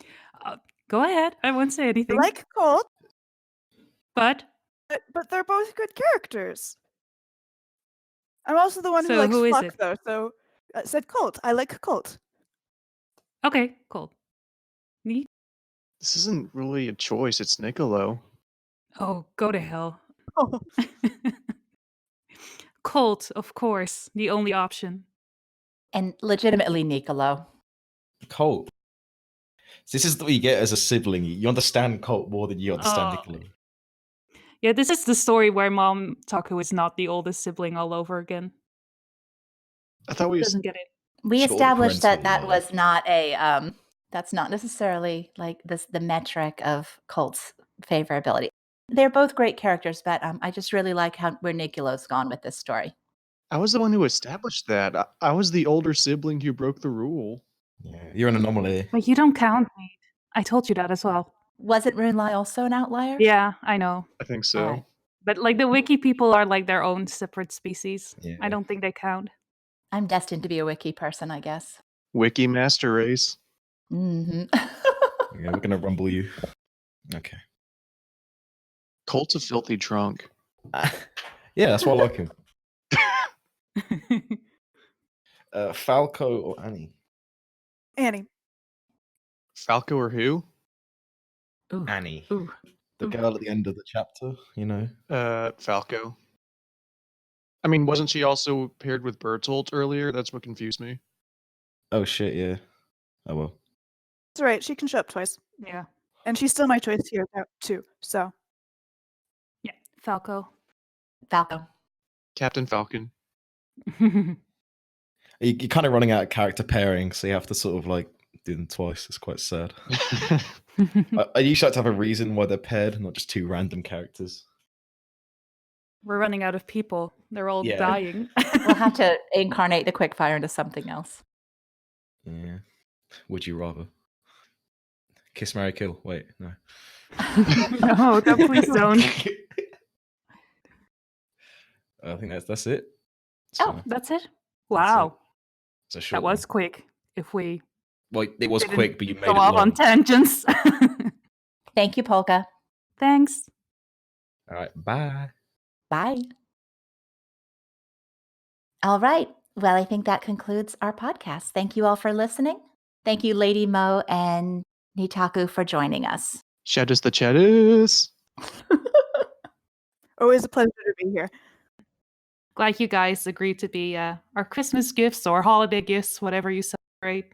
go ahead. I won't say I anything. like Colt, But but they're both good characters. I'm also the one So who likes who is Floch, it? though, so I said Colt. I like Colt. okay, cool. Neat. This isn't really a choice. It's Niccolo. Oh, go to hell. Oh. Colt, of course, the only option. And legitimately Niccolo. Colt. This is what you get as a sibling. You understand Colt more than you understand Oh. Niccolo. Yeah, this is the story where Mom Taku is not the oldest sibling all over again. I thought we Doesn't get it. We Sure, established that parental that was not a that's not necessarily like the metric of Colt's favorability. They're both great characters, but I just really like where Niccolo's gone with this story. I was the one who established that. I was the older sibling who broke the rule. Yeah, you're an anomaly. But you don't count, Nate. I told you that as well. Wasn't Runelai also an outlier? Yeah, I know. I think so. Alright. But the wiki people are like their own separate species. Yeah. I don't think they count. I'm destined to be a wiki person, I guess. Wiki Master Race. Mm-hmm. Yeah, we're gonna rumble you. Okay. Colt's a filthy drunk. Yeah, that's why I like him. Falco or Annie? Annie. Falco or who? Ooh. Annie. Ooh. The girl at the end of the chapter, you know? Falco. I mean, wasn't she also paired with Bertolt earlier? That's what confused me. Oh shit, yeah. Oh well. That's right. She can show up twice. Yeah. And she's still my choice here, too. So. Yeah. Falco. Falco. Captain Falcon. You're kind of running out of character pairing, so you have to sort of like do them twice. It's quite sad. I usually like to have a reason why they're paired, not just two random characters. We're running out of people. They're all Yeah. dying. We'll have to incarnate the QuickFire into something else. Yeah. Would you rather? Kiss, marry, kill. Wait, no. No, please don't. I think that's it. Oh, that's it? Wow. It's a short That was one. quick. If we Well, it was didn't quick, but you made go it off long. on tangents. Thank you, Polkka. Thanks. All right, bye. Bye. All right. Well, I think that concludes our podcast. Thank you all for listening. Thank you, Lady Mo and Neetaku, for joining us. Shadis the Shadis. Always a pleasure to be here. Glad you guys agreed to be our Christmas gifts or holiday gifts, whatever you celebrate.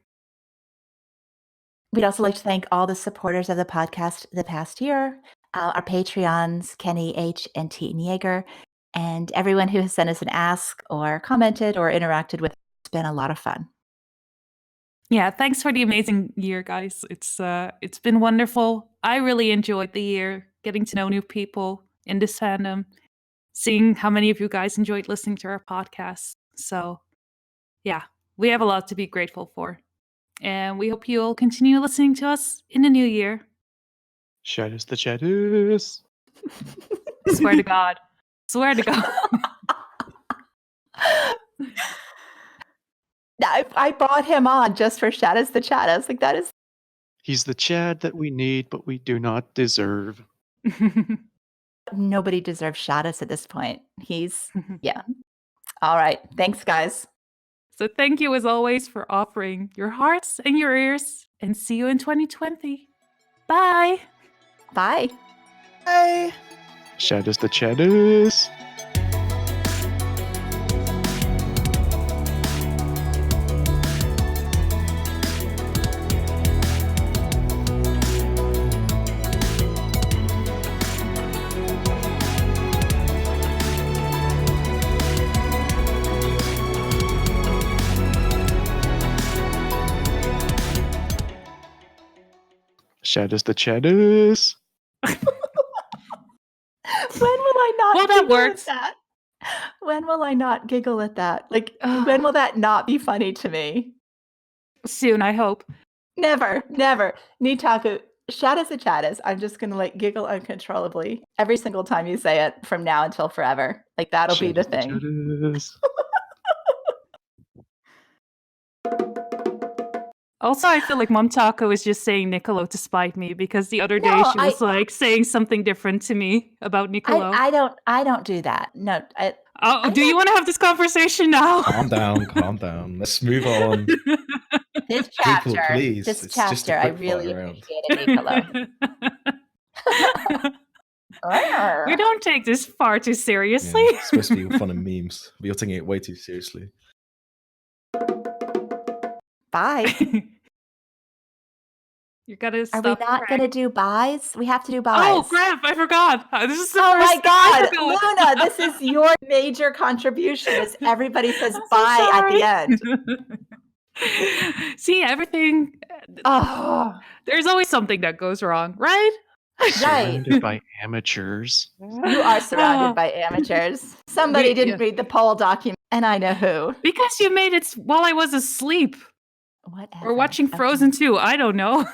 We'd also like to thank all the supporters of the podcast the past year, our Patreons, Kenny H. and T. Yeager, and everyone who has sent us an ask or commented or interacted with us. It's been a lot of fun. Yeah, thanks for the amazing year, guys. It's been wonderful. I really enjoyed the year, getting to know new people in this fandom. seeing how many of you guys enjoyed listening to our podcast. So, yeah, we have a lot to be grateful for. And we hope you'll continue listening to us in the new year. Shadis the Shadis. Swear to God. Swear to God. I brought him on just for Shadis the Chat. I was like, that is. He's the Chad that we need, but we do not deserve. Nobody deserves Shadis at this point. He's, yeah. All right. Thanks, guys. So thank you as always for offering your hearts and your ears, and see you in 2020. Bye. Bye. Bye. Shadis the Shadis. Shadis the Shadis. When will I not Well, that giggle works. at that? When will I not giggle at that? Like, when will that not be funny to me? Soon, I hope. Never, never. Neetaku, Shadis the Chattis. I'm just gonna like giggle uncontrollably every single time you say it from now until forever. Like that'll be the thing. Shadis. Also, I feel like Mom Taco is just saying Niccolo to spite me, because the other day No, she was like saying something different to me about Niccolo. I don't do that. No. Do you want to have this conversation now? Calm down. Let's move on. This People, chapter, please. this It's just a chapter, I quick really fire round. appreciated Niccolo. We don't take this far too seriously. Yeah, it's supposed to be fun and memes, but you're taking it way too seriously. Bye. You gotta Are stop. we not going to do buys? We have to do buys. Oh crap! I forgot. This is the Oh my first thing I God, forgot. Luna, this is your major contribution. Is everybody says I'm so bye at the sorry. end? See, everything. Oh, There's always something that goes wrong, right? right. Surrounded by amateurs. You are surrounded by amateurs. Somebody didn't read the poll document, and I know who. Because you made it while I was asleep Whatever. or watching Frozen 2. I don't know.